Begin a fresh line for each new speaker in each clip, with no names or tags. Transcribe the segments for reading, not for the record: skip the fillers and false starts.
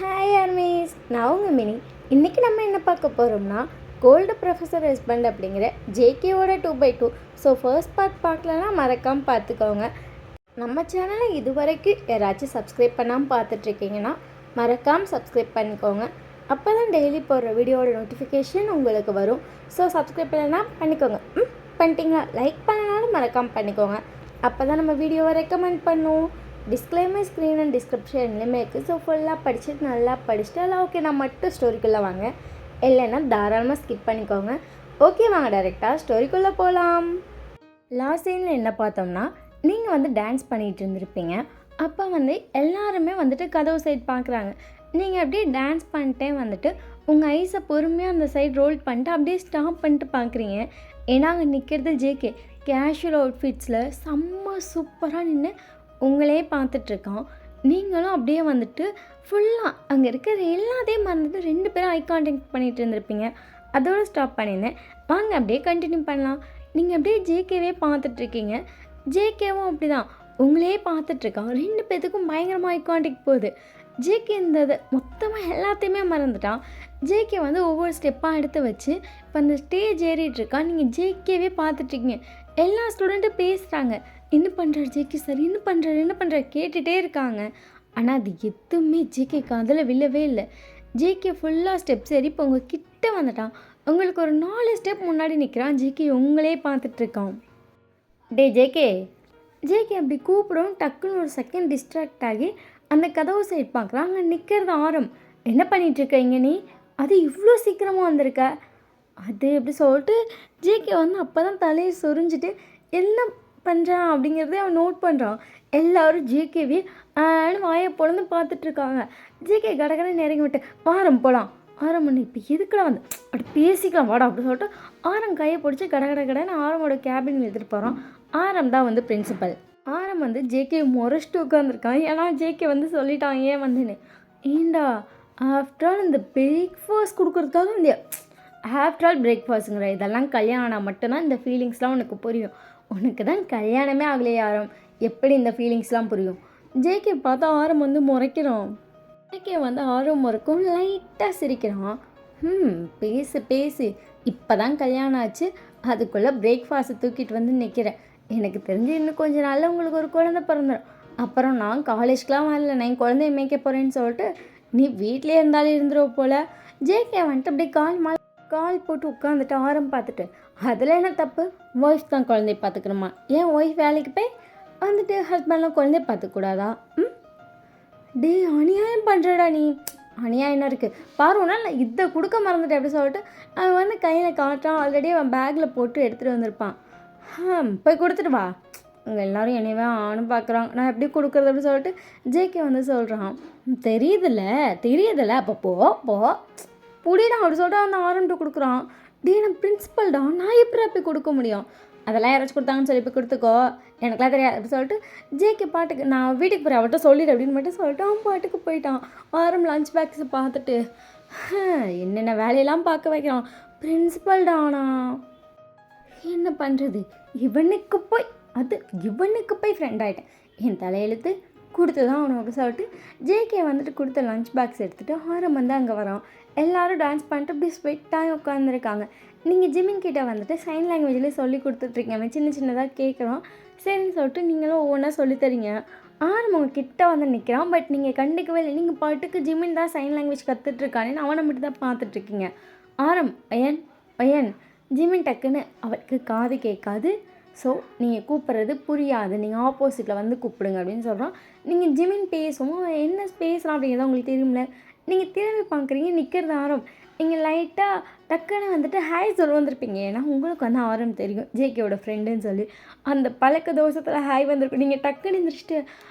Hi armies, நான் உங்கள் mini. இன்றைக்கி நம்ம என்ன பார்க்க போகிறோம்னா, கோல்டு ப்ரொஃபஸர் ஹஸ்பண்ட் அப்படிங்கிற ஜேகேவோட 2/2. ஸோ ஃபர்ஸ்ட் பார்ட் பார்க்கலன்னா மறக்காமல் பார்த்துக்கோங்க. நம்ம சேனலை இது வரைக்கும் யாராச்சும் சப்ஸ்கிரைப் பண்ணாமல் பார்த்துட்ருக்கீங்கன்னா மறக்காமல் சப்ஸ்கிரைப் பண்ணிக்கோங்க. அப்போ தான் டெய்லி போடுற வீடியோட நோட்டிஃபிகேஷன் உங்களுக்கு வரும். ஸோ சப்ஸ்கிரைப் பண்ணலைன்னா பண்ணிக்கோங்க. பண்ணிட்டீங்களா? லைக் பண்ணனாலும் மறக்காமல் பண்ணிக்கோங்க. அப்போ தான் நம்ம வீடியோவை ரெக்கமெண்ட் பண்ணுவோம். டிஸ்க்ளைமர் ஸ்க்ரீன் அண்ட் டிஸ்கிரிப்ஷன்லேயுமே இருக்குது. ஸோ ஃபுல்லாக படிச்சுட்டு நல்லா படிச்சுட்டு எல்லாம் ஓகே, நான் மட்டும் ஸ்டோரிக்குள்ளே வாங்க, இல்லைன்னா தாராளமாக ஸ்கிப் பண்ணிக்கோங்க. ஓகே, வாங்க டைரெக்டாக ஸ்டோரிக்குள்ளே போகலாம். லாஸ்ட் சீனில் என்ன பார்த்தோம்னா, நீங்கள் டான்ஸ் பண்ணிகிட்டு இருந்திருப்பீங்க. அப்போ எல்லாருமே கதவு சைட் பார்க்குறாங்க. நீங்கள் அப்படியே டான்ஸ் பண்ணிட்டே உங்கள் ஐஸை பொறுமையாக அந்த சைட் ரோல் பண்ணிட்டு அப்படியே ஸ்டாப் பண்ணிட்டு பார்க்குறீங்க. ஏன்னா அங்கே நிற்கிறது ஜேகே கேஷுவல் அவுட்ஃபிட்ஸில் செம்ம சூப்பராக நின்று உங்களே பார்த்துட்ருக்கான். நீங்களும் அப்படியே ஃபுல்லாக அங்கே இருக்கிற எல்லாத்தையும் மறந்துட்டு 2 பேரும் ஐ கான்டாக்ட் பண்ணிகிட்டு இருந்திருப்பீங்க. அதோடு ஸ்டாப் பண்ணியிருந்தேன். வாங்க அப்படியே கண்டினியூ பண்ணலாம். நீங்கள் அப்படியே ஜேகேவே பார்த்துட்ருக்கீங்க. ஜேகேவும் அப்படி தான் உங்களே பார்த்துட்ருக்கான். 2 பேத்துக்கும் பயங்கரமாக ஐ கான்டாக்ட் போகுது. ஜேகே இந்த மொத்தமாக எல்லாத்தையுமே மறந்துட்டான். ஜேகே ஒவ்வொரு ஸ்டெப்பாக எடுத்து வச்சு இப்போ அந்த ஸ்டேஜ் ஏறிட்டுருக்கான். நீங்கள் ஜேகேவே பார்த்துட்ருக்கீங்க. எல்லா ஸ்டூடெண்ட்டும் பேசுகிறாங்க. என்ன பண்ணுறாரு ஜேகே சார், என்ன பண்ணுறாரு கேட்டுகிட்டே இருக்காங்க. ஆனால் அது எதுவுமே ஜேகே காதில் விழவே இல்லை. ஜேகே ஃபுல்லாக ஸ்டெப்ஸ் ஏறி இப்போ உங்கள் கிட்ட வந்துட்டான். உங்களுக்கு ஒரு 4 ஸ்டெப் முன்னாடி நிற்கிறான். ஜேகே உங்களே பார்த்துட்ருக்கான். டே ஜேகே அப்படி கூப்பிடும். டக்குன்னு ஒரு செகண்ட் டிஸ்ட்ராக்ட் ஆகி அந்த கதவு சைட் பார்க்குறான். அங்கே நிற்கிறது ஆரம். என்ன பண்ணிகிட்ருக்கீங்க நீ? அது இவ்வளோ சீக்கிரமாக வந்திருக்க? அது எப்படி சொல்லிட்டு ஜேகே அப்போ தான் தலையை சொரிஞ்சிட்டு என்ன பண்ணுறான் அப்படிங்கிறதே அவன் நோட் பண்ணுறான். எல்லோரும் ஜேகேவே வாயை பொழந்து பார்த்துட்ருக்காங்க. ஜேகே கடற்கரை நெருங்கி விட்டு ஆரம் போகலாம். ஆரம் பண்ணி இப்போ எதுக்குள்ள அப்படி பேசிக்கலாம் வாடா அப்படின்னு சொல்லிட்டு ஆரம் கையை பிடிச்சி கடன்னு ஆரமோட கேபின் எடுத்துகிட்டு போகிறான். ஆரம் தான் பிரின்சிபல். ஆரம் ஜேகே முறைச்சிட்டு உட்காந்துருக்கான். ஏன்னா ஜேகே சொல்லிட்டான் ஏன் வந்துன்னு. ஏண்டா ஆஃப்டர் ஆல் இந்த பிரேக்ஃபாஸ்ட் கொடுக்குறதுக்காக ஆஃப்டர் ஆல் பிரேக்ஃபாஸ்ட்டுங்கிற இதெல்லாம் கல்யாணம் ஆனால் மட்டும்தான் இந்த ஃபீலிங்ஸ்லாம் உனக்கு புரியும். உனக்கு தான் கல்யாணமே ஆகலையே ஆரம், எப்படி இந்த ஃபீலிங்ஸ்லாம் புரியும்? ஜேகே பார்த்தா ஆரம் முறைக்கிறான். ஜேகே ஆரம் முறைக்கும் லைட்டாக சிரிக்கிறான். பேசு இப்போ தான் கல்யாணம் ஆச்சு, அதுக்குள்ளே பிரேக்ஃபாஸ்ட்டை தூக்கிட்டு நிற்கிறேன். எனக்கு தெரிஞ்சு இன்னும் கொஞ்சம் நாளில் உங்களுக்கு ஒரு குழந்தை பிறந்துடும். அப்புறம் நான் காலேஜ்க்கெலாம் வரல, நான் குழந்தைய மேய்க்க போகிறேன்னு சொல்லிட்டு நீ வீட்டிலே இருந்தாலும் இருந்துருவ போல். ஜேகே அப்படியே கால் போட்டு உட்காந்துட்டு ஆரம் பார்த்துட்டு, அதில் என்ன தப்பு? ஒய்ஃப் தான் குழந்தைய பார்த்துக்கணுமா? ஏன் ஒய்ஃப் வேலைக்கு போய் ஹஸ்பண்ட்லாம் குழந்தைய பார்த்துக்கூடாதா? டே அநியாயம் பண்ணுறடா நீ. அநியாயம் என்ன இருக்குது பாரு, நான் இதை கொடுக்க மறந்துட்டேன் அப்படி சொல்லிட்டு அவன் கையில் காட்டுறான். ஆல்ரெடி அவன் பேக்கில் போட்டு எடுத்துகிட்டு வந்திருப்பான். போய் கொடுத்துட்டு வா. அங்கே எல்லோரும் என்னையவே ஆணும் பார்க்குறாங்க, நான் எப்படி கொடுக்குறது அப்படி சொல்லிட்டு ஜேகே சொல்கிறான். தெரியுதில்ல அப்போ போ புடிடா அப்படி சொல்லிட்டு ஆரம்பிட்டு கொடுக்குறான். டே நான் பிரின்சிபல்டா, நான் எப்படி அப்படி கொடுக்க முடியும்? அதெல்லாம் யாராச்சும் கொடுத்தாங்கன்னு சொல்லி போய் கொடுத்துக்கோ, எனக்குலாம் தெரியாது அப்படி சொல்லிட்டு ஜேகே பாட்டுக்கு நான் வீட்டுக்கு போகிறேன் அவர்கிட்ட சொல்லிடு அப்படின்னு மட்டும் சொல்லிட்டு அவன் பாட்டுக்கு போயிட்டான். ஆரம் லஞ்ச் பேக்ஸை பார்த்துட்டு என்னென்ன வேலையெல்லாம் பார்க்க வைக்கிறான். பிரின்சிபல்டானா என்ன பண்ணுறது, இவனுக்கு போய் ஃப்ரெண்ட் ஆகிட்டேன். என் தலையெழுத்து கொடுத்து தான் அவனை அப்படி சொல்லிட்டு ஜேகே கொடுத்த லஞ்ச் பேக்ஸ் எடுத்துகிட்டு ஆரம் அங்கே வரான். எல்லோரும் டான்ஸ் பண்ணிட்டு அப்படி ஸ்வெட்டாக உட்காந்துருக்காங்க. நீங்கள் ஜிமின் கிட்டே சைன் லாங்குவேஜ்லேயே சொல்லி கொடுத்துட்ருக்கீங்க. அவன் சின்னதாக கேட்குறான். சரின்னு சொல்லிட்டு நீங்களும் ஒவ்வொன்றா சொல்லித்தரீங்க. ஆரம் அவங்க கிட்ட நிற்கிறான். பட் நீங்கள் கண்டுக்கவே இல்லை. நீங்கள் பாட்டுக்கு ஜிமின் தான் சைன் லாங்குவேஜ் கற்றுட்ருக்கானேன்னு அவனை மட்டும் தான் பார்த்துட்ருக்கீங்க. ஆரம் பையன் ஜிமின் டக்குன்னு அவருக்கு காது கேட்காது. ஸோ நீங்கள் கூப்பிட்றது புரியாது, நீங்கள் ஆப்போசிட்டில் கூப்பிடுங்க அப்படின்னு சொல்கிறான். நீங்கள் ஜிமின் பேசுவோம் என்ன பேசலாம் அப்படிங்கிறத உங்களுக்கு தெரியும்ல. நீங்கள் திரும்பி பார்க்குறீங்க, நிற்கிறது ஆரம். நீங்கள் லைட்டாக டக்குன்னு ஹாய் சொல்ல வந்திருப்பீங்க. ஏன்னா உங்களுக்கு ஆரம் தெரியும் ஜேகேவோட ஃப்ரெண்டுன்னு சொல்லி. அந்த பழக்க தோஷத்தில் ஹாய் வந்திருக்கும். நீங்கள் டக்குன்னு எந்திரிச்சிட்டு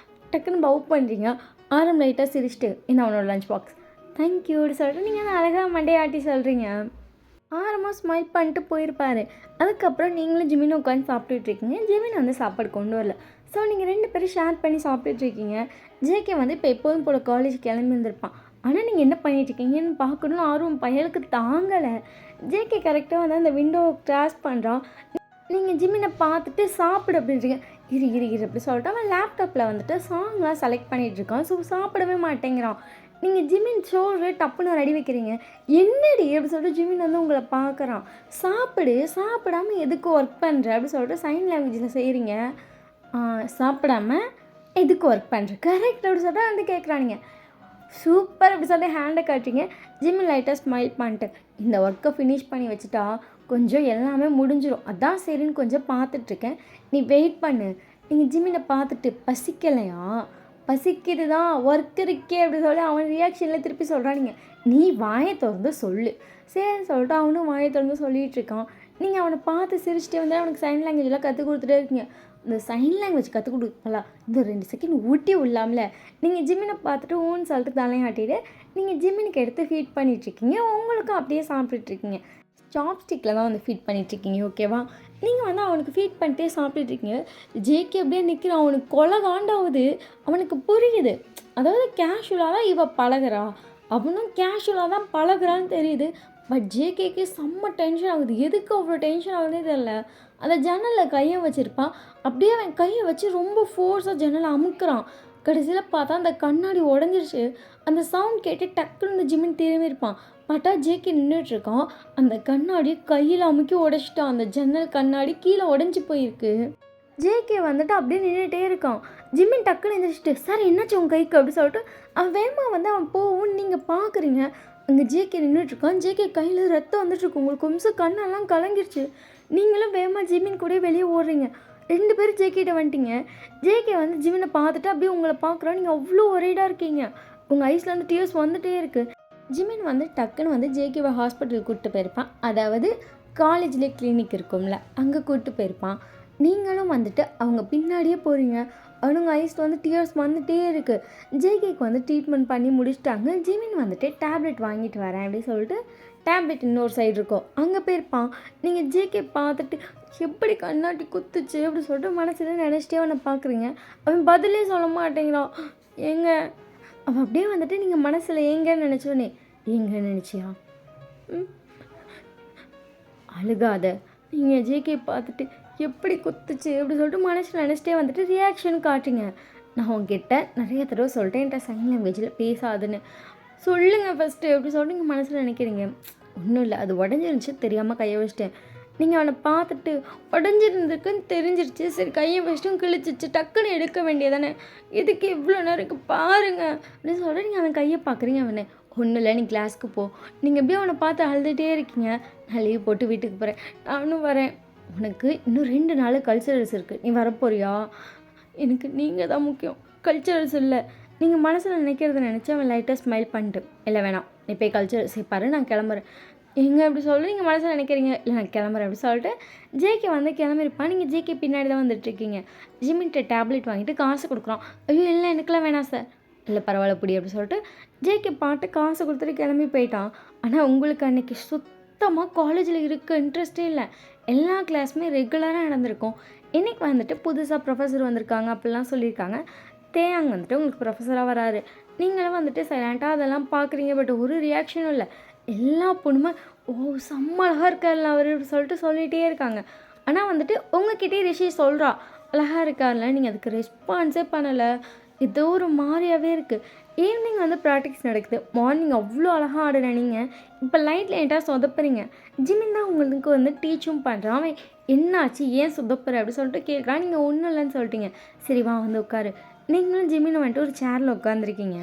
டக்குன்னு பவு பண்ணுறீங்க. ஆரம் லைட்டாக சிரிச்சிட்டு என்ன அவனோட லஞ்ச் பாக்ஸ் தேங்க்யூன்னு சொல்லிட்டு நீங்கள் அழகாக மண்டையாட்டி சொல்கிறீங்க. ஆரமாக ஸ்மைல் பண்ணிட்டு போயிருப்பார். அதுக்கப்புறம் நீங்களும் ஜிமின் உட்காந்து சாப்பிட்டுட்ருக்கீங்க. ஜிமின் சாப்பாடு கொண்டு வரல. ஸோ நீங்கள் 2 பேரும் ஷேர் பண்ணி சாப்பிட்டுட்ருக்கீங்க. ஜேகே இப்போ எப்போதும் போல் காலேஜ் கிளம்பி வந்திருப்பான். ஆனால் நீங்கள் என்ன பண்ணிகிட்ருக்கீங்கன்னு பார்க்கணும்னு ஆர்வம் பயலுக்கு தாங்கலை. ஜேகே கரெக்டாக அந்த விண்டோவை கிராஸ் பண்ணுறான். நீங்கள் ஜிமினை பார்த்துட்டு சாப்பிடு அப்படின்றீங்க. இரு அப்படி சொல்லிட்டு அவன் லேப்டாப்பில் சாங்லாம் செலக்ட் பண்ணிகிட்ருக்கான். ஸோ சாப்பிடவே மாட்டேங்கிறான். நீங்கள் ஜிமின் சோறு டப்புன்னு ரெடி வைக்கிறீங்க. என்னடி அப்படி சொல்லிட்டு ஜிமின் வந்து உங்களை பார்க்குறான். சாப்பிடாம எதுக்கு ஒர்க் பண்ணுற அப்படி சொல்லிட்டு சைன் லாங்குவேஜில் செய்கிறீங்க. சாப்பிடாம எதுக்கு ஒர்க் பண்ணுற கரெக்ட் அப்படி சொல்லிட்டு வந்து கேட்குறானுங்க. சூப்பர் அப்படி சொல்லிட்டு ஹேண்டை காட்டுறீங்க. ஜிமின் லைட்டாக ஸ்மைல் பண்ணிட்டு இந்த ஒர்க்கை ஃபினிஷ் பண்ணி வச்சுட்டா கொஞ்சம் எல்லாமே முடிஞ்சிடும், அதான் சரின்னு கொஞ்சம் பார்த்துட்ருக்கேன், நீ வெயிட் பண்ணு. நீங்கள் ஜிமினை பார்த்துட்டு பசிக்கலையா, பசிக்குது தான் ஒர்க் இருக்கே அப்படி சொல்லி அவன் ரியாக்ஷனில் திருப்பி சொல்கிறானுங்க. நீ வாயை திறந்து சொல்லு. சரின்னு சொல்லிட்டு அவனும் வாயை திறந்து சொல்லிகிட்டு இருக்கான். நீங்கள் அவனை பார்த்து சிரிச்சிட்டே வந்து அவனுக்கு சைன் லாங்குவேஜெலாம் கற்றுக் கொடுத்துட்டே இருக்கீங்க. இந்த சைன் லாங்குவேஜ் கற்றுக் கொடுக்கலாம் இந்த 2 செகண்ட் ஊட்டி விடலாம்ல. நீங்கள் ஜிமினை பார்த்துட்டு ஊன்னு சொல்லிட்டு தலையாட்டிட்டு நீங்கள் ஜிமினுக்கு எடுத்து ஃபீட் பண்ணிகிட்ருக்கீங்க. உங்களுக்கும் அப்படியே சாப்பிட்டுட்ருக்கீங்க. சாப்ஸ்டிக்கில் தான் வந்து ஃபீட் பண்ணிகிட்ருக்கீங்க, ஓகேவா? நீங்கள் வந்து அவனுக்கு ஃபீட் பண்ணிட்டே சாப்பிட்டுட்ருக்கீங்க. ஜேகே அப்படியே நிற்கிறான். அவனுக்கு கொலை காண்டாகுது. அவனுக்கு புரியுது, அதாவது கேஷுவலாக தான் இவ பழகிறா, அவனும் கேஷுவலாக தான் பழகிறான்னு தெரியுது. பட் ஜேகேக்கு செம்ம டென்ஷன் ஆகுது. எதுக்கு அவ்வளோ டென்ஷன் ஆகுதுன்னே தெரில. அந்த ஜன்னலில் கையை வச்சுருப்பான். அப்படியே அவன் கையை வச்சு ரொம்ப ஃபோர்ஸாக ஜன்னலை அமுக்குறான். கடைசியில் பார்த்தா அந்த கண்ணாடி உடஞ்சிருச்சு. அந்த சவுண்ட் கேட்டு டக்குன்னு இந்த ஜிமின் திரும்பி இருப்பான். பார்த்தா ஜேகே நின்றுட்டுருக்கான். அந்த கண்ணாடி கையில் அமுக்கி உடச்சிட்டான். அந்த ஜன்னல் கண்ணாடி கீழே உடஞ்சி போயிருக்கு. ஜேகே வந்துட்டு அப்படியே நின்றுட்டே இருக்கான். ஜிமின் டக்குன்னு எழுந்திரிச்சிட்டு சார் என்னாச்சு உங்கள் கைக்கு அப்படி சொல்லிட்டு அவன் வேகமாக வந்து அவன் போவும் நீங்கள் பார்க்குறீங்க. அங்கே ஜேகே நின்றுட்டுருக்கான். ஜேகே கையில் ரத்தம் வந்துட்டுருக்கு. உங்களுக்கு கொஞ்சம் கண்ணெல்லாம் கலங்கிருச்சு. நீங்களும் வேகமாக ஜிமின் கூட வெளியே ஓடுறீங்க. 2 பேரும் ஜேகேட்ட வந்துட்டீங்க. ஜேகே வந்து ஜிமினை பார்த்துட்டு அப்படியே உங்களை பார்க்குறோம். நீங்கள் அவ்வளோ ஒரேடாக இருக்கீங்க. உங்கள் ஐஸில் வந்து டியர்ஸ் வந்துகிட்டே இருக்குது. ஜிமின் வந்து டக்குன்னு வந்து ஜேகேவை ஹாஸ்பிட்டலுக்கு கூப்பிட்டு போயிருப்பான். அதாவது காலேஜ்லேயே கிளினிக் இருக்கும்ல, அங்கே கூப்பிட்டு போயிருப்பான். நீங்களும் வந்துட்டு அவங்க பின்னாடியே போகிறீங்க. அவனுங்க ஐஸில் வந்து டியர்ஸ் வந்துகிட்டே இருக்குது. ஜேகேக்கு வந்து ட்ரீட்மெண்ட் பண்ணி முடிச்சிட்டாங்க. ஜிமின் வந்துட்டு டேப்லெட் வாங்கிட்டு வரேன் அப்படின்னு சொல்லிட்டு டேப்லெட் இன்னொரு சைடு இருக்கும், அங்கே போயிருப்பான். நீங்கள் ஜேகே பார்த்துட்டு எப்படி கண்ணாட்டி குத்துச்சு அப்படி சொல்லிட்டு மனசில் நினச்சிட்டே அவனை பார்க்குறீங்க. அவன் பதிலே சொல்ல மாட்டேங்கிறான். ஏங்க அவன் அப்படியே வந்துட்டு நீங்கள் மனசில் ஏங்கன்னு நினச்சோன்னே ஏங்க நினச்சியா அழுகாத, நீங்கள் ஜேகே பார்த்துட்டு எப்படி குத்துச்சு அப்படி சொல்லிட்டு மனசில் நினச்சிட்டே வந்துட்டு ரியாக்ஷன் காட்டுங்க. நான் உங்ககிட்ட நிறைய தடவை சொல்லிட்டேன் என்கிட்ட சைன் லாங்குவேஜில் பேசாதுன்னு. சொல்லுங்கள் ஃபஸ்ட்டு எப்படி சொல்லிட்டு நீங்கள் மனசில் நினைக்கிறீங்க. ஒன்றும் இல்லை, அது உடஞ்சிருந்துச்சு தெரியாமல் கையை வச்சிட்டேன். நீங்கள் அவனை பார்த்துட்டு உடஞ்சிருந்துக்குன்னு தெரிஞ்சிருச்சு, சரி கையை வச்சிட்டும் கிழிச்சிச்சு, டக்குன்னு எடுக்க வேண்டியதானே, எதுக்கு இவ்வளோ நேரம் இருக்கு பாருங்கள் அப்படின்னு சொல்லிட்டு நீங்கள் அவன் கையை பார்க்குறீங்க. அவனை ஒன்றும் இல்லை, நீ கிளாஸ்க்கு போ. நீங்கள் எப்படியும் அவனை பார்த்து அழுதுகிட்டே இருக்கீங்க. நான் லீவ் போட்டு வீட்டுக்கு போகிறேன், நானும் வரேன். உனக்கு இன்னும் 2 நாள் கல்ச்சரல்ஸ் இருக்குது, நீ வரப்போறியா? எனக்கு நீங்கள் தான் முக்கியம், கல்ச்சரல்ஸ் இல்லை. நீங்கள் மனசில் நினைக்கிறத நினச்சி அவன் லைட்டாக ஸ்மைல் பண்ணிட்டு இல்லை வேணாம் நீ போய் கல்ச்சரல்ஸ் பாரு, நான் கிளம்புறேன். எங்கே அப்படி சொல்லி நீங்கள் மனசில் நினைக்கிறீங்க. இல்லை நான் கிளம்புறேன் அப்படி சொல்லிட்டு ஜேகே வந்து கிளம்பிருப்பான். நீங்கள் ஜேகே பின்னாடி தான் வந்துட்டுருக்கீங்க. ஜிமின்கிட்ட டேப்லெட் வாங்கிட்டு காசு கொடுக்குறான். ஐயோ இல்லை எனக்குலாம் வேணாம் சார். இல்லை பரவாயில்ல புடி அப்படி சொல்லிட்டு ஜேகே பாட்டு காசு கொடுத்துட்டு கிளம்பி போயிட்டான். ஆனால் உங்களுக்கு அன்றைக்கி சுத்தமாக காலேஜில் இருக்க இன்ட்ரெஸ்ட்டே இல்லை. எல்லா கிளாஸுமே ரெகுலராக நடந்திருக்கும். இன்றைக்கி வந்துட்டு புதுசாக ப்ரொஃபஸர் வந்திருக்காங்க அப்படிலாம் சொல்லியிருக்காங்க. தேயாங் வந்துட்டு உங்களுக்கு ப்ரொஃபஸராக வராரு. நீங்களும் வந்துட்டு சைலண்ட்டாக அதெல்லாம் பார்க்குறீங்க. பட் ஒரு ரியாக்ஷனும் இல்லை. எல்லா பொண்ணுமே ஓ செம்ம அழகாக இருக்கார்ல அவர் சொல்லிட்டு சொல்லிகிட்டே இருக்காங்க. ஆனால் வந்துட்டு உங்ககிட்டே ரிஷி சொல்கிறா அழகாக இருக்கார்ல, நீங்கள் அதுக்கு ரெஸ்பான்ஸே பண்ணலை. ஏதோ ஒரு மாதிரியாகவே இருக்குது. ஈவினிங் வந்து ப்ராக்டிஸ் நடக்குது. மார்னிங் அவ்வளோ அழகாக ஆடுற நீங்கள் இப்போ லைட்டில் என்கிட்ட சொதப்புறீங்க. ஜிமின் தான் உங்களுக்கு வந்து டீச்சும் பண்ணுறான். அவன் என்னாச்சு ஏன் சொதப்புற அப்படி சொல்லிட்டு கேட்குறான். நீங்கள் ஒன்றும் இல்லைன்னு சொல்லிட்டீங்க. சரி வா வந்து உட்காரு. நீங்களும் ஜிமினை வந்துட்டு ஒரு சேரில் உட்காந்துருக்கீங்க.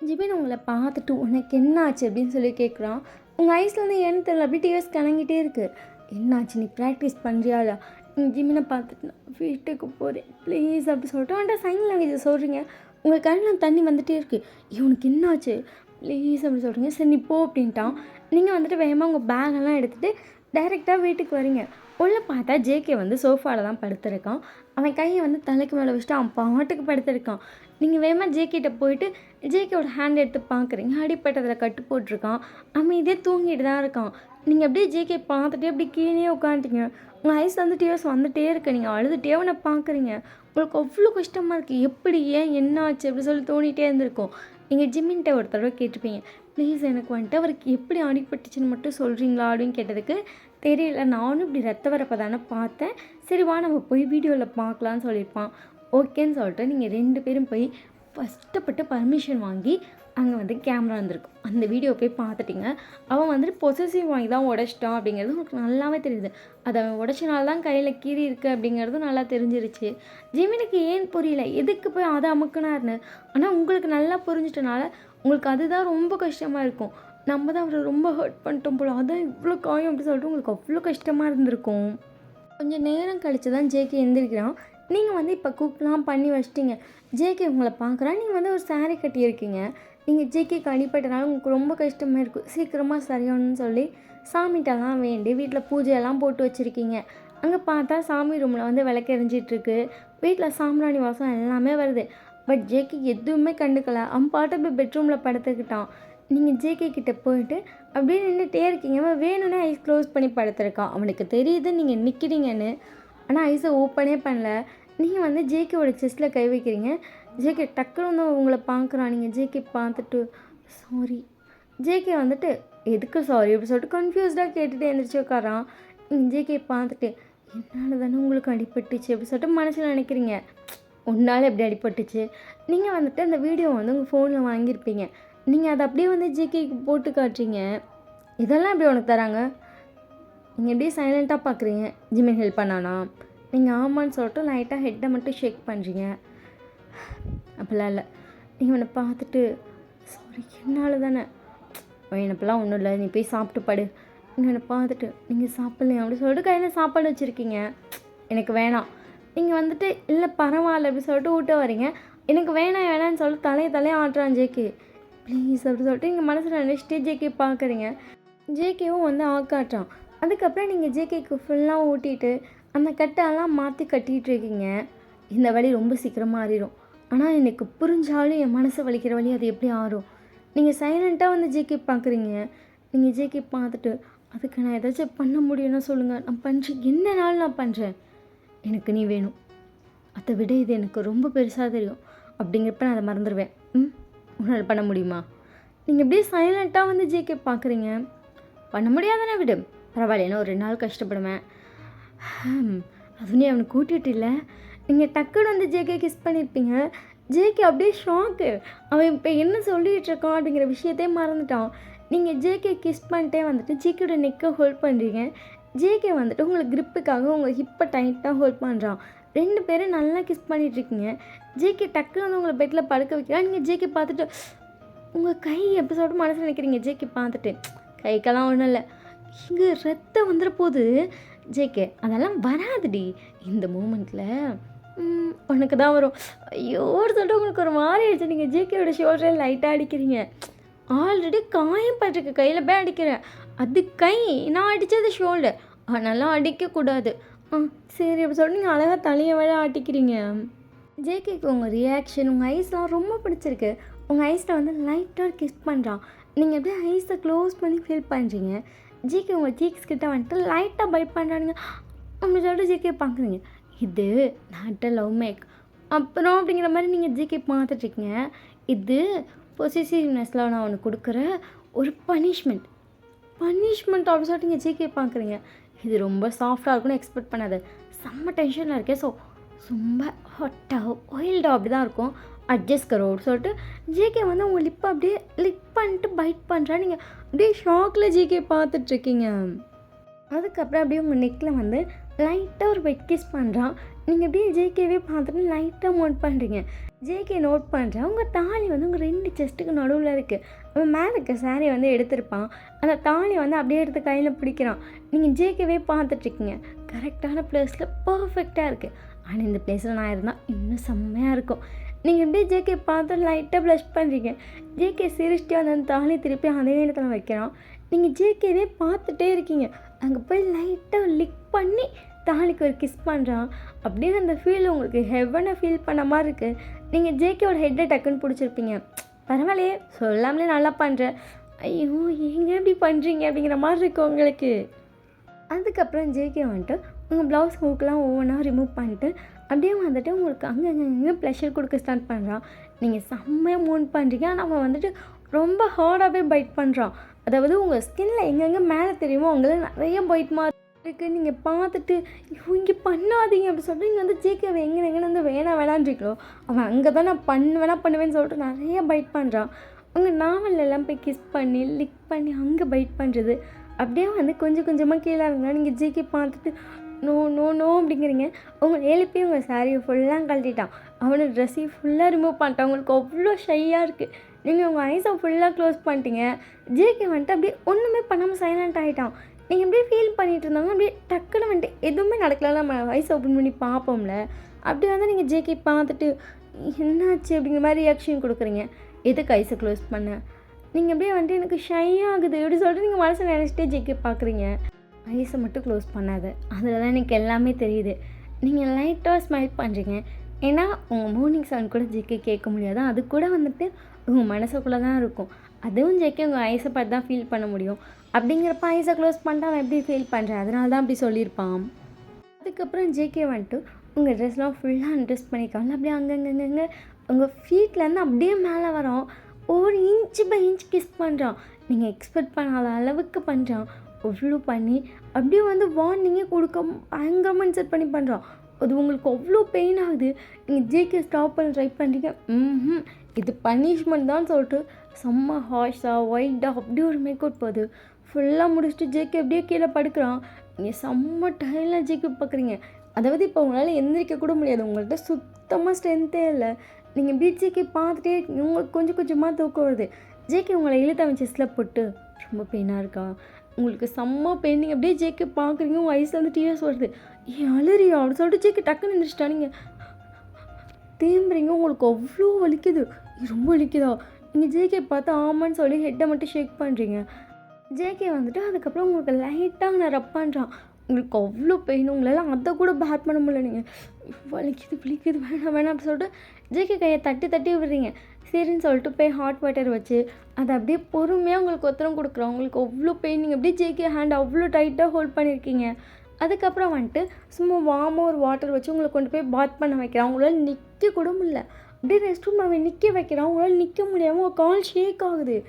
ஜிமின் உங்களை பார்த்துட்டு உனக்கு என்ன ஆச்சு அப்படின்னு சொல்லி கேட்குறான். உங்கள் ஐஸ்லேருந்து ஏன்னு தெரியல, அப்படி டியர்ஸ் கலங்கிட்டே இருக்குது. என்னாச்சு நீ ப்ராக்டிஸ் பண்ணுறியாடா? நீ ஜிமினை பார்த்துட்டு நான் வீட்டுக்கு போகிறேன் ப்ளீஸ் அப்படி சொல்லிட்டு அவன்கிட்ட சைன் லாங்குவேஜ் சொல்கிறீங்க. உங்கள் கண்ணில் தண்ணி வந்துகிட்டே இருக்குது. இவனுக்கு என்னாச்சு ப்ளீஸ் அப்படி சொல்கிறீங்க. சரி நீ போ அப்படின்ட்டான். நீங்கள் வந்துட்டு வேகமாக உங்கள் பேகெல்லாம் எடுத்துகிட்டு டைரெக்டாக வீட்டுக்கு வரீங்க. உள்ளே பார்த்தா ஜேகே வந்து சோஃபாவில் தான் படுத்துருக்கான். அவன் கையை வந்து தலைக்கு மேலே வச்சுட்டு அவன் பாட்டுக்கு படுத்துருக்கான். நீங்கள் வேகமாக ஜேகேட்ட போயிட்டு ஜேகேவோட ஹேண்ட் எடுத்து பார்க்குறீங்க. அடிப்பட்டதில் கட்டு போட்டிருக்கான். அமைதியே தூங்கிட்டு தான் இருக்கான். நீங்கள் அப்படியே ஜேகே பார்த்துட்டு அப்படி கீழே உட்காந்துட்டீங்க. உங்கள் ஐஸ் வந்து டியர்ஸ் வந்துகிட்டே இருக்கு. நீங்கள் அழுதுகிட்டே அவனை பார்க்குறீங்க. உங்களுக்கு அவ்வளோ கஷ்டமாக இருக்குது. எப்படி ஏன் என்ன ஆச்சு அப்படி சொல்லி தோணிகிட்டே இருந்திருக்கும். நீங்கள் ஜிம்மின்ட்ட ஒரு தடவை கேட்டிருப்பீங்க, ப்ளீஸ் எனக்கு வந்துட்டு அவருக்கு எப்படி அடிப்பட்டுச்சுன்னு மட்டும் சொல்கிறீங்களா அப்படின்னு கேட்டதுக்கு தெரியல, நானும் இப்படி ரத்த வரப்போ தானே பார்த்தேன், சரி வா நம்ம போய் வீடியோவில் பார்க்கலான்னு சொல்லியிருப்பான். ஓகேன்னு சொல்லிட்டு நீங்கள் 2 பேரும் போய் கஷ்டப்பட்டு பர்மிஷன் வாங்கி அங்கே வந்து கேமரா இருந்திருக்கும். அந்த வீடியோ போய் பார்த்துட்டிங்க. அவன் வந்துட்டு பொசசிவ் வாங்கி தான் உடைச்சிட்டான் அப்படிங்கிறது உங்களுக்கு நல்லாவே தெரியுது. அதை அவன் உடைச்சனால தான் கையில் கீறி இருக்குது அப்படிங்கிறதும் நல்லா தெரிஞ்சிருச்சு. ஜெமினிக்கு ஏன் புரியல, எதுக்கு போய் அதை அமுக்குனாருன்னு. ஆனால் உங்களுக்கு நல்லா புரிஞ்சிட்டனால உங்களுக்கு அதுதான் ரொம்ப கஷ்டமாக இருக்கும். நம்ம தான் அவரை ரொம்ப ஹர்ட் பண்ணிட்டோம் போல, அதான் இவ்வளோ காயம் அப்படி சொல்லிட்டு உங்களுக்கு அவ்வளோ கஷ்டமாக இருந்திருக்கும். கொஞ்சம் நேரம் கழித்து தான் ஜேகே எந்திரிக்கிறான். நீங்கள் வந்து இப்போ குக்லாம் பண்ணி வச்சிட்டிங்க. ஜேகே உங்களை பார்க்குறான். நீங்கள் வந்து ஒரு சாரீ கட்டியிருக்கீங்க. நீங்கள் ஜேகேக்கு அடிப்பட்டனால உங்களுக்கு ரொம்ப கஷ்டமாக இருக்கும். சீக்கிரமாக சரியாகணும்னு சொல்லி சாமிகிட்டலாம் வேண்டி வீட்டில் பூஜையெல்லாம் போட்டு வச்சுருக்கீங்க. அங்கே பார்த்தா சாமி ரூமில் வந்து விளக்கு எரிஞ்சிட்ருக்கு. வீட்டில் சாம்பிராணி வாசம் எல்லாமே வருது. பட் ஜேகே எதுவுமே கண்டுக்கல. அவன் பாட்டு போய் பெட்ரூமில் படுத்துக்கிட்டான். நீங்கள் ஜேகே கிட்டே போயிட்டு அப்படியே நின்றுட்டே இருக்கீங்க. அவன் வேணும்னே ஐஸ் க்ளோஸ் பண்ணி படுத்துருக்கான். அவனுக்கு தெரியுது நீங்கள் நிற்கிறீங்கன்னு. ஆனால் ஐஸை ஓப்பனே பண்ணல. நீங்கள் வந்து ஜேகேவோட செஸ்ட்டில் கை வைக்கிறீங்க. ஜேகே டக்குன்னு வந்து உங்களை பார்க்குறான். நீங்கள் ஜேகே பார்த்துட்டு சாரி. ஜேகே வந்துட்டு எதுக்கு சாரி அப்படி சொல்லிட்டு கன்ஃபியூஸ்டாக கேட்டுட்டு எழுந்திரிச்சு உட்காரான். நீங்கள் ஜேகே பார்த்துட்டு என்னால் தானே உங்களுக்கு அடிபட்டுச்சு அப்படி சொல்லிட்டு மனசில் நினைக்கிறீங்க. உன்னால் எப்படி அடிபட்டுச்சு? நீங்கள் வந்துட்டு அந்த வீடியோ வந்து உங்கள் ஃபோனில் வாங்கியிருப்பீங்க. நீங்கள் அதை அப்படியே வந்து ஜேகேக்கு போட்டு காட்டுறீங்க. இதெல்லாம் எப்படி உனக்கு தராங்க? நீங்கள் எப்படியே சைலண்ட்டாக பார்க்குறீங்க. ஜிமின் ஹெல்ப் பண்ணானா? நீங்கள் ஆமான்னு சொல்லிட்டு லைட்டாக ஹெட்டை மட்டும் ஷேக் பண்ணுறீங்க. அப்படிலாம் இல்லை. நீங்கள் உன்னை பார்த்துட்டு சாரி என்னால் தானே எனப்பெல்லாம் ஒன்றும் இல்லை, நீ போய் சாப்பிட்டு படு. நீங்கள் என்னை பார்த்துட்டு நீங்கள் சாப்பிட்லையா அப்படி சொல்லிட்டு கையில் சாப்பாடு வச்சுருக்கீங்க. எனக்கு வேணாம். நீங்கள் வந்துட்டு இல்லை பரவாயில்ல அப்படி சொல்லிட்டு ஊட்ட வரீங்க. எனக்கு வேணாம் வேணான்னு சொல்லிட்டு தலையை ஆட்டுறான் ஜேகே. ப்ளீஸ் அப்படி சொல்லிட்டு நீங்கள் மனசில் நினச்சிட்டு ஜேகே பார்க்குறீங்க. ஜேகேவும் வந்து ஆக்காட்டுறான். அதுக்கப்புறம் நீங்கள் ஜேகேக்கு ஃபுல்லாக ஊட்டிட்டு அந்த கட்டெல்லாம் மாற்றி கட்டிகிட்டு இருக்கீங்க. இந்த வலி ரொம்ப சீக்கிரமாக ஆறிடும். ஆனால் எனக்கு புரிஞ்சாலும் என் மனசை வலிக்கிற வலி அது எப்படி ஆறும்? நீங்கள் சைலண்ட்டாக வந்து ஜேகே பார்க்குறீங்க. நீங்கள் ஜேகே பார்த்துட்டு அதுக்கு நான் ஏதாச்சும் பண்ண முடியும்னா சொல்லுங்கள், நான் பண்ணுறேன், என்னனாலும் நான் பண்ணுறேன். எனக்கு நீ வேணும். அதை விட இது எனக்கு ரொம்ப பெருசாக தெரியும். அப்படிங்கிறப்ப நான் அதை மறந்துடுவேன். உன்னால் பண்ண முடியுமா? நீங்கள் எப்படியே சைலண்ட்டாக வந்து ஜேகே பார்க்குறீங்க. பண்ண முடியாதானே விடு, பரவாயில்ல, ஒரு 2 நாள் கஷ்டப்படுவேன். அதுவும் நீ அவனை கூட்டிகிட்டு இல்லை. நீங்கள் டக்குன்னு வந்து ஜேகே கிஸ் பண்ணியிருப்பீங்க. ஜேகே அப்படியே ஷாக்கு. அவன் இப்போ என்ன சொல்லிகிட்டு இருக்கான் அப்படிங்கிற விஷயத்தையே மறந்துட்டான். நீங்கள் ஜேகே கிஸ் பண்ணிட்டே வந்துட்டு ஜேகேயோட நெக்கை ஹோல்ட் பண்ணுறீங்க. ஜேகே வந்துட்டு உங்களுக்கு கிரிப்புக்காக உங்கள் ஹிப்பை டைட்டாக ஹோல்ட் பண்ணுறான். 2 பேரும் நல்லா கிஸ் பண்ணிகிட்ருக்கீங்க. ஜேகே டக்குன்னு வந்து உங்களை பெட்டில் படுக்க வைக்கிறா. நீங்கள் ஜேகே பார்த்துட்டு உங்கள் கை எப்படி சொல்லிட்டு மனசில் நினைக்கிறீங்க. ஜேகே பார்த்துட்டு கைக்கெல்லாம் ஒன்றும் இல்லை, இங்கே ரத்தம் வந்துட போகுது. ஜேகே அதெல்லாம் வராதுடி, இந்த மூமெண்ட்டில் உனக்கு தான் வரும். ஐயோடு சொல்லிட்டு உங்களுக்கு ஒரு மாதிரி ஆயிடுச்சு. நீங்கள் ஜேகேயோட ஷோல்டரில் லைட்டாக அடிக்கிறீங்க. ஆல்ரெடி காயம் பட்டிருக்கு, கையில் போய் அடிக்கிறேன். அது கை, நான் அடித்தது ஷோல்டர். அதனால அடிக்கக்கூடாது. சரி அப்படி சொல்லிட்டு நீங்கள் அழகாக தலையை விட ஆட்டிக்கிறீங்க. ஜேகேக்கு உங்கள் ரியாக்ஷன், உங்கள் ஐஸ்லாம் ரொம்ப பிடிச்சிருக்கு. உங்கள் ஐஸில் வந்து லைட்டாக கிஸ் பண்ணுறான். நீங்கள் அப்படியே ஐஸை க்ளோஸ் பண்ணி ஃபீல் பண்ணுறீங்க. ஜேகே உங்கள் சீக்ஸ் கிட்ட வந்துட்டு லைட்டாக பைட் பண்ணுறானுங்க. அப்படி சொல்லிட்டு ஜேகே பார்க்குறீங்க. இது நாட் அ லவ் மேக் அப்புறம் அப்படிங்கிற மாதிரி நீங்கள் ஜேகே பார்த்துட்ருக்கீங்க. இது பொசிசிவ்னஸில் நான் ஒன்று கொடுக்குற ஒரு பனிஷ்மெண்ட் அப்படி சொல்லிட்டு நீங்கள் ஜேகே பார்க்குறீங்க. இது ரொம்ப சாஃப்டாக இருக்குன்னு எக்ஸ்பெக்ட் பண்ணாது. செம்ம டென்ஷனில் இருக்கேன். ஸோ ரொம்ப ஹாட்டாக ஒயில்டாக அப்படி தான் இருக்கும். அட்ஜஸ்ட் கரோ அப்படி சொல்லிட்டு ஜேகே வந்து உங்கள் லிப்பை அப்படியே லிக் பண்ணிட்டு பைட் பண்ணுறா. நீங்கள் அப்படியே ஷாக்கில் ஜேகே பார்த்துட்ருக்கீங்க. அதுக்கப்புறம் அப்படியே உங்கள் நெக்கில் வந்து லைட்டாக ஒரு பெட் கிஸ் பண்ணுறான். நீங்கள் அப்படியே ஜேகேவே பார்த்துட்டு லைட்டாக நோட் பண்ணுறீங்க. ஜேகே நோட் பண்ணுறான். உங்கள் தாலி வந்து உங்கள் 2 செஸ்ட்டுக்கு நடுவில் இருக்குது. அவன் மேலே இருக்க சாரியை வந்து எடுத்திருப்பான். அந்த தாலி வந்து அப்படியே எடுத்து கையில் பிடிக்கிறான். நீங்கள் ஜேகேவே பார்த்துட்ருக்கீங்க. கரெக்டான ப்ளேஸில் பர்ஃபெக்டாக இருக்குது. ஆனால் இந்த ப்ளேஸில் நான் இருந்தால் இன்னும் செம்மையாக இருக்கும். நீங்கள் எப்படியே ஜேகே பார்த்து லைட்டாக ப்ளஷ் பண்ணுறீங்க. ஜேகே சிரிச்சிட்டு அந்த தாலி திருப்பி அதே இடத்துல வைக்கிறான். நீங்கள் ஜேகேவே பார்த்துட்டே இருக்கீங்க. அங்கே போய் லைட்டாக லிக் பண்ணி தாலிக்கு ஒரு கிஸ் பண்ணுறான். அப்படியே அந்த ஃபீல் உங்களுக்கு ஹெவனை ஃபீல் பண்ண மாதிரி இருக்குது. நீங்கள் ஜேகேவோட ஹெட்டை டக்குன்னு பிடிச்சிருப்பீங்க. பரவாயில்லையே, சொல்லாமலே நல்லா பண்ணுறேன். ஐயோ எங்கே எப்படி பண்ணுறீங்க அப்படிங்கிற மாதிரி இருக்குது உங்களுக்கு. அதுக்கப்புறம் ஜேகே வந்துட்டு உங்கள் ப்ளவுஸ் ஹூக்கெலாம் ஒவ்வொன்றா ரிமூவ் பண்ணிட்டு அப்படியே வந்துட்டு உங்களுக்கு அங்கே ப்ளஷர் கொடுக்க ஸ்டார்ட் பண்ணுறான். நீங்கள் செம்மையாக மூவ் பண்ணுறீங்க. ஆனால் அவன் வந்துட்டு ரொம்ப ஹார்டாகவே பைட் பண்ணுறான். அதாவது உங்கள் ஸ்கின்ல எங்கெங்கே மேலே தெரியுமோ அவங்கள நிறைய பைட் மாதிரி இருக்குது. நீங்கள் பார்த்துட்டு இங்கே பண்ணாதீங்க அப்படி சொல்லிட்டு நீங்கள் வந்து ஜேகேவை எங்கே வந்து வேணான்றீங்களோ அவன் அங்கே தான் நான் பண்ணுவேன்னு சொல்லிட்டு நிறைய பைட் பண்ணுறான். உங்கள் நாவலெல்லாம் போய் கிஸ் பண்ணி லிக் பண்ணி அங்கே பைட் பண்ணுறது, அப்படியே வந்து கொஞ்சம் கொஞ்சமாக கீழே இறங்கினா நீங்கள் ஜேகே பார்த்துட்டு நோ நோ நோ அப்படிங்கிறீங்க. உங்களை எழுப்பி உங்கள் சாரியை ஃபுல்லாக கழட்டிட்டான், அவனை ட்ரெஸ்ஸையும் ஃபுல்லாக ரிமூவ் பண்ணிட்டான். உங்களுக்கு அவ்வளோ ஷையாக இருக்குது. நீங்கள் உங்கள் ஐஸை ஃபுல்லாக க்ளோஸ் பண்ணிட்டீங்க. ஜேகே வந்துட்டு அப்படியே ஒன்றுமே பண்ணாமல் சைலண்ட் ஆகிட்டான். நீங்கள் அப்படியே ஃபீல் பண்ணிகிட்டு இருந்தாங்க. அப்படியே டக்குன்னு வந்துட்டு எதுவுமே நடக்கலாம், நம்ம ஐஸ் ஓப்பன் பண்ணி பார்ப்போம்ல. அப்படி வந்து நீங்கள் ஜேகே பார்த்துட்டு என்னாச்சு அப்படிங்கிற மாதிரி ரியாக்ஷன் கொடுக்குறீங்க. எதுக்கு ஐஸை க்ளோஸ் பண்ண? நீங்கள் அப்படியே வந்துட்டு எனக்கு ஷை ஆகுது இப்படி சொல்லிட்டு நீங்கள் மனசில் நினச்சிட்டே ஜேகே பார்க்குறீங்க. ஐஸை மட்டும் க்ளோஸ் பண்ணாது, அதில் தான் எனக்கு எல்லாமே தெரியுது. நீங்கள் லைட்டாக ஸ்மைல் பண்ணுறீங்க. ஏன்னா உங்கள் மார்னிங் சவுண்ட் கூட ஜேகே கேட்க முடியாது, அது கூட வந்துட்டு உங்கள் மனசுக்குள்ளே தான் இருக்கும். அதுவும் ஜேகே உங்கள் ஐஸை பார்த்து தான் ஃபீல் பண்ண முடியும். அப்படிங்கிறப்ப ஐஸை க்ளோஸ் பண்ணிட்டு அவன் எப்படி ஃபீல் பண்ணுறேன், அதனால தான் அப்படி சொல்லியிருப்பான். அதுக்கப்புறம் ஜேகே வந்துட்டு உங்கள் ட்ரெஸ்லாம் ஃபுல்லாக அன்ட்ரெஸ் பண்ணிக்காமல் அப்படியே அங்கங்கங்க உங்கள் ஃபீட்லேருந்து அப்படியே மேலே வரோம். ஒரு இன்ச்சு பை இன்ச் கிஸ் பண்ணுறான். நீங்கள் எக்ஸ்பெக்ட் பண்ணாத அளவுக்கு பண்ணுறான். அவ்வளோ பண்ணி அப்படியே வந்து வார்னிங்கே கொடுக்க பயங்கரமாக இன்செர்ட் பண்ணி பண்ணுறான். அது உங்களுக்கு அவ்வளோ பெயின் ஆகுது. நீங்கள் ஜேகே ஸ்டாப் பண்ண ட்ரை பண்ணுறீங்க. இது பனிஷ்மெண்ட் தான் சொல்லிட்டு செம்ம ஹாஷாக ஒயிட்டாக அப்படியே ஒரு மேக்கவுட் போகுது. ஃபுல்லாக முடிச்சுட்டு ஜேகே அப்படியே கீழே படுக்கிறான். நீங்கள் செம்ம டயர்டாக ஜேகே பார்க்குறீங்க. அதாவது இப்போ உங்களால் எந்திரிக்க கூட முடியாது, உங்கள்கிட்ட சுத்தமாக ஸ்ட்ரென்த்தே இல்லை. நீங்கள் இப்படி ஜேகே பார்த்துட்டே உங்களுக்கு கொஞ்சம் கொஞ்சமாக தூக்கம் வருது. ஜேகே உங்களை இழுத்து அவன் செஸ்ட்டில் போட்டு ரொம்ப பெயினாக இருக்கா, உங்களுக்கு செம்ம பெயின். நீங்கள் அப்படியே ஜேகே பார்க்குறீங்க, உங்கள் ஐஸில் வந்து டிஎஸ் வருது. ஏன் அலறியா அப்படின்னு சொல்லிட்டு ஜேகே டக்குன்னு எழுந்திரிச்சிட்டா. நீங்கள் தேம்புறீங்க, உங்களுக்கு அவ்வளோ வலிக்குது. ரொம்ப வலிக்குதா? நீங்கள் ஜேகே பார்த்து ஆமான்னு சொல்லி ஹெட்டை மட்டும் ஷேக் பண்ணுறீங்க. ஜேகே வந்துட்டு அதுக்கப்புறம் உங்களுக்கு லைட்டாக நான் ரப் பண்ணுறான். உங்களுக்கு அவ்வளோ பெயின், உங்களால் அதை கூட பேர் பண்ண முடியல. நீங்கள் வலிக்குது வேணாம் வேணாம் அப்படி சொல்லிட்டு ஜேகே கையை தட்டி தட்டி விடுறீங்க. சரின்னு சொல்லிட்டு போய் ஹாட் வாட்டர் வச்சு அதை அப்படியே பொறுமையாக உங்களுக்கு ஒத்தரம் கொடுக்குறோம். உங்களுக்கு அவ்வளோ பெயின். நீங்கள் அப்படியே ஜேகே ஹேண்ட் அவ்வளோ டைட்டாக ஹோல்ட் பண்ணியிருக்கீங்க. அதுக்கப்புறம் வந்துட்டு சும்மா வார்மாக ஒரு வாட்டர் வச்சு உங்களை கொண்டு போய் பாத் பண்ண வைக்கிறான். உங்களால் நிற்க கூட முடியல. அப்படியே ரெஸ்ட் ரூம் அவன் நிற்க வைக்கிறான். உங்களால் நிற்க முடியாமல் உங்கள் கால் ஷேக் ஆகுது.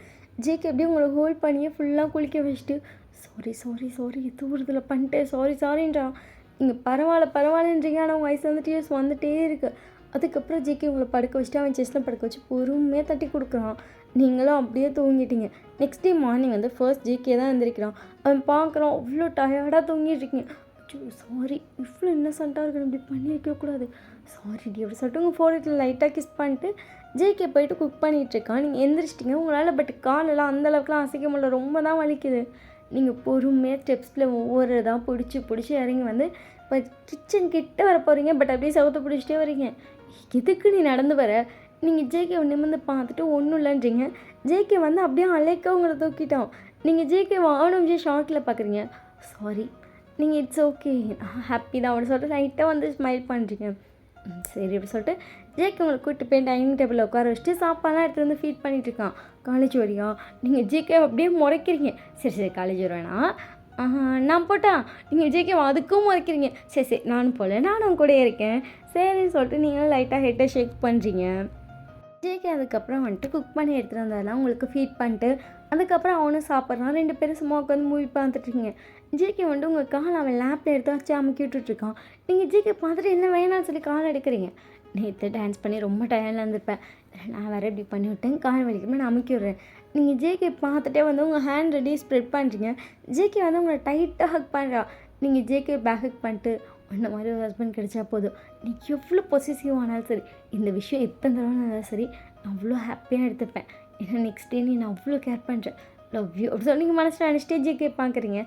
ஜேகே அப்படியே உங்களை ஹோல்ட் பண்ணியே ஃபுல்லாக குளிக்க வச்சுட்டு சாரி தூரத்தில் பண்ணிட்டேன் சாரின்றான். நீங்கள் பரவாயில்லன்றீங்க. ஆனால் உங்கள் ஐஸ் வந்து டிஎஸ் வந்துகிட்டே இருக்குது. அதுக்கப்புறம் ஜேகே உங்களை படுக்க வச்சுட்டு அவன் செஸ்ட்டில் படுக்க வச்சு பொறுமையாக தட்டி கொடுக்குறான். நீங்களும் அப்படியே தூங்கிட்டீங்க. நெக்ஸ்ட் டே மார்னிங் வந்து ஃபர்ஸ்ட் ஜேகே தான் எழுந்திரிக்கிறான். அவன் பார்க்குறான், அவ்வளோ டயர்டாக தூங்கிட்டுருக்கீங்க. சாரி இவ்வளோ இன்னசென்ட்டாக இருக்கணும், இப்படி பண்ணி வைக்கக்கூடாது, சாரி டி அப்படி சொல்லிட்டு உங்கள் ஃபோர்ஹெட்டில் லைட்டாக கிஸ் பண்ணிட்டு ஜேகே போயிட்டு குக் பண்ணிகிட்ருக்கான். நீங்கள் எந்திரிச்சிட்டிங்க. உங்களால் பட் காலெல்லாம் அந்தளவுக்குலாம் அசைக்க முடியல, ரொம்ப தான் வலிக்குது. நீங்கள் பொறுமையாக ஸ்டெப்ஸில் ஒவ்வொரு இதாக பிடிச்சி இறங்கி வந்து இப்போ கிச்சன் கிட்ட வர போகிறீங்க. பட் அப்படியே சவுத்தை பிடிச்சிட்டே வரீங்க. எதுக்கு நீ நடந்து வர? நீங்கள் ஜேகே நிமிர்ந்து பார்த்துட்டு ஒன்றும் இல்லைன்றீங்க. ஜேகே வந்து அப்படியே அலைக்க உங்களை தூக்கிட்டோம். நீங்கள் ஜேகே வாணும் விஜய் ஷார்ட்டில் பார்க்குறீங்க. சாரி நீங்கள் இட்ஸ் ஓகே ஹாப்பி தான் அப்படின்னு சொல்லிட்டு லைட்டாக வந்து ஸ்மைல் பண்ணுறீங்க. சரி அப்படி சொல்லிட்டு ஜேகே உங்களை கூப்பிட்டு போய் டைனிங் டேபிளில் உட்கார வச்சுட்டு சாப்பாடெலாம் எடுத்து வந்து ஃபீட் பண்ணிகிட்ருக்கான். காலேஜ் வரியா? நீங்கள் ஜேகே அப்படியே முறைக்கிறீங்க. சரி காலேஜ் வருவேனா? நான் போட்டா? நீங்கள் ஜேகே அதுக்கும் முறைக்கிறீங்க. சரி நானும் போகல, நானும் கூட இருக்கேன் சரின்னு சொல்லிட்டு நீங்களும் லைட்டாக ஹெட்டை ஷேக் பண்ணுறீங்க. ஜேகே அதுக்கப்புறம் வந்துட்டு குக் பண்ணி எடுத்துகிட்டு வந்தாலாம் உங்களுக்கு ஃபீட் பண்ணிட்டு அதுக்கப்புறம் அவனும் சாப்பிட்றான். 2 பேரும் சும்மா உட்காந்து மூவி பார்த்துட்ருக்கீங்க. ஜேகே வந்துட்டு உங்கள் கால் அவன் லேப்பில் எடுத்து வச்சு அமுக்கி விட்டுட்ருக்கான். நீங்கள் ஜேகே பார்த்துட்டு என்ன வேணாம்னு சொல்லி கால் எடுக்கிறீங்க. நேற்று டான்ஸ் பண்ணி ரொம்ப டயர்டில் இருந்திருப்பேன், நான் வேறு இப்படி பண்ணி விட்டேன், கால் வலிக்குமே நான் அமுக்கி விட்றேன். நீங்கள் ஜேகே பார்த்துட்டே வந்து உங்கள் ஹேண்ட் ரெடி ஸ்ப்ரெட் பண்ணுறீங்க. ஜேகே வந்து உங்களை டைட்டாக ஹக் பண்ணுறான். நீங்கள் ஜேகே பேக் ஹக் பண்ணிட்டு அந்த மாதிரி ஒரு ஹஸ்பண்ட் கிடைச்சா போதும், நீ எவ்வளோ பொசிசிவ் ஆனாலும் சரி, இந்த விஷயம் எத்தனை தடவை இருந்தாலும் சரி, நான் அவ்வளோ ஹாப்பியாக எடுத்துப்பேன். ஏன்னா நெக்ஸ்ட் டே நீ நான் அவ்வளோ கேர் பண்ணுறேன், லவ் யூ அப்படி சொல்லி நீங்கள் மனசில் நினச்சிட்டே ஜேகே பார்க்குறீங்க.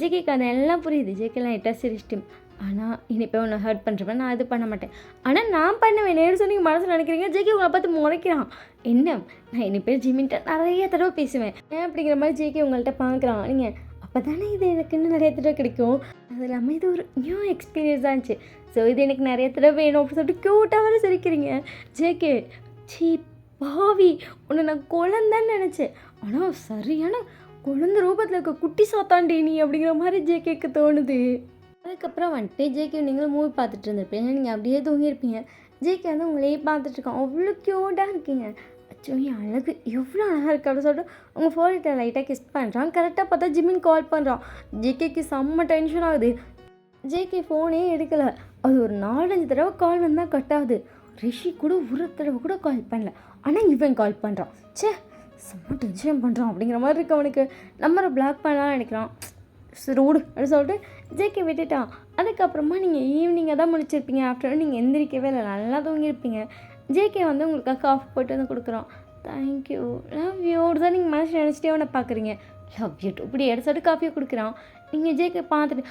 ஜேகேக்கு அது எல்லாம் புரியுது. ஜேகேலாம் எட்டா சிரிச்சிட்டும். ஆனால் இனிப்போ ஒன்று ஹர்ட் பண்ணுறப்ப நான் இது பண்ண மாட்டேன், ஆனால் நான் பண்ணுவேன் நேரு சொல்லி நீங்கள் மனசில் நினைக்கிறீங்க. ஜேகே உங்களை பார்த்து முறைக்கிறான். என்ன நான் இனிப்பேர் ஜிமின்ட்ட நிறைய தடவை பேசுவேன் ஏன் அப்படிங்கிற மாதிரி ஜேகே உங்கள்கிட்ட பார்க்குறான். நீங்கள் அப்போ தானே இது எனக்கு இன்னும் நிறைய தடவை கிடைக்கும், அது இல்லாமல் இது ஒரு நியூ எக்ஸ்பீரியன்ஸ் தான் இருந்துச்சு, ஸோ இது எனக்கு நிறைய தடவை வேணும் அப்படின்னு சொல்லிட்டு க்யூட்டாக வேறு சிரிக்கிறீங்க. ஜேகே சீ பாவி, உன்னை நான் குழந்தைன்னு நினச்சேன், ஆனால் சரியான குழந்தை ரூபத்தில் இருக்க குட்டி சாத்தாண்டி நீ அப்படிங்கிற மாதிரி ஜேகேக்கு தோணுது. அதுக்கப்புறம் வந்துட்டு ஜேகே நீங்கள் மூவி பார்த்துட்டு இருந்திருப்பீங்க. நீங்கள் அப்படியே தூங்கியிருப்பீங்க. ஜேகே வந்து உங்களையே பார்த்துட்ருக்கோம். அவ்வளோ க்யூட்டாக இருக்கீங்க. அச்சோ என் அழகு எவ்வளோ அழகாக இருக்குது அப்படின்னு சொல்லிட்டு உங்கள் ஃபோர்கிட்ட லைட்டாக கிஸ் பண்ணுறான். கரெக்டாக பார்த்தா ஜிமின் கால் பண்ணுறான். ஜேகேக்கு செம்ம டென்ஷன் ஆகுது. ஜேகே ஃபோனே எடுக்கலை. அது ஒரு 4-5 தடவை கால் வந்தால் கட் ஆகுது. ரிஷி கூட ஒரு தடவை கூட கால் பண்ணல, ஆனால் இவன் கால் பண்ணுறான். சே செம்ம டென்ஷன் பண்ணுறான் அப்படிங்கிற மாதிரி இருக்கு அவனுக்கு. நம்பரை பிளாக் பண்ணலாம்னு நினைக்கிறான். சரி விடு அப்படின்னு சொல்லிட்டு ஜேகே விட்டுட்டான். அதுக்கப்புறமா நீங்கள் ஈவினிங்காக தான் முழிச்சிருப்பீங்க. ஆஃப்டர்நூன் நீங்கள் எந்திரிக்கவே இல்லை, நல்லா தூங்கியிருப்பீங்க. ஜேகே வந்து உங்களுக்காக காஃபி போட்டு வந்து கொடுக்குறான். தேங்க்யூ, லவ் யூ தான் நீங்கள் மனசு நினச்சிட்டே அவனை பார்க்குறீங்க. லவ் யூ இப்படி எடுத்துட்டு காஃபியை கொடுக்குறான். நீங்கள் ஜேகே பார்த்துட்டு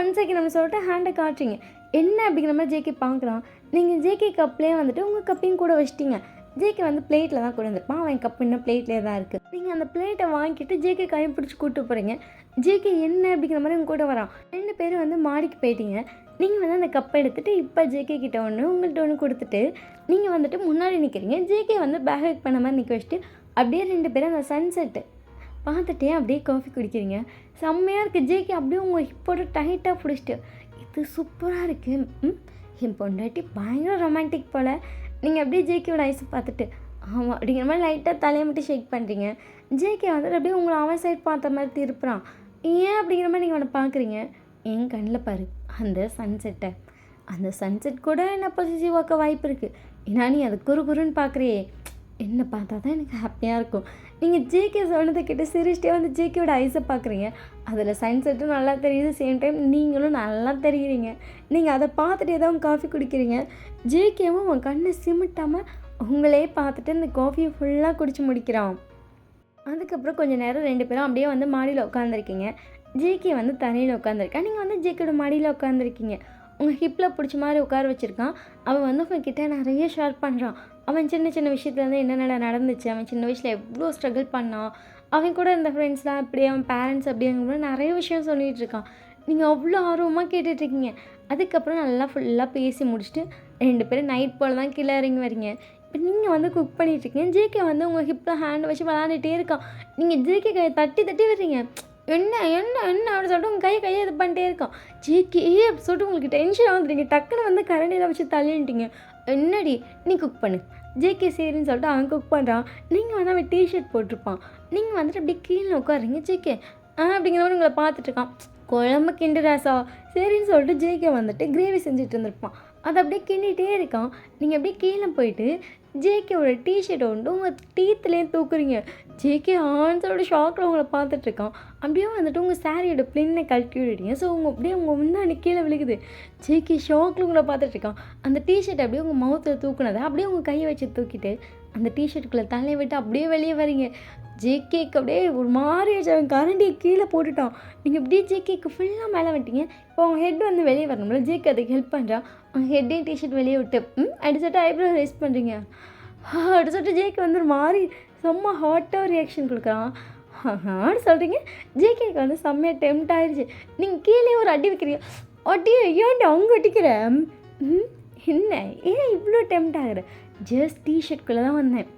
1 செகண்ட் நம்ம சொல்லிட்டு ஹேண்டை காட்டுறீங்க. என்ன அப்படிங்கிற மாதிரி ஜேகே பார்க்குறான். நீங்கள் ஜேகே கப்லேயே வந்துட்டு உங்கள் கப்பையும் கூட வச்சிட்டிங்க. ஜேகே வந்து பிளேட்டில் தான் கொண்டு வந்திருப்பான். அவன் கப் இன்னும் பிளேட்லேயே தான் இருக்குது. நீங்கள் அந்த பிளேட்டை வாங்கிட்டு ஜேகே கையை பிடிச்சி கூப்பிட்டு போகிறீங்க. ஜேகே என்ன அப்படிங்கிற மாதிரி உங்க கூட வரான். 2 பேரும் வந்து மாடிக்கு போயிட்டீங்க. நீங்கள் வந்து அந்த கப்பை எடுத்துகிட்டு இப்போ ஜேகே கிட்ட ஒன்று உங்கள்கிட்ட ஒன்று கொடுத்துட்டு நீங்கள் வந்துட்டு முன்னாடி நிற்கிறீங்க. ஜேகே வந்து பேக் ஹேக் பண்ண மாதிரி நிற்க வச்சுட்டு அப்படியே 2 பேரும் அந்த சன்செட்டு பார்த்துட்டே அப்படியே காஃபி குடிக்கிறீங்க. செம்மையாக இருக்குது. ஜேகே அப்படியே உங்கள் ஹிப்போட டைட்டாக பிடிச்சிட்டு இது சூப்பராக இருக்குது. என் பொண்டாட்டி பயங்கர ரொமான்டிக் போல். நீங்கள் அப்படியே ஜேகேவோட ஐஸை பார்த்துட்டு ஆமாம் அப்படிங்கிற மாதிரி லைட்டாக தலையை மட்டும் ஷேக் பண்ணுறீங்க. ஜேகே வந்துட்டு அப்படியே உங்களை அவன் சைட் பார்த்த மாதிரி திருப்புறான். ஏன் அப்படிங்கிற மாதிரி நீங்கள் அவனை பார்க்குறீங்க. என் கண்ணில் பாரு அந்த சன்செட்டை. அந்த சன்செட் கூட என்ன பொசிட்டிவாக்க வாய்ப்பு இருக்குது. ஏன்னா நீ அது குறுன்னு பார்க்குறியே, என்னை பார்த்தா தான் எனக்கு ஹாப்பியாக இருக்கும். நீங்கள் ஜேகே சொன்னதை கிட்ட சிரிச்சிட்டே வந்து ஜேகேவோட ஐஸை பார்க்குறீங்க. அதில் சன்செட்டும் நல்லா தெரியுது, சேம் டைம் நீங்களும் நல்லா தெரியுறீங்க. நீங்கள் அதை பார்த்துட்டே தான் காஃபி குடிக்கிறீங்க. ஜேகேவும் உன் கண்ணை சிமிட்டாமல் உங்களே பார்த்துட்டு இந்த காஃபியை ஃபுல்லாக குடிச்சு முடிக்கிறான். அதுக்கப்புறம் கொஞ்சம் நேரம் 2 பேரும் அப்படியே வந்து மாடியில் உட்காந்துருக்கீங்க. ஜேகே வந்து தரையில் உட்காந்துருக்கான். நீங்கள் வந்து ஜேகேயோட மாடியில் உட்காந்துருக்கீங்க. உங்கள் ஹிப்பில் பிடிச்ச மாதிரி உட்கார வச்சுருக்கான். அவன் வந்து உங்ககிட்ட நிறைய ஷேர் பண்ணுறான். அவன் சின்ன விஷயத்துலேருந்து என்னென்ன நடந்துச்சு, அவன் சின்ன வயசில் எவ்வளோ ஸ்ட்ரகிள் பண்ணான், அவன் கூட இருந்த ஃப்ரெண்ட்ஸ்லாம் இப்படி, அவன் பேரண்ட்ஸ் அப்படிங்கிற நிறைய விஷயம் சொல்லிகிட்டு இருக்கான். நீங்கள் அவ்வளோ ஆர்வமாக கேட்டுட்ருக்கீங்க. அதுக்கப்புறம் நல்லா ஃபுல்லாக பேசி முடிச்சுட்டு 2 பேரும் நைட் போல் தான் கீழே இறங்கி வரீங்க. இப்போ நீங்கள் வந்து குக் பண்ணிகிட்ருக்கீங்க. ஜேகே வந்து உங்கள் ஹிப்பில் ஹேண்ட் வச்சு விளாண்டுட்டே இருக்கான். நீங்கள் ஜேகே கையை தட்டி வர்றீங்க. என்ன என்ன என்ன அப்படின்னு சொல்லிட்டு உங்கள் கையை இது பண்ணிட்டே இருக்கான். ஜேகே அப்படி சொல்லிட்டு உங்களுக்கு டென்ஷன் வந்துடுங்க. டக்குன்னு வந்து கரண்டியில் வச்சு தள்ளிட்டீங்க. என்னடி நீ குக் பண்ணு. ஜேகே சரின்னு சொல்லிட்டு அவன் குக் பண்ணுறான். நீங்கள் வந்து அவன் டிஷர்ட் போட்டிருப்பான். நீங்கள் வந்துட்டு அப்படியே கீழே உட்காருங்க. ஜேகே அப்படிங்கிற மாதிரி உங்களை பார்த்துட்ருக்கான். குழம்பு கிண்டு ராசா சரின்னு சொல்லிட்டு ஜேகே வந்துட்டு கிரேவி செஞ்சுட்டு இருந்திருப்பான். அதை அப்படியே கிண்டிகிட்டே இருக்கான். நீங்கள் அப்படியே கீழே போயிட்டு ஜேகேவோட டிஷர்ட்டை வந்துட்டு உங்கள் டீத்துலேயே தூக்குறீங்க. ஜேகே ஆன்ஸோட ஷாக்கில் உங்களை பார்த்துட்ருக்கான். அப்படியே வந்துட்டு உங்கள் சாரியோட பிளின்னை கழட்டி விடுறீங்க. ஸோ அப்படியே உங்கள் முன்னாடி கீழே விழுகுது. ஜேகே ஷாக்கில் உங்களை பார்த்துட்ருக்கான். அந்த டிஷர்ட் அப்படியே உங்கள் மவுத்தில் தூக்குனதை அப்படியே உங்கள் கையை வச்சு தூக்கிட்டு அந்த டிஷர்ட்டுக்குள்ளே தலையை விட்டு அப்படியே வெளியே வரீங்க. ஜேகேக்கு அப்படியே ஒரு மாதிரி அவன் கரண்டியை கீழே போட்டுட்டான். நீங்கள் அப்படியே ஜேகேக்கு ஃபுல்லாக மேலே வந்துட்டீங்க. இப்போ அவங்க ஹெட் வந்து வெளியே வரணும்ல. ஜேகே அதுக்கு ஹெல்ப் பண்ணுறான். அவங்க ஹெட்டையும் டிஷர்ட் வெளியே விட்டு அடிச்சுட்டு ஐப்ரோ ரைஸ் பண்ணுறீங்க. அடிச்சுட்டு ஜேகே வந்து ஒரு மாதிரி செம்ம ஹாட்டாக ரியாக்ஷன் கொடுக்குறான். அப்படின்னு சொல்கிறீங்க. ஜேகேக்கு வந்து செம்மையாக டெம்ட் ஆயிடுச்சு. நீங்கள் கீழே ஒரு அடி வைக்கிறீங்க. அடி ஏன்டி அவங்க அடிக்கிற என்ன ஏன் இவ்வளோ டெம்ட் ஆகுற? ஜஸ்ட் டிஷர்ட்குள்ளே தான் வந்தேன்.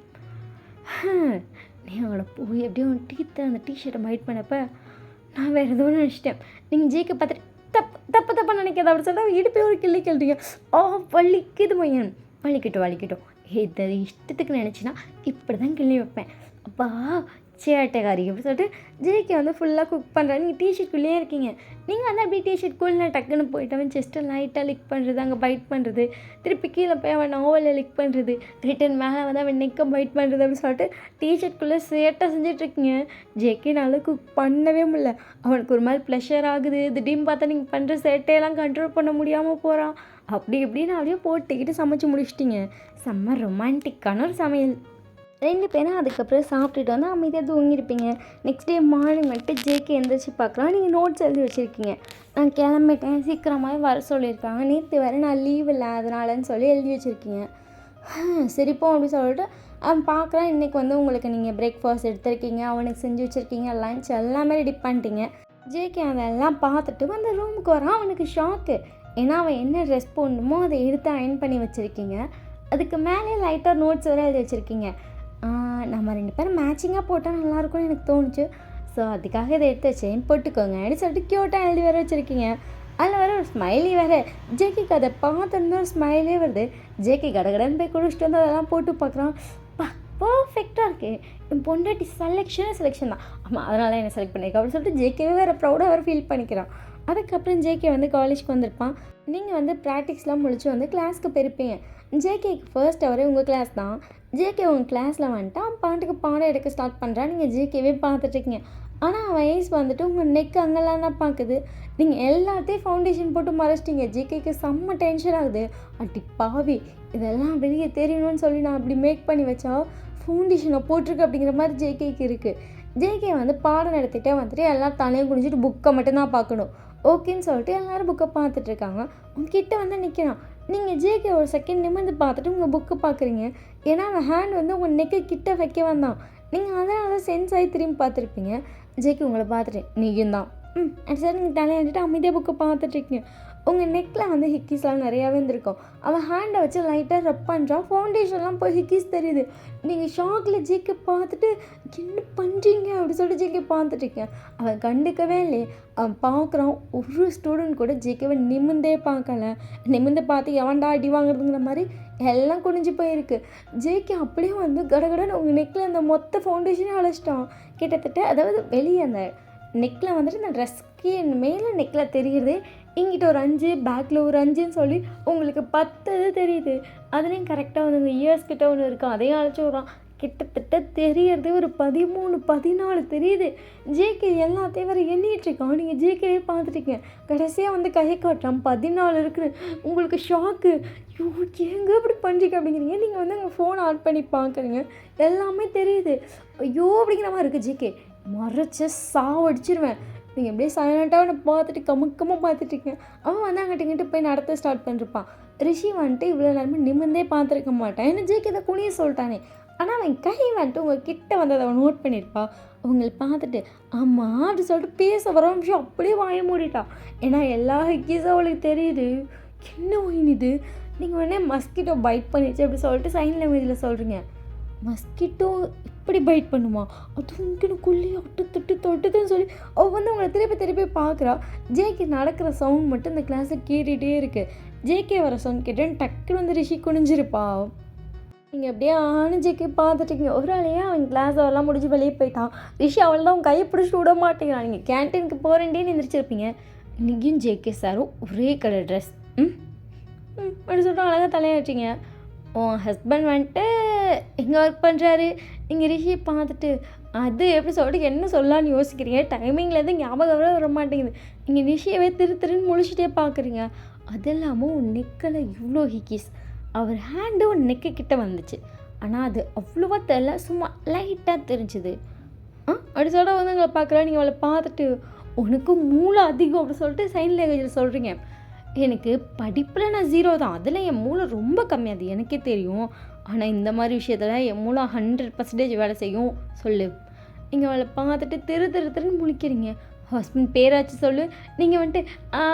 நீ அவளை போய் எப்படியும் டீத்தை அந்த டிஷர்ட்டை மைட் பண்ணப்போ நான் வேறு எதுவும் நினச்சிட்டேன். நீங்கள் ஜேகே பார்த்துட்டு தப்பாக நினைக்காத அப்படி சொல்லிட்டு இடுப்பே ஒரு கிள்ளி கிள்றீங்க. வலிக்குது மையன். வலிக்கட்டும் இதை இஷ்டத்துக்கு நினச்சின்னா இப்படி தான் கிள்ளி வைப்பேன். அப்பா சேட்டைக்காரி அப்படி சொல்லிட்டு ஜேகே வந்து ஃபுல்லாக குக் பண்ணுறேன். நீங்கள் டிஷர்ட்குள்ளேயே இருக்கீங்க. நீங்கள் வந்து அப்படியே டிஷர்ட்குள்ளே டக்குன்னு போயிட்டு அவன் செஸ்ட்டை லைட்டாக லிக் பண்ணுறது, அங்கே பைட் பண்ணுறது, திருப்பி கீழே போய் அவன் நாவலில் லிக் பண்ணுறது, ரிட்டன் மேலே வந்து அவன் நெக்கை பைட் பண்ணுறது அப்படின்னு சொல்லிட்டு டிஷர்ட்குள்ளே சேட்டை செஞ்சிட்ருக்கீங்க. ஜேகே நல்லா குக் பண்ணவே முடியல. அவனுக்கு ஒரு மாதிரி ப்ளஷர் ஆகுது. திடீர்னு பார்த்தா நீங்கள் பண்ணுற சேட்டையெல்லாம் கண்ட்ரோல் பண்ண முடியாமல் போகிறான். அப்படி இப்படின்னு அப்படியே போட்டுக்கிட்டு சமைச்சு முடிச்சிட்டிங்க. செம்ம ரொமான்டிக்கான ஒரு சமையல். 2 பேரும் அதுக்கப்புறம் சாப்பிட்டுட்டு வந்து அமைதியாக தூங்கியிருப்பீங்க. நெக்ஸ்ட் டே மார்னிங் வந்துட்டு ஜேகே எந்திரிச்சு பார்க்கலாம். நீங்கள் நோட்ஸ் எழுதி வச்சுருக்கீங்க. நான் கிளம்பிட்டேன், சீக்கிரமாகவே வர சொல்லியிருக்காங்க, நேற்று வேறு நான் லீவ் இல்லை அதனாலன்னு சொல்லி எழுதி வச்சுருக்கீங்க. சரிப்போம் அப்படின்னு சொல்லிட்டு அவன் பார்க்குறான். இன்றைக்கி வந்து உங்களுக்கு நீங்கள் பிரேக்ஃபாஸ்ட் எடுத்துருக்கீங்க, அவனுக்கு செஞ்சு வச்சுருக்கீங்க, லன்ச் எல்லாமே ரெடி பண்ணிட்டீங்க. ஜேகே அதெல்லாம் பார்த்துட்டு வந்து ரூமுக்கு வரான். அவனுக்கு ஷாக்கு. ஏன்னா அவன் என்ன ட்ரெஸ் போடணுமோ அதை எடுத்து அயன் பண்ணி வச்சுருக்கீங்க. அதுக்கு மேலே லைட்டாக நோட்ஸ் வேறு எழுதி வச்சுருக்கீங்க. நம்ம 2 பேரும் மேட்சிங்காக போட்டால் நல்லாயிருக்கும்னு எனக்கு தோணுச்சு. ஸோ அதுக்காக இதை எடுத்து வச்சேன், போட்டுக்கோங்க அப்படின்னு சொல்லிட்டு க்யூட்டாக எழுதி வேறு வச்சுருக்கீங்க. அதில் வேறு ஒரு ஸ்மைலி வேறு. ஜேகேக்கு அதை பார்த்துருந்தா ஒரு ஸ்மைலே வருது. ஜேகே கடகடன்னு போய் குடிச்சிட்டு வந்து அதெல்லாம் போட்டு பார்க்குறான். பர்ஃபெக்டாக இருக்கு, என் பொண்டாட்டி செலெக்ஷன் தான். ஆமாம் அதனால என்ன செலக்ட் பண்ணியிருக்கேன் அப்படின்னு சொல்லிட்டு ஜேகேவே வேறு ப்ரௌடாக வேறு ஃபீல் பண்ணிக்கிறான். அதுக்கப்புறம் ஜேகே வந்து காலேஜ்க்கு வந்திருப்பான். நீங்கள் வந்து ப்ராக்டிக்ஸ்லாம் முடிச்சு வந்து கிளாஸ்க்கு போயிருப்பீங்க. ஜேகேக்கு ஃபர்ஸ்ட் அவரே உங்கள் கிளாஸ் தான். ஜேகே உங்கள் கிளாஸில் வந்துட்டு அவன் பாட்டுக்கு பாடம் எடுக்க ஸ்டார்ட் பண்ணுறான். நீங்கள் ஜேகேவே பார்த்துட்ருக்கீங்க. ஆனால் அவன் ஐஸ் வந்துட்டு உங்கள் நெக் அங்கெல்லாம் தான் பார்க்குது. நீங்கள் எல்லாத்தையும் ஃபவுண்டேஷன் போட்டு மறைச்சிட்டிங்க. ஜேகேக்கு செம்ம டென்ஷன் ஆகுது. அடி பாவி, இதெல்லாம் வெளியே தெரியணும்னு சொல்லி நான் அப்படி மேக் பண்ணி வச்சா ஃபவுண்டேஷனை போட்டிருக்கு அப்படிங்கிற மாதிரி ஜேகேக்கு இருக்குது. ஜேகே வந்து பாடம் நடத்திட்டே வந்துட்டு எல்லாம் தலையை குடிஞ்சிட்டு புக்கை மட்டும்தான் பார்க்கணும். ஓகேன்னு சொல்லிட்டு எல்லோரும் புக்கை பார்த்துட்ருக்காங்க. உங்ககிட்ட வந்து நிற்கிறான். நீங்கள் ஜேகே ஒரு செகண்ட் நிமிர்ந்து பார்த்துட்டு உங்கள் புக்கை பார்க்குறீங்க. ஏன்னா அவன் ஹேண்ட் வந்து உங்கள் நெக்கு கிட்ட வைக்க வந்தான். நீங்கள் அதனால சென்ஸ் ஆகி திரும்பி பார்த்துருப்பீங்க. ஜேகே உங்களை பார்த்துட்டு நீயும் தான் சார் நீங்கள் தலையாண்டிட்டு அமைதியாக புக்கை பார்த்துட்ருக்கீங்க. உங்கள் நெக்கில் வந்து ஹிக்கீஸ்லாம் நிறையாவே இருந்திருக்கும். அவன் ஹேண்டை வச்சு லைட்டாக ரப் பண்ணுறான். ஃபவுண்டேஷன்லாம் போய் ஹிக்கீஸ் தெரியுது. நீங்கள் ஷாக்கில் ஜேகே பார்த்துட்டு என்ன பண்ணுறீங்க அப்படி சொல்லிட்டு ஜேகே பார்த்துட்ருக்கேன். அவன் கண்டுக்கவே இல்லையே. அவன் பார்க்குறான். ஒரு ஸ்டூடெண்ட் கூட ஜேகேவை நிமிர்ந்தே பார்க்கல. நிமிர்ந்து பார்த்து எவன்டா அடி வாங்குறதுங்கிற மாதிரி எல்லாம் குனிஞ்சு போயிருக்கு. ஜேகே அப்படியே வந்து கடகடன்னு உங்கள் நெக்கில் அந்த மொத்த ஃபவுண்டேஷனே அழைச்சிட்டான். கிட்டத்தட்ட அதாவது வெளியே அந்த நெக்கில் வந்துட்டு இந்த ட்ரெஸ்க்கு மேலே நெக்கில் தெரியுது. இங்கிட்ட ஒரு 5 பேக்கில் ஒரு 5ன்னு சொல்லி உங்களுக்கு 10 தெரியுது. அதுலேயும் கரெக்டாக வந்து இந்த இயர்ஸ் கிட்ட ஒன்று இருக்கும். அதையும் அழைச்சி விட்றான். கிட்டத்தட்ட தெரியறது ஒரு 13 14 தெரியுது. ஜேகே எல்லாத்தையும் வேறு எண்ணிகிட்ருக்கான். நீங்கள் ஜேகேவே பார்த்துட்டீங்க. கடைசியாக வந்து கையை காட்டுறான் 14 இருக்குது. உங்களுக்கு ஷாக்கு. ஐயோ ஏங்க இப்படி பண்ணுறீங்க அப்படிங்கிறீங்க. நீங்கள் வந்து உங்கள் ஃபோன் ஆன் பண்ணி பார்க்குறீங்க. எல்லாமே தெரியுது. ஐயோ அப்படிங்கிற மாதிரி இருக்குது. ஜேகே மறைச்சி சாவடிச்சிருவேன். நீங்கள் எப்படியே சைலண்ட்டாக அவனை பார்த்துட்டு கமுக்கமாக பார்த்துட்ருக்கேன். அவன் வந்து அங்கிட்ட போய் நடத்த ஸ்டார்ட் பண்ணிருப்பான். ரிஷி வந்துட்டு இவ்வளோ நேரமே நிமிர்ந்தே பார்த்துருக்க மாட்டான். ஏன்னா ஜேகே இதை குனிய சொல்லிட்டானே. ஆனால் அவன் கை வந்துட்டு உங்கள் கிட்ட வந்து அதை அவன் நோட் பண்ணியிருப்பான். அவங்களை பார்த்துட்டு ஆமாம் அப்படி சொல்லிட்டு பேச வர நிமிஷம் அப்படியே வாய மூடிட்டான். ஏன்னா எல்லா ஹிக்கீஸும் அவளுக்கு தெரியுது. என்ன ஒயினுது நீங்கள் உடனே மஸ்கிட்டோ பைட் பண்ணிடுச்சு அப்படி சொல்லிட்டு சைன் லாங்குவேஜில் சொல்கிறீங்க. மஸ்கிட்டோ இப்படி பைட் பண்ணுமா? அதுவும் இங்கனுக்குள்ளே தொட்டுதுன்னு சொல்லி அவள் வந்து அவங்கள திருப்பி பார்க்குறா. ஜேகே நடக்கிற சவுண்ட் மட்டும் இந்த கிளாஸில் கேட்டுகிட்டே இருக்குது. ஜேகே வர சவுண்ட் கேட்டேன்னு டக்குன்னு வந்து ரிஷி குனிஞ்சிருப்பா. நீங்கள் அப்படியே ஜேகே பார்த்துட்டீங்க. ஒரு ஆளையே அவன் கிளாஸ் அவெல்லாம் முடிஞ்சு வெளியே போயிட்டான். ரிஷி அவள் தான் அவன் கையை பிடிச்சிட்டு விட மாட்டேங்கிறான். நீங்கள் கேன்டீனுக்கு போகிறேன்டே நிந்திரிச்சிருப்பீங்க. இன்றைக்கும் ஜேகே சாரும் ஒரே கலர் ட்ரெஸ் அப்படி சொல்லிட்டு அழகாக தலையாச்சிங்க. உன் ஹஸ்பண்ட் வந்துட்டு எங்கே ஒர்க் பண்ணுறாரு? நீங்கள் ரிஷியை பார்த்துட்டு அது எப்படி சொல்லிட்டு என்ன சொல்லலான்னு யோசிக்கிறீங்க. டைமிங்லேருந்து ஞாபகம் வர மாட்டேங்குது. நீங்கள் ரிஷியவே திருன்னு முழிச்சிட்டே பார்க்குறீங்க. அது இல்லாமல் உன் நெக்கில் இவ்வளோ ஹிக்கீஸ். அவர் ஹேண்டு உன் நெக்கு கிட்ட வந்துச்சு. ஆனால் அது அவ்வளோவா தெரியல, சும்மா லைட்டாக தெரிஞ்சுது. அப்படி சொல்கிற வந்து எங்களை பார்க்குறா. நீங்கள் அவளை பார்த்துட்டு உனக்கு மூளை அதிகம் அப்படி சொல்லிட்டு சைன் லாங்குவேஜில் சொல்கிறீங்க. எனக்கு படிப்பில் நான் 0 தான். அதில் என் மூளை ரொம்ப கம்மி, அது எனக்கே தெரியும். ஆனால் இந்த மாதிரி விஷயத்தில் என் மூளை 100% வேலை செய்யும். சொல்லு. நீங்கள் அவளை பார்த்துட்டு திருன்னு முழிக்கிறீங்க. ஹஸ்பண்ட் பேராச்சு சொல்லு. நீங்கள் வந்துட்டு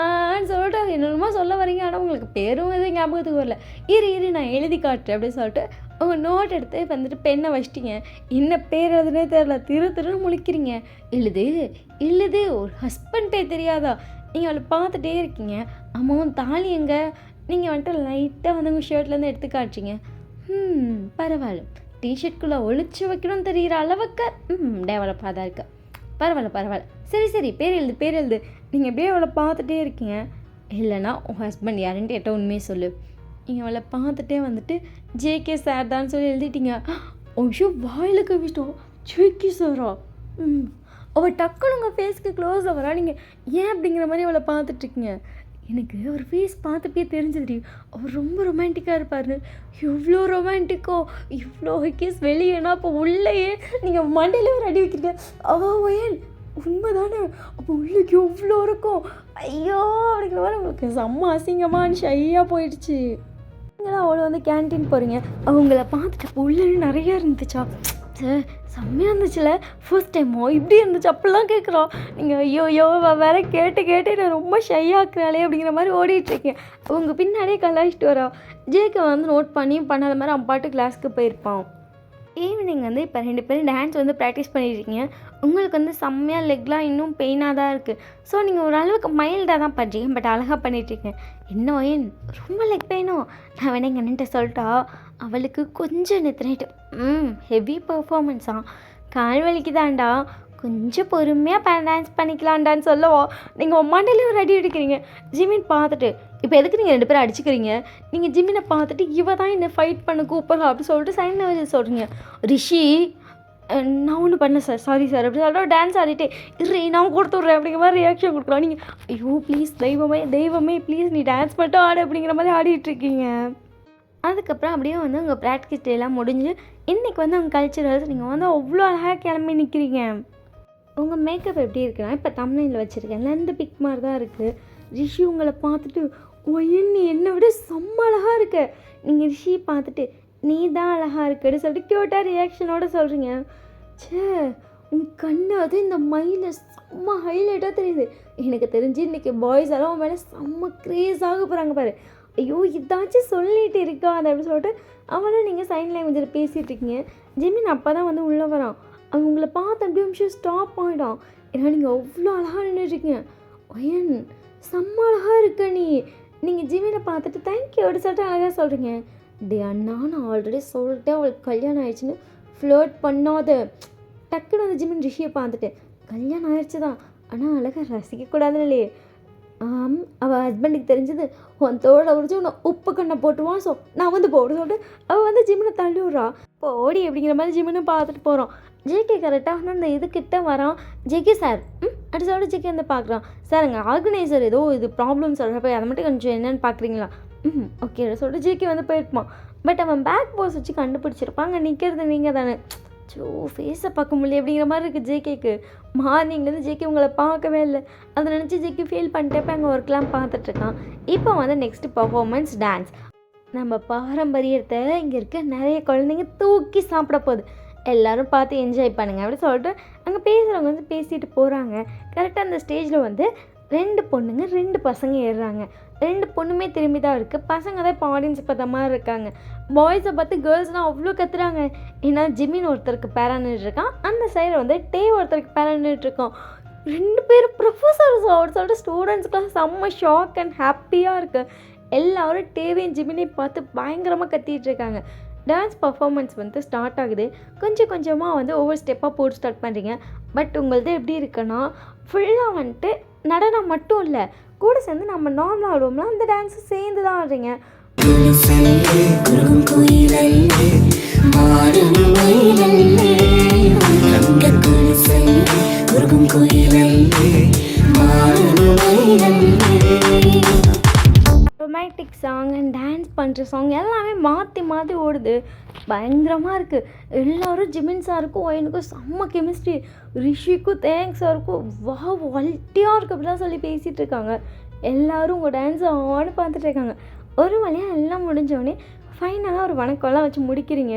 சொல்லிட்டு என்னென்னமோ சொல்ல வரீங்க. ஆனால் உங்களுக்கு பேரும் எதுவும் ஞாபகத்துக்கு வரல. இரு நான் எழுதி காட்டுறேன் அப்படின்னு சொல்லிட்டு உங்கள் நோட் எடுத்து வந்துட்டு பெண்ணை வச்சிட்டிங்க. என்ன பேர் எதுனே தெரில. திருன்னு முழிக்கிறீங்க. எழுது ஒரு ஹஸ்பண்ட் பேர் தெரியாதா? நீங்கள் அவளை பார்த்துட்டே இருக்கீங்க. அம்மாவும் தாலி எங்கே? நீங்கள் வந்துட்டு லைட்டாக வந்து உங்கள் ஷர்ட்லேருந்து எடுத்து காட்டுறீங்க. பரவாயில்ல, டிஷர்ட்குள்ளே ஒழிச்சு வைக்கணும்னு தெரிகிற அளவுக்கு டெவலப்பாக தான் இருக்கு. பரவாயில்ல. சரி பேர் எழுது. நீங்கள் எப்படியே அவளை பார்த்துட்டே இருக்கீங்க. இல்லைனா உன் ஹஸ்பண்ட் யாருன்ட்டு எட்ட உண்மையை சொல்லு. நீங்கள் அவளை பார்த்துட்டே வந்துட்டு ஜேகே சார் தான் சொல்லி எழுதிட்டீங்க. ஐயோ வாயில் கவிச்சிட்டோம். ஜேகே சாரா? அவள் டக்குன்னு உங்கள் ஃபேஸ்க்கு க்ளோஸில் வரா. நீங்கள் ஏன் அப்படிங்கிற மாதிரி அவளை பார்த்துட்ருக்கீங்க. எனக்கு அவர் ஃபேஸ் பார்த்துப்பே தெரிஞ்சது அவர் ரொம்ப ரொமான்டிக்காக இருப்பார். எவ்வளோ ரொமான்டிக்கோ, இவ்வளோ கேஸ் வெளியேனா அப்போ உள்ளேயே நீங்கள் மண்டையில் ஒரு அடி வைக்கிறீங்க. ஏன் உண்மை தானே? அப்போ உள்ளுக்கு எவ்வளோ இருக்கும். ஐயோ அப்படிங்கிற மாதிரி உங்களுக்கு செம்ம அசிங்கமாக ஷையாக போயிடுச்சு. நீங்களாம் அவ்வளோ வந்து கேன்டீன் போகிறீங்க. அவங்கள பார்த்துட்டு அப்போ உள்ளே நிறையா இருந்துச்சா? செம்மையாக இருந்துச்சுல, ஃபர்ஸ்ட் டைமோ இப்படி இருந்துச்சு அப்படிலாம் கேட்குறோம். நீங்கள் ஐயோ வேற கேட்டு நான் ரொம்ப ஷையாக்குறாளே அப்படிங்கிற மாதிரி ஓடிட்டுருக்கேன். அவங்க பின்னாடியே கலாய்ச்சிட்டு வரா. ஜேகே வந்து நோட் பண்ணியும் பண்ணாத மாதிரி அவன் பாட்டு கிளாஸ்க்கு போயிருப்பான். ஈவினிங் வந்து இப்போ 2 பேரும் டான்ஸ் வந்து ப்ராக்டிஸ் பண்ணியிருக்கீங்க. உங்களுக்கு வந்து செம்மையாக லெக்லாம் இன்னும் பெயினாக தான் இருக்குது. ஸோ நீங்கள் ஓரளவுக்கு மைல்டாக தான் பண்ணுறீங்க, பட் அழகாக பண்ணிகிட்ருக்கீங்க. என்ன ஏன் ரொம்ப லெக் பெயினும்? நான் வேணா எங்கள் அண்ணன்ட்ட சொல்லிட்டா? அவளுக்கு கொஞ்சம் நிறுத்திட்டு ஹெவி பர்ஃபார்மன்ஸாக கால் வலிக்குதாண்டா, கொஞ்சம் பொறுமையாக டான்ஸ் பண்ணிக்கலான்டான்னு சொல்லவோ நீங்கள் மண்டையிலே ஒரு அடி அடிக்கிறீங்க. ஜிமின் பார்த்துட்டு, இப்போ எதுக்கு நீங்கள் 2 பேரும் அடிச்சுக்கிறீங்க? நீங்கள் ஜிமினை பார்த்துட்டு இவ தான் என்னை ஃபைட் பண்ண கூப்பிட்றா அப்படின்னு சொல்லிட்டு சைன் லாங்குவேஜ் சொல்கிறீங்க. ரிஷி நான் ஒன்றும் பண்ணல சார், சாரி சார் அப்படி சொல்லிட்டு டான்ஸ் ஆடிட்டே இரு நான் கொடுத்துட்றேன் அப்படிங்கிற மாதிரி ரியாக்ஷன் கொடுக்குறோம். நீங்கள் ஐயோ ப்ளீஸ் தெய்வமே தெய்வமே ப்ளீஸ் நீ டான்ஸ் மட்டும் ஆடு அப்படிங்கிற மாதிரி ஆடிட்டுருக்கீங்க. அதுக்கப்புறம் அப்படியே வந்து உங்கள் ப்ராக்டிஸ் டேலாம் முடிஞ்சு இன்றைக்கி வந்து உங்கள் கல்ச்சரல்ஸ் நீங்கள் வந்து அவ்வளோ அழகாக கிளம்பி நிற்கிறீங்க. உங்கள் மேக்கப் எப்படி இருக்குன்னா இப்போ தமிழில் வச்சுருக்கேன் 2 பிக் மாதிரி தான் இருக்குது. ரிஷி உங்களை பார்த்துட்டு ஒயன் நீ என்னை விட செம்ம அழகாக இருக்க. நீங்கள் ரிஷி பார்த்துட்டு நீ தான் அழகாக இருக்குன்னு சொல்லிட்டு க்யூட்டாக ரியாக்ஷனோட சொல்கிறீங்க. சே உன் கண்ணு அது இந்த மயில செம்ம ஹைலைட்டாக தெரியுது. எனக்கு தெரிஞ்சு இன்றைக்கி பாய்ஸ் எல்லாம் உன் மேலே செம்ம க்ரேஸ் ஆக போகிறாங்க பாரு. ஐயோ இதாச்சும் சொல்லிட்டு இருக்கா அதை அப்படின்னு சொல்லிட்டு அவனும் நீங்கள் சைன் லாங்குவேஜில் பேசிகிட்டு இருக்கீங்க. ஜிமின் அப்போ தான் வந்து உள்ளே வரான். அவங்க உங்களை பார்த்து அப்படியே நிமிஷம் ஸ்டாப் ஆகிடும். ஏன்னா நீங்கள் அவ்வளோ அழகாக நின்றுட்டுருக்கீங்க. ஒயன் செம்ம அழகாக இருக்க நீ. நீங்கள் ஜிமினை பார்த்துட்டு தேங்க்யூ அப்படி சொல்லிட்டு அழகாக சொல்கிறீங்க. டே அண்ணா நான் ஆல்ரெடி சொல்லிட்டேன் அவளுக்கு கல்யாணம் ஆயிடுச்சுன்னு ஃப்ளர்ட் பண்ணாத. டக்குன்னு வந்து ஜிமின் ரிஷியை பார்த்துட்டு கல்யாணம் ஆயிடுச்சு தான் ஆனால் அழகாக ரசிக்கக்கூடாதுன்னு இல்லையே. அவள் ஹஸ்பண்டுக்கு தெரிஞ்சது உன் தோழை உடிச்சு உன்னை உப்பு கண்ணை போட்டுவான். ஸோ நான் வந்து போடு சொல்லிட்டு அவள் வந்து ஜிமினை தள்ளி விட்றா. இப்போ ஓடி அப்படிங்கிற மாதிரி ஜிமினை பார்த்துட்டு போகிறோம். ஜேகே கரெக்டாக வந்து அந்த இதுக்கிட்ட வரான். ஜேகே சார் அப்படி சொல்லிட்டு ஜேகே வந்து பார்க்குறான். சார் அங்கே ஆர்கனைசர் ஏதோ இது ப்ராப்ளம் சொல்கிறப்ப அதை மட்டும் கொஞ்சம் என்னென்னு பார்க்குறீங்களா? ஓகே சொல்லிட்டு ஜேகே வந்து போயிருப்பான். பட் அவன் பேக் போஸ் வச்சு கண்டுபிடிச்சிருப்பாங்க நிற்கிறது நீங்கள் தானே. ஸோ ஃபேஸை பார்க்க முடியல அப்படிங்கிற மாதிரி இருக்குது ஜேகேக்கு. மார்னிங்லேருந்து ஜேகே உங்களை பார்க்கவே இல்லை. அதை நினச்சி ஜேகே ஃபீல் பண்ணிட்டப்ப அங்கே ஒர்க்லாம் பார்த்துட்ருக்கான். இப்போ வந்து நெக்ஸ்ட்டு பர்ஃபார்மன்ஸ் டான்ஸ். நம்ம பாரம்பரியத்தை இங்கே இருக்க நிறைய குழந்தைங்க தூக்கி சாப்பிட போகுது. எல்லோரும் பார்த்து என்ஜாய் பண்ணுங்கள் அப்படின்னு சொல்லிட்டு அங்கே பேசுகிறவங்க வந்து பேசிட்டு போகிறாங்க. கரெக்டாக அந்த ஸ்டேஜில் வந்து 2 பொண்ணுங்க 2 பசங்க ஏறுறாங்க. 2 பொண்ணுமே திரும்பி தான் இருக்குது. பசங்க தான் இப்போ ஆடியன்ஸ் பார்த்த மாதிரி இருக்காங்க. பாய்ஸை பார்த்து கேர்ள்ஸ்லாம் அவ்வளோ கத்துறாங்க. ஏன்னா ஜிமின் ஒருத்தருக்கு பேரா நின்றுருக்கான். அந்த சைடில் வந்து டே ஒருத்தருக்கு பேரா நின்றுட்டுருக்கோம். 2 பேரும் ப்ரொஃபஸர்ஸ் அப்படின்னு சொல்லிட்டு ஸ்டூடெண்ட்ஸ்க்குலாம் செம்ம ஷாக் அண்ட் ஹாப்பியாக இருக்குது. எல்லோரும் டேவையும் ஜிமினையும் பார்த்து பயங்கரமாக கத்திட்டு இருக்காங்க. டான்ஸ் பர்ஃபார்மன்ஸ் வந்து ஸ்டார்ட் ஆகுது. கொஞ்சம் கொஞ்சமாக வந்து ஒவ்வொரு ஸ்டெப்பாக போட்டு ஸ்டார்ட் பண்ணுறீங்க. பட் உங்களது எப்படி இருக்குன்னா ஃபுல்லாக வந்துட்டு நடனம் மட்டும் இல்லை, கூட சேர்ந்து நம்ம நார்மலாக ஆடுவோம்னா அந்த டான்ஸு சேர்ந்து தான் ஆடுறீங்க. ரொமான்டிக் சாங் அண்ட் டான்ஸ் பண்ணுற சாங் எல்லாமே மாற்றி மாற்றி ஓடுது. பயங்கரமாக இருக்குது. எல்லோரும் ஜிமின் சாருக்கும் ஒயனுக்கும் செம்ம கெமிஸ்ட்ரி. ரிஷிக்கும் தேங்க்ஸ் சாருக்கும் வா வல்ட்டியாக இருக்குது அப்படிலாம் சொல்லி பேசிகிட்டு இருக்காங்க. எல்லோரும் உங்கள் டான்ஸ் ஆன்னு பார்த்துட்ருக்காங்க. ஒரு வழியாக எல்லாம் முடிஞ்சோடனே ஃபைனலாக ஒரு வணக்கம்லாம் வச்சு முடிக்கிறீங்க.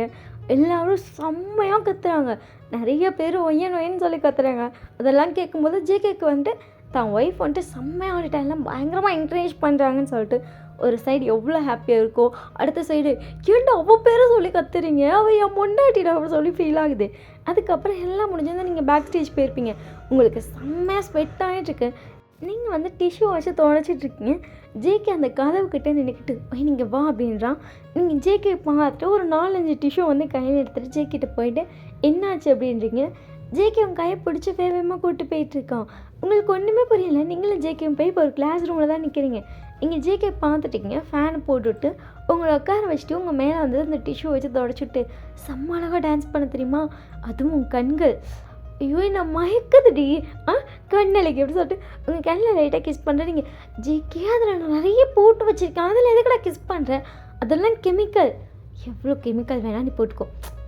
எல்லோரும் செம்மையாக கத்துறாங்க. நிறைய பேர் ஒய்யன் ஒய்யன்னு சொல்லி கத்துறாங்க. அதெல்லாம் கேட்கும்போது ஜேகேக்கு வந்துட்டு தான் ஒய்ஃப் வந்துட்டு செம்மையாக ஆடிட்டாங்கலாம் பயங்கரமாக என்கரேஜ் பண்ணுறாங்கன்னு சொல்லிட்டு ஒரு சைடு எவ்வளோ ஹாப்பியாக இருக்கோ, அடுத்த சைடு ஏன்டா அவள் பேரை சொல்லி கத்துறீங்க, அவள் என் பொண்டாட்டிடா அப்படின்னு சொல்லி ஃபீல் ஆகுது. அதுக்கப்புறம் எல்லாம் முடிஞ்சது நீங்கள் பேக் ஸ்டேஜ் போயிருப்பீங்க. உங்களுக்கு செம்மையாக ஸ்வெட் ஆகிட்டுருக்கு. நீங்கள் வந்து டிஷ்யூ வச்சு துடைச்சிட்ருக்கீங்க. ஜேகே அந்த கதவுக்கிட்டே நின்றுக்கிட்டு நீங்கள் வா அப்படின்றான். நீங்கள் ஜேகே பார்த்துட்டு ஒரு 4-5 டிஷ்யூ வந்து கையில் எடுத்துகிட்டு ஜேக்கிட்ட போயிட்டு என்னாச்சு அப்படின்றீங்க. ஜேகே உங்கள் கையை பிடிச்சி வேகமாக கூப்பிட்டு போயிட்டுருக்கான். உங்களுக்கு ஒன்றுமே புரியலை. நீங்களும் ஜேகே போய் இப்போ ஒரு கிளாஸ் ரூமில் தான் நிற்கிறீங்க. நீங்கள் ஜேகே பார்த்துட்டிங்க. ஃபேனை போட்டுவிட்டு உங்களை உட்கார வச்சுட்டு உங்கள் மேலே வந்து அந்த டிஷ்யூ வச்சு தொடச்சிட்டு செம்ம அழகாக டான்ஸ் பண்ண தெரியுமா, அதுவும் உங்கள் கண்கள் ஐயோ நான் மயக்குதுடி கண்ணலைக்கு எப்படி சொல்லிட்டு உங்கள் கண்ணில் லைட்டாக கிஸ் பண்ணுறீங்க. ஜேகே அதில் நான் நிறைய போட்டு வச்சுருக்கேன், அதில் எதுக்கடா கிஸ் பண்ணுறேன், அதெல்லாம் கெமிக்கல். எவ்வளோ கெமிக்கல் வேணால் நீ போட்டுக்கோ,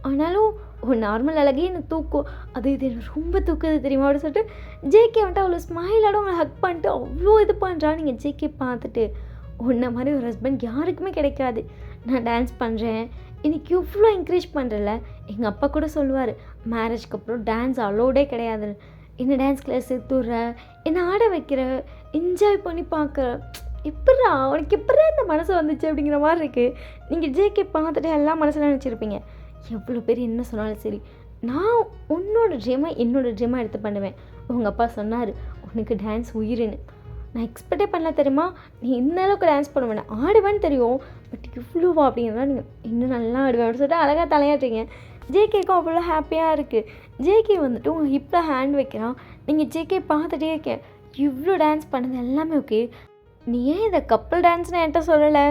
ஆனாலும் ஒரு நார்மல் அழகே எனக்கு தூக்கும், அது இது எனக்கு ரொம்ப தூக்குது தெரியுமா அப்படின்னு சொல்லிட்டு ஜேகே வந்துட்டு அவ்வளோ ஸ்மைலோட உங்களை ஹக் பண்ணிட்டு அவ்வளோ இது பண்ணுறா. நீங்கள் ஜேகே பார்த்துட்டு உன்ன மாதிரி ஒரு ஹஸ்பண்ட் யாருக்குமே கிடைக்காது, நான் டான்ஸ் பண்ணுறேன் இன்னைக்கு இவ்வளோ என்கரேஜ் பண்ணுறல. எங்கள் அப்பா கூட சொல்லுவார் மேரேஜ்க்கு அப்புறம் டான்ஸ் அலோடே கிடையாது, என்ன டான்ஸ் கிளாஸ் சேர்த்துடுற, என்னை ஆட வைக்கிற, என்ஜாய் பண்ணி பார்க்குற, எப்பட்றா உனக்கு எப்பட்றா இந்த மனசு வந்துச்சு அப்படிங்கிற மாதிரி இருக்குது. நீங்கள் ஜேகே பார்த்துட்டு எல்லாம் மனசில் நினச்சிருப்பீங்க. எவ்வளோ பேர் என்ன சொன்னாலும் சரி, நான் உன்னோட ட்ரீமாக என்னோடய ட்ரீமாக எடுத்து பண்ணுவேன். உங்கள் அப்பா சொன்னார் உனக்கு டான்ஸ் உயிருன்னு. நான் எக்ஸ்பெக்டே பண்ணல தெரியுமா, நீ இந்த அளவுக்கு டான்ஸ் பண்ண வேணாம், ஆடுவேன்னு தெரியும், பட் இவ்வளோவா அப்படிங்கிறதா நீங்கள் இன்னும் நல்லா ஆடுவேன் அப்படின்னு சொல்லிட்டு அழகாக தலையாட்டுறீங்க. ஜேகேக்கும் அவ்வளோ ஹாப்பியாக இருக்குது. ஜேகே வந்துட்டு உங்கள் ஹிப்பில் ஹேண்ட் வைக்கிறான். நீங்கள் ஜேகே பார்த்துட்டே இருக்கேன். இவ்வளோ டான்ஸ் பண்ணது எல்லாமே ஓகே. நீ ஏன் இதை கப்பல் டான்ஸ்னு என்கிட்ட சொல்லலை?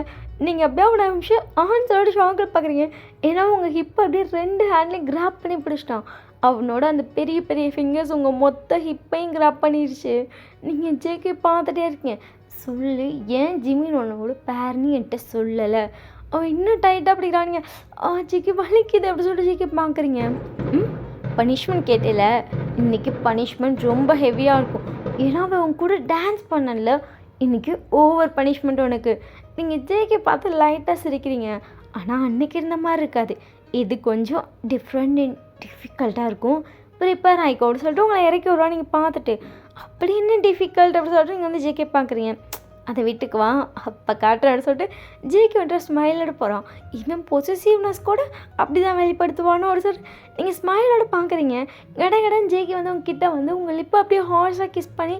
நீங்கள் அப்படியே ஒரு நிமிஷம் சொல்லிட்டு ஷாக்கில் பார்க்குறீங்க. ஏன்னா உங்கள் ஹிப்பை அப்படியே 2 ஹேண்ட்லேயும் கிராப் பண்ணி பிடிச்சிட்டான். அவனோட அந்த பெரிய பெரிய ஃபிங்கர்ஸ் உங்கள் மொத்த ஹிப்பையும் கிராப் பண்ணிடுச்சு. நீங்கள் ஜேகே பார்த்துட்டே இருக்கீங்க. சொல்லு, ஏன் ஜிமின் உன்னோட பேர்னு என்கிட்ட சொல்லலை? அவன் இன்னும் டைட்டாக பிடிக்கிறானுங்க. ஜேகே வலிக்குது அப்படி சொல்லிட்டு ஜேகே பார்க்குறீங்க. பனிஷ்மெண்ட் கேட்டேல, இன்றைக்கி பனிஷ்மெண்ட் ரொம்ப ஹெவியாக இருக்கும். ஏன்னா அவன் உன் கூட டான்ஸ் பண்ணல, இன்றைக்கி ஓவர் பனிஷ்மெண்ட் உனக்கு. நீங்கள் ஜேகே பார்த்து லைட்டாக சிரிக்கிறீங்க. ஆனால் அன்றைக்கி இருந்த மாதிரி இருக்காது. இது கொஞ்சம் டிஃப்ரெண்ட் அண்ட் டிஃபிகல்ட்டாக இருக்கும். ப்ரிப்பேர் ஆகிக்கோன்னு சொல்லிட்டு உங்களை இறக்கி விடுவா. நீங்கள் பார்த்துட்டு அப்படி என்ன டிஃபிகல்ட் அப்படின்னு சொல்லிட்டு நீங்கள் வந்து ஜேகே பார்க்குறீங்க. அதை வீட்டுக்கு வா அப்போ காட்டுறான்னு சொல்லிட்டு ஜேகே வந்துட்டு ஸ்மைலோட போகிறான். இவன் பொசசிவ்னஸ் கூட அப்படி தான் வெளிப்படுத்துவானோ ஒரு சொல்லிட்டு நீங்கள் ஸ்மைலோட பார்க்குறீங்க. கடன் ஜேகே வந்து உங்ககிட்ட வந்து உங்கள் லிப்பை அப்படியே ஹார்ஸாக கிஸ் பண்ணி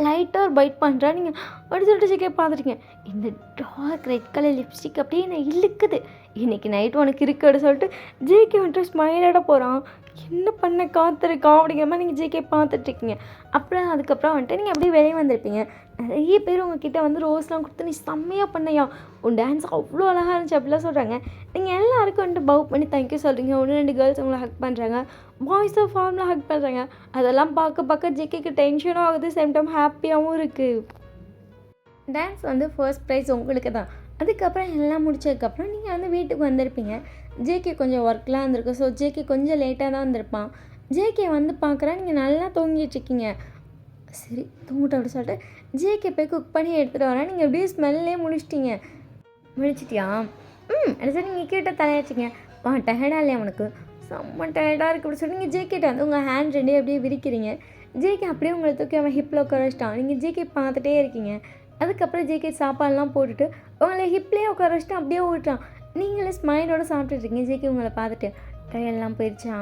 லைட்டாக ஒரு பைட் பண்ணுறா. நீங்கள் அப்படி சொல்லிட்டு ஜேகே பார்த்துருக்கீங்க. இந்த டார்க் ரெட் கலர் லிப்ஸ்டிக் அப்படியே நான் இழுக்குது, இன்றைக்கி நைட்டு உனக்கு இருக்குன்னு சொல்லிட்டு ஜேகே வந்துட்டு ஸ்மைலோட போகிறான். என்ன பண்ண காத்திருக்கான் அப்படிங்கிற மாதிரி நீங்கள் ஜேகே பார்த்துட்ருக்கீங்க. அப்புறம் அதுக்கப்புறம் வந்துட்டு நீங்கள் அப்படியே வெளியே வந்திருப்பீங்க. நிறைய பேர் உங்ககிட்ட வந்து ரோஸ்லாம் கொடுத்து நீ செம்மையாக பண்ணையா, உன் டான்ஸ் அவ்வளோ அழகாக இருந்துச்சு அப்படிலாம் சொல்கிறாங்க. நீங்கள் எல்லாருக்கும் வந்துட்டு பவ் பண்ணி தேங்க்யூ சொல்கிறீங்க. 1-2 கேர்ள்ஸ் உங்களை ஹக் பண்ணுறாங்க, பாய்ஸை ஃபார்மில் ஹக் பண்ணுறாங்க. அதெல்லாம் பார்க்க ஜேகேக்கு டென்ஷனும் ஆகுது, சேம் டைம் ஹாப்பியாகவும் இருக்குது. டான்ஸ் வந்து ஃபர்ஸ்ட் ப்ரைஸ் உங்களுக்கு தான். அதுக்கப்புறம் எல்லாம் முடிச்சதுக்கப்புறம் நீங்கள் வந்து வீட்டுக்கு வந்திருப்பீங்க. ஜேகே கொஞ்சம் ஒர்க்லாம் இருந்திருக்கு. ஸோ ஜேகே கொஞ்சம் லேட்டாக தான் வந்திருப்பான். ஜேகே வந்து பார்க்குறேன் நீங்கள் நல்லா தூங்கிட்டுருக்கீங்க. சரி தூங்கிட்ட அப்படி சொல்லிட்டு ஜேகே போய் குக் பண்ணி எடுத்துகிட்டு வரேன். நீங்கள் எப்படியும் ஸ்மெல்லே முடிச்சிட்டிங்க. முடிச்சிட்டியா? அது சரி நீங்கள் கேட்ட தலையாச்சிங்க. டயர்டாக இல்லையா உனக்கு? செம்ம டயர்டாக இருக்குது அப்படி சொல்லி நீங்கள் ஜேகேட்ட வந்து உங்கள் ஹேண்ட் ரெண்டே அப்படியே விரிக்கிறீங்க. ஜேகே அப்படியே உங்களை தூக்கி அவன் ஹிப்பில் உட்கார வச்சிட்டான். நீங்கள் ஜேகே பார்த்துட்டே இருக்கீங்க. அதுக்கப்புறம் ஜேகே சாப்பாடுலாம் போட்டுட்டு உங்களை ஹிப்லேயே உட்கார வச்சுட்டு அப்படியே ஓட்டுறான். நீங்களே ஸ்மைலோடு சாப்பிட்டுருக்கீங்க. ஜேகே உங்களை பார்த்துட்டு டயர்லாம் போயிடுச்சா?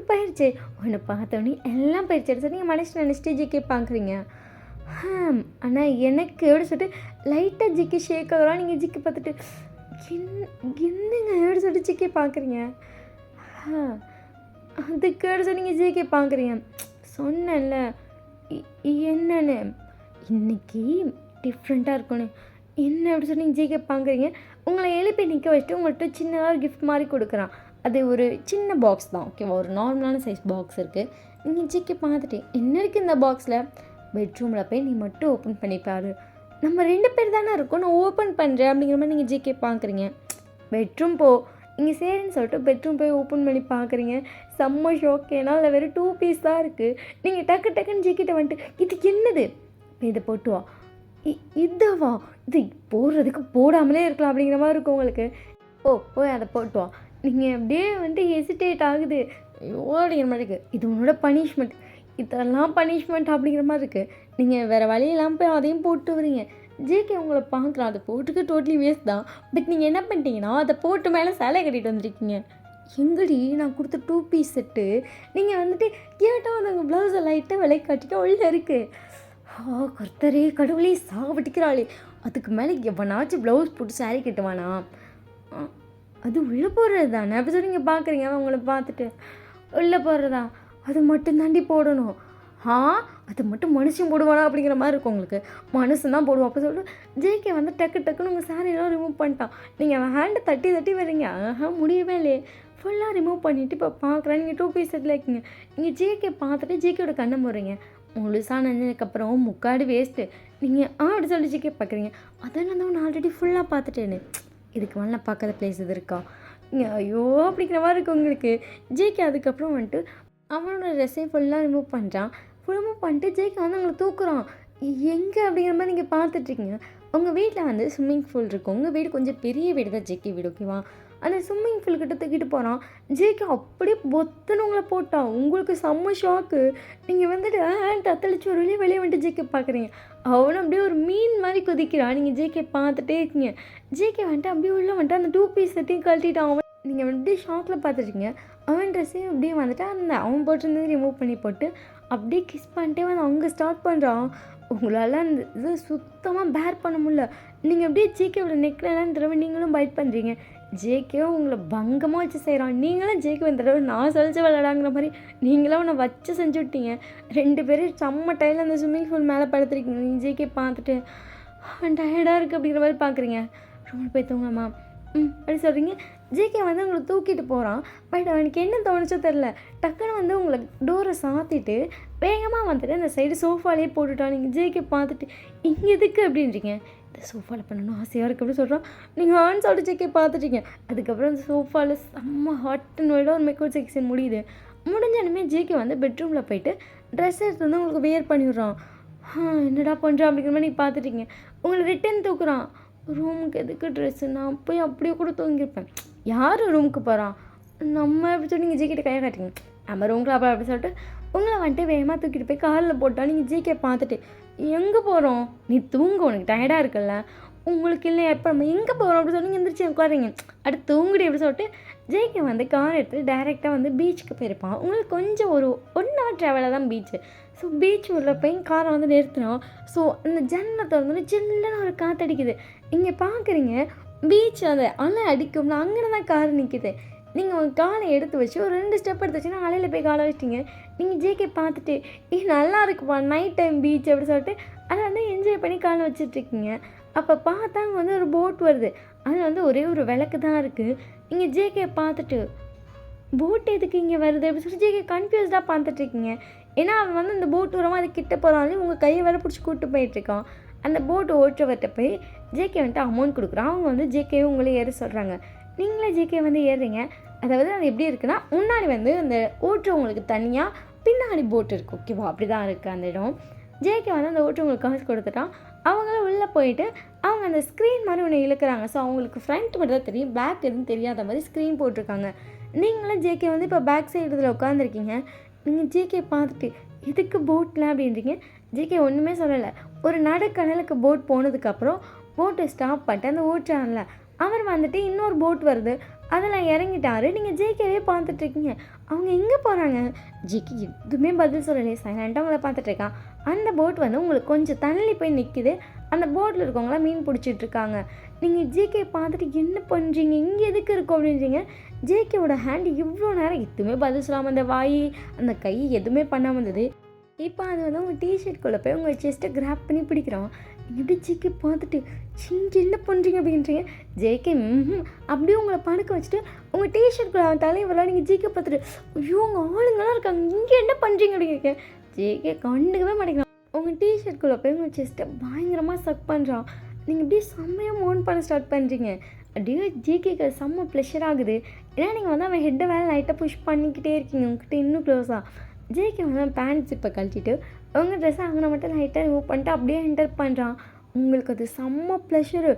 போயிடுச்சு. உன்னை பார்த்தோன்னே எல்லாம் போயிடுச்சு சார். நீங்கள் நினச்சிட்டு ஜேகே பார்க்குறீங்க. ஆனால் எனக்கு எப்படி சொல்லிட்டு லைட்டாக ஜிக்கி ஷேக் ஆகலாம். நீங்கள் ஜிக்கி பார்த்துட்டு என்னங்க எப்படி சொல்லிட்டு ஜிக்கே பார்க்குறீங்க. அதுக்கு எப்படி சொல்லி நீங்கள் ஜேகே பார்க்குறீங்க. சொன்னேன்ல என்னன்னு, இன்னைக்கு டிஃப்ரெண்ட்டாக இருக்கணும் என்ன அப்படி சொல்லி நீங்கள் ஜேகே பார்க்குறீங்க. உங்களை எழுப்பி நிற்க வச்சுட்டு உங்கள்கிட்ட சின்னதாக கிஃப்ட் மாதிரி கொடுக்குறான். அது ஒரு சின்ன பாக்ஸ் தான், ஓகேவா? ஒரு நார்மலான சைஸ் பாக்ஸ் இருக்குது. நீங்கள் ஜேகே பார்த்துட்டு என்ன இருக்குது இந்த பாக்ஸில்? பெட்ரூமில் போய் நீ மட்டும் ஓப்பன் பண்ணிப்பாரு, நம்ம 2 பேர் தானே இருக்கோம், நான் ஓப்பன் பண்ணுறேன் அப்படிங்கிற மாதிரி நீங்கள் ஜேகே பார்க்குறீங்க. பெட்ரூம் போ. நீங்கள் சரின்னு சொல்லிட்டு பெட்ரூம் போய் ஓப்பன் பண்ணி பார்க்குறீங்க. செம்ம ஷோக். ஏன்னா அதில் வெறும் 2 பீஸ் தான் இருக்குது. நீங்கள் டக்குன்னு ஜேக்கிட்ட வந்துட்டு இது என்னது, இதை போட்டு வா. இதவா? இது போடுறதுக்கு போடாமலே இருக்கலாம் அப்படிங்கிற மாதிரி இருக்கும் உங்களுக்கு. போய் அதை போட்டு வா. நீங்கள் அப்படியே வந்துட்டு ஹெசிடேட் ஆகுது. ஐயோ அப்படிங்கிற மாதிரி இருக்குது. இது உன்னோட பனிஷ்மெண்ட், இதெல்லாம் பனிஷ்மெண்ட் அப்படிங்கிற மாதிரி இருக்குது. நீங்கள் வேறு வழியெல்லாம் போய் அதையும் போட்டு வரீங்க. ஜேகே உங்களை பார்க்குறான். அதை போட்டுக்கு டோட்டலி வேஸ்ட் தான். பட் நீங்கள் என்ன பண்ணிட்டீங்கன்னா அதை போட்டு மேலே சேலை கட்டிட்டு வந்துருக்கீங்க. எங்கடி நான் கொடுத்த 2 பீஸ் செட்டு நீங்கள் வந்துட்டு கேட்டால் வந்து உங்கள் ப்ளவுஸை லைட்டாக விலை காட்டிட்டு உள்ளே இருக்குது. கர்த்தரே கடவுளே சாவட்டிக்கிறாளே. அதுக்கு மேலே எவனாச்சும் ப்ளவுஸ் போட்டு சாரீ கட்டுவானா? அது உள்ளே போடுறது தானே அப்படி சொல்லி நீங்கள் பார்க்குறீங்க. அவங்கள பார்த்துட்டு உள்ளே போடுறதா? அது மட்டும் தாண்டி போடணும். அது மட்டும் மனுஷன் போடுவானா அப்படிங்கிற மாதிரி இருக்கும் உங்களுக்கு. மனுஷன் தான் போடுவோம் அப்போ சொல்லிட்டு ஜேகே வந்து டக்குன்னு உங்கள் சாரியெல்லாம் ரிமூவ் பண்ணிட்டான். நீங்கள் அவன் ஹேண்டை தட்டி வரீங்க. முடியவே இல்லையே. ஃபுல்லாக ரிமூவ் பண்ணிவிட்டு இப்போ பார்க்குறேன். நீங்கள் 2 பீஸ் செட்டில் இருக்கீங்க. நீங்கள் ஜேகே பார்த்துட்டு ஜேகேயோட கண்ணை போடுறீங்க. முழுசாக நஞ்சதுக்கப்புறம் முக்காடு வேஸ்ட்டு. நீங்கள் அப்படி சொல்லி ஜேகே பார்க்குறீங்க. அதெல்லாம் தான் நான் ஆல்ரெடி ஃபுல்லாக பார்த்துட்டேன்னு. இதுக்கு மேலே பார்க்காத பிளேஸ் இது இருக்கா? ஐயோ அப்படிங்கிற மாதிரி இருக்கு உங்களுக்கு. ஜேகே அதுக்கப்புறம் வந்துட்டு அவனோட ட்ரெஸ்ஸை ஃபுல்லாக ரிமூவ் பண்ணுறான். ரிமூவ் பண்ணிட்டு ஜேகே வந்து அவங்களை தூக்குறான். எங்கே அப்படிங்கிற மாதிரி நீங்கள் பார்த்துட்ருக்கீங்க. உங்கள் வீட்டில் வந்து ஸ்விம்மிங் பூல் இருக்கும். உங்கள் வீடு கொஞ்சம் பெரிய வீடு தான் ஜேகே வீடு, ஓகேவா? அந்த ஸ்விம்மிங் பூல் கிட்ட தூக்கிட்டு போகிறான். ஜேகே அப்படியே பொத்துன்னு உங்களை போட்டான். உங்களுக்கு செம்ம ஷாக்கு. நீங்கள் வந்துட்டு தத்தளிச்சு ஒரு வெளியே வந்துட்டு ஜேகே பார்க்குறீங்க. அவனும் அப்படியே ஒரு மீன் மாதிரி குதிக்கிறான். நீங்கள் ஜேகே பார்த்துட்டே இருக்கீங்க. ஜேகே வந்துட்டு அப்படியே உள்ளே வந்துட்டு அந்த 2 பீஸ் செட்டையும் கழட்டிட்டான். அவன் நீங்கள் அப்படியே ஷாக்கில் பார்த்துருக்கீங்க. அவன் ட்ரெஸ்ஸையும் அப்படியே வந்துட்டு அந்த அவன் போட்டிருந்தது ரிமூவ் பண்ணி போட்டு அப்படியே கிஸ் பண்ணிட்டே வந்து அவங்க ஸ்டார்ட் பண்ணுறான். உங்களால் அந்த இது சுத்தமாக பேர் பண்ண முடியல. நீங்கள் அப்படியே ஜேகேவோட நெக்லெல்லாம் தடவை நீங்களும் பைட் பண்ணுறீங்க. ஜேகேவும் உங்களை பங்கமாக வச்சு செய்கிறான். நீங்களும் ஜேகே இந்த தடவை நான் சலிச்சு விளையாடாங்கிற மாதிரி நீங்களும் அவனை வச்சு செஞ்சு விட்டீங்க. 2 பேரும் செம்ம டைலில் அந்த ஸ்விம்மிங் பூல் மேலே படுத்துருக்கீங்க. நீங்கள் ஜேகே பார்த்துட்டு டயர்டாக இருக்குது அப்படிங்கிற மாதிரி பார்க்குறீங்க. ரொம்ப போய் தூங்கலாமா அப்படி சொல்கிறீங்க. ஜேகே வந்து உங்களை தூக்கிட்டு போகிறான். பட் அவனுக்கு என்ன தோணுச்சோ தெரில, டக்குன்னு வந்து உங்களை டோரை சாத்திட்டு வேகமாக வந்துட்டு அந்த சைடு சோஃபாலே போட்டுட்டான். நீங்கள் ஜேகே பார்த்துட்டு இங்கே எதுக்கு அப்படின்றீங்க. இந்த சோஃபாவில் பண்ணணும் ஆசையாக இருக்குது அப்படின்னு சொல்கிறான். நீங்கள் ஆன் சொல்லிட்டு ஜேகே பார்த்துட்டீங்க. அதுக்கப்புறம் அந்த சோஃபாவில் செம்ம ஹாட் அண்ட் வைடாக ஒரு மேக்கப் செக்ஷன் முடியுது. முடிஞ்சனுமே ஜேகே வந்து பெட்ரூமில் போயிட்டு ட்ரெஸ் எடுத்து வந்து உங்களுக்கு வியர் பண்ணிவிட்றான். என்னடா பண்ணுறான் அப்படிங்கிற மாதிரி நீங்கள் பார்த்துட்டீங்க. உங்களை ரிட்டன் தூக்குறான். ரூமுக்கு எதுக்கு ட்ரெஸ்ஸு, நான் போய் அப்படியே கூட தூங்கியிருப்பேன். யார் ரூமுக்கு போகிறான் நம்ம அப்படி சொல்லி நீங்கள் ஜேக்கிட்ட கையை காட்டிங்க. நம்ம ரூமுக்கு அப்போ அப்படி சொல்லிட்டு உங்களை வந்துட்டு வேகமாக தூக்கிட்டு போய் காலில் போட்டால் நீங்கள் ஜேகே பார்த்துட்டு எங்கே போகிறோம், நீ தூங்க, உனக்கு டயர்டாக இருக்குல்ல, உங்களுக்கு இல்லை எப்போ நம்ம எங்கே போகிறோம் அப்படி சொல்லி எந்திரிச்சு உட்காருங்க. அடுத்து தூங்குடி அப்படி சொல்லிட்டு ஜேகே வந்து கார் எடுத்துகிட்டு டைரெக்டாக வந்து பீச்சுக்கு போயிருப்பான். உங்களுக்கு கொஞ்சம் ஒரு 1 hour ட்ராவலாக தான் பீச்சு. ஸோ பீச் உள்ள போய் காரை வந்து நிறுத்தினோம். ஸோ அந்த ஜன்னலை திறந்தோன்னே சில்லுன்னு ஒரு காற்றடிக்குது. இங்கே பார்க்குறீங்க பீச் அந்த அலை அடிக்கும்ல, அங்கே தான் கார் நிற்கிது. நீங்கள் உங்கள் காலை எடுத்து வச்சு ஒரு 2 ஸ்டெப் எடுத்து வச்சுன்னா அலையில் போய் காலை வச்சிட்டிங்க. நீங்கள் ஜேகே பார்த்துட்டு நல்லா இருக்குப்பா நைட் டைம் பீச் அப்படி சொல்லிட்டு அதை வந்து என்ஜாய் பண்ணி காலை வச்சிட்ருக்கீங்க. அப்போ பார்த்தா அங்கே வந்து ஒரு போட் வருது. அதில் வந்து ஒரே ஒரு விளக்கு தான் இருக்குது. நீங்கள் ஜேகே பார்த்துட்டு போட் எதுக்கு இங்கே வருது அப்படி சொல்லி ஜேகே கன்ஃபியூஸ்டாக பார்த்துட்ருக்கீங்க. ஏன்னா அவன் வந்து அந்த போட் வரமாக அது கிட்ட போகிறாலே உங்கள் கையை வேறு பிடிச்சி கூப்பிட்டு போயிட்டுருக்கான். அந்த போட் ஓட்டுறவர்கிட்ட போய் ஜேகே வந்துட்டு அமௌண்ட் கொடுக்குறான். அவங்க வந்து ஜேகேவும் உங்களே ஏற சொல்கிறாங்க. நீங்களே ஜேகே வந்து ஏறுறீங்க. அதாவது அது எப்படி இருக்குன்னா, முன்னாடி வந்து அந்த ஓட்டுறவங்களுக்கு தனியாக பின்னாடி போட் இருக்குது. ஓகேவா, அப்படி தான் இருக்குது அந்த இடம். ஜேகே வந்து அந்த ஓட்டுறவங்களுக்கு காசு கொடுத்துட்டான். அவங்களும் உள்ளே போயிட்டு அவங்க அந்த ஸ்க்ரீன் மாதிரி ஒன்று இழுக்கிறாங்க. ஸோ அவங்களுக்கு ஃப்ரண்ட் மட்டும் தான் தெரியும், பேக் எதுவும் தெரியாத மாதிரி ஸ்க்ரீன் போட்டிருக்காங்க. நீங்களும் ஜேகே வந்து இப்போ பேக் சைடு இதில் உட்காந்துருக்கீங்க. நீங்கள் ஜேகே பார்த்துட்டு எதுக்கு போட்டில் அப்படின்றீங்க. ஜேகே ஒன்றுமே சொல்லலை. ஒரு நடுக்கடலுக்கு போட் போனதுக்கப்புறம் போட்டை ஸ்டாப் பண்ணிட்டு அந்த ஓட்டுறாங்கல்ல அவர் வந்துட்டு இன்னொரு போட் வருது, அதில் இறங்கிட்டாரு. நீங்கள் ஜேகேவே பார்த்துட்ருக்கீங்க. அவங்க எங்கே போகிறாங்க? ஜேகே எதுவுமே பதில் சொல்லலையே, சைலண்ட்டாக உங்களை பார்த்துட்ருக்கான். அந்த போட் வந்து உங்களுக்கு கொஞ்சம் தள்ளி போய் நிற்கிது. அந்த போட்டில் இருக்கவங்களாம் மீன் பிடிச்சிட்ருக்காங்க. நீங்கள் ஜேகே பார்த்துட்டு என்ன பண்ணுறீங்க, இங்கே எதுக்கு இருக்கோம் அப்படின்றீங்க. ஜேகேவோட ஹேண்ட் இவ்வளோ நேரம் எதுவுமே பதில் சொல்லாமல் அந்த வாய் அந்த கை எதுவுமே பண்ணாமல் இருந்தது. இப்போ அது வந்து உங்கள் டிஷர்ட்குள்ளே போய் உங்கள் செஸ்ட்டை கிராப் பண்ணி பிடிக்கிறான். எப்படி ஜேகே பார்த்துட்டு என்ன பண்ணுறீங்க அப்படின்றீங்க. ஜேகே அப்படியே உங்களை படுக்க வச்சுட்டு உங்கள் டிஷர்ட்குள்ளே அவன் தலைவரெலாம் நீங்கள் ஜேகே பார்த்துட்டு ஐயோ உங்கள் ஆளுங்களாம் இருக்காங்க, இங்கே என்ன பண்ணுறீங்க அப்படிங்க. ஜேகே கண்டுக்கவே மாட்டேங்கிறான். உங்கள் டிஷர்ட்குள்ளே போய் உங்கள் செஸ்ட்டை பயங்கரமாக சக் பண்ணுறான். நீங்கள் இப்படியே செம்மையாக மோன் பண்ண ஸ்டார்ட் பண்ணுறீங்க. அப்படியே ஜேகேக்கு செம்ம ப்ளஷர் ஆகுது. ஏன்னா நீங்கள் வந்து அவன் ஹெட்டை வேலை லைட்டாக புஷ் பண்ணிக்கிட்டே இருக்கீங்க உங்ககிட்ட இன்னும் க்ளோஸாக. ஜேகே வந்து பேண்ட் ஜிப்பை கழட்டிட்டு உங்கள் ட்ரெஸ்ஸை அங்கே மட்டும் லைட்டாக ரிமூவ் பண்ணிட்டு அப்படியே என்டர் பண்ணுறான். உங்களுக்கு அது செம்ம ப்ளஷரு.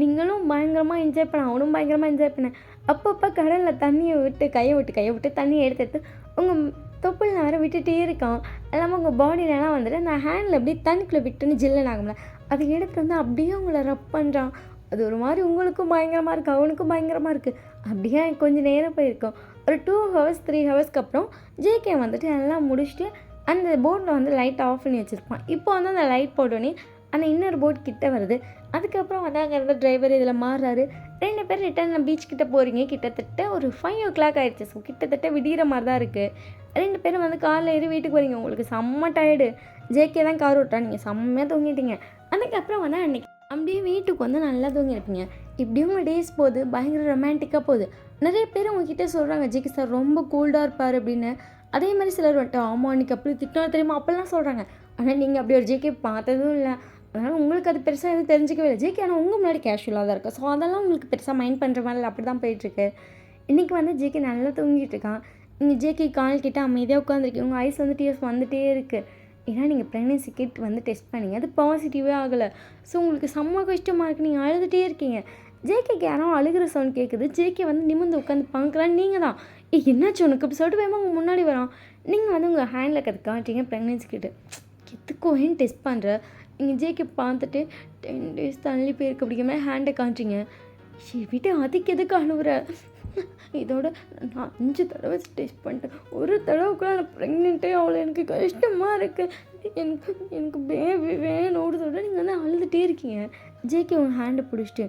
நீங்களும் பயங்கரமாக என்ஜாய் பண்ண, அவனும் பயங்கரமாக என்ஜாய் பண்ண. அப்பப்போ கடலில் தண்ணியை விட்டு கையை விட்டு தண்ணியை எடுத்து உங்கள் தொப்புள் வேறு விட்டுகிட்டே இருக்கான். எல்லாமே உங்கள் பாடியிலலாம் வந்துட்டு அந்த ஹேண்டில் அப்படியே தண்ணிக்குள்ளே விட்டுன்னு ஜில்லுன்னு ஆகும்ல, அதை எடுத்து வந்து அப்படியே உங்களை ரப் பண்ணுறான். அது ஒரு மாதிரி உங்களுக்கும் பயங்கரமாக இருக்குது, அவனுக்கும் பயங்கரமாக இருக்குது. அப்படியே கொஞ்சம் நேரம் போயிருக்கோம். ஒரு 2 hours 3 ஹவர்ஸ்க்கு அப்புறம் ஜேகே வந்துட்டு எல்லாம் முடிச்சுட்டு அந்த போட்டில் வந்து லைட் ஆஃப் பண்ணி வச்சுருப்பான். இப்போ வந்து அந்த லைட் போட்டோன்னே அந்த இன்னொரு போட் கிட்டே வருது. அதுக்கப்புறம் வந்து அங்கே இருந்த டிரைவர் இதில் மாறுறாரு. 2 பேர் ரிட்டர்ன் பீச் கிட்டே போகிறீங்க. கிட்டத்தட்ட ஒரு 5 o'clock ஆகிடுச்சு. ஸோ கிட்டத்தட்ட விடிகிற மாதிரி தான் இருக்குது. 2 பேரும் வந்து காரில் ஏறி வீட்டுக்கு வரீங்க. உங்களுக்கு செம்ம டயர்டு. ஜேகே தான் கார் ஓட்டா, நீங்கள் செம்மையாக தூங்கிட்டீங்க. அதுக்கப்புறம் வந்து அன்றைக்கி அப்படியே வீட்டுக்கு வந்து நல்லா தூங்கியிருப்பீங்க. இப்படியும் உங்கள் டேஸ் போகுது, பயங்கர ரொமான்டிக்காக போகுது. நிறைய பேர் உங்ககிட்ட சொல்கிறாங்க ஜேகே சார் ரொம்ப கூல்டாக இருப்பார் அப்படின்னு. அதே மாதிரி சிலர் வந்துட்டு ஆமாம் அன்றைக்கி அப்படி திட்டம் தெரியுமா அப்படிலாம் சொல்கிறாங்க. ஆனால் நீங்கள் அப்படி ஒரு ஜேகே பார்த்ததும் இல்லை. அதனால் உங்களுக்கு அது பெருசாக எதுவும் தெரிஞ்சிக்கவே இல்லை. ஜேகே ஆனால் உங்கள் முன்னாடி கேஷுவலாக தான் இருக்குது. ஸோ அதெல்லாம் உங்களுக்கு பெருசாக மைண்ட் பண்ணுற மாதிரி அப்படி தான் போயிட்டுருக்கு. இன்றைக்கி வந்து ஜேகே நல்லா தூங்கிட்டு இருக்கான். நீங்கள் ஜேகே கால் கிட்ட அமைதியாக உட்காந்துருக்கீங்க. உங்கள் ஐஸ் வந்து டிஎஸ் வந்துகிட்டே இருக்குது. ஏன்னா நீங்கள் ப்ரெக்னென்சி கிட் வந்து டெஸ்ட் பண்ணிங்க, அது பாசிட்டிவே ஆகலை. ஸோ உங்களுக்கு செம்ம கஷ்டமாக இருக்குது, நீங்கள் அழுதுகிட்டே இருக்கீங்க. ஜேகேக்கு யாரோ அழுகிற சவுண்ட் கேட்குது. ஜேகே வந்து நிமிர்ந்து உட்காந்து பார்க்குறான்னு நீங்கள் தான் என்னாச்சு உனக்கு அப்படி சொல்லிட்டு வேமா உங்கள் முன்னாடி வரான். நீங்கள் வந்து உங்கள் ஹேண்டில் கற்று காட்டுறீங்க ப்ரெக்னென்சி கிட்டு. எதுக்கும் டெஸ்ட் பண்ணுற நீங்கள் ஜேகே பார்த்துட்டு 10 days தள்ளி போயிருக்கு அப்படிங்கிற மாதிரி ஹேண்டை காட்டுறீங்க. விட்டு அதுக்கு எதுக்கு அழுகுற? இதோட நான் 5 தடவை டெஸ்ட் பண்ணிட்டேன். ஒரு தடவைக்குள்ள நான் ப்ரெக்னென்ட்டே அவ்வளோ எனக்கு கஷ்டமாக இருக்குது, எனக்கு பேபி வேணும்னு சொல்லிட்டு நீங்கள் வந்து அழுதுகிட்டே இருக்கீங்க. ஜேகே உங்கள் ஹேண்டை பிடிச்சிட்டு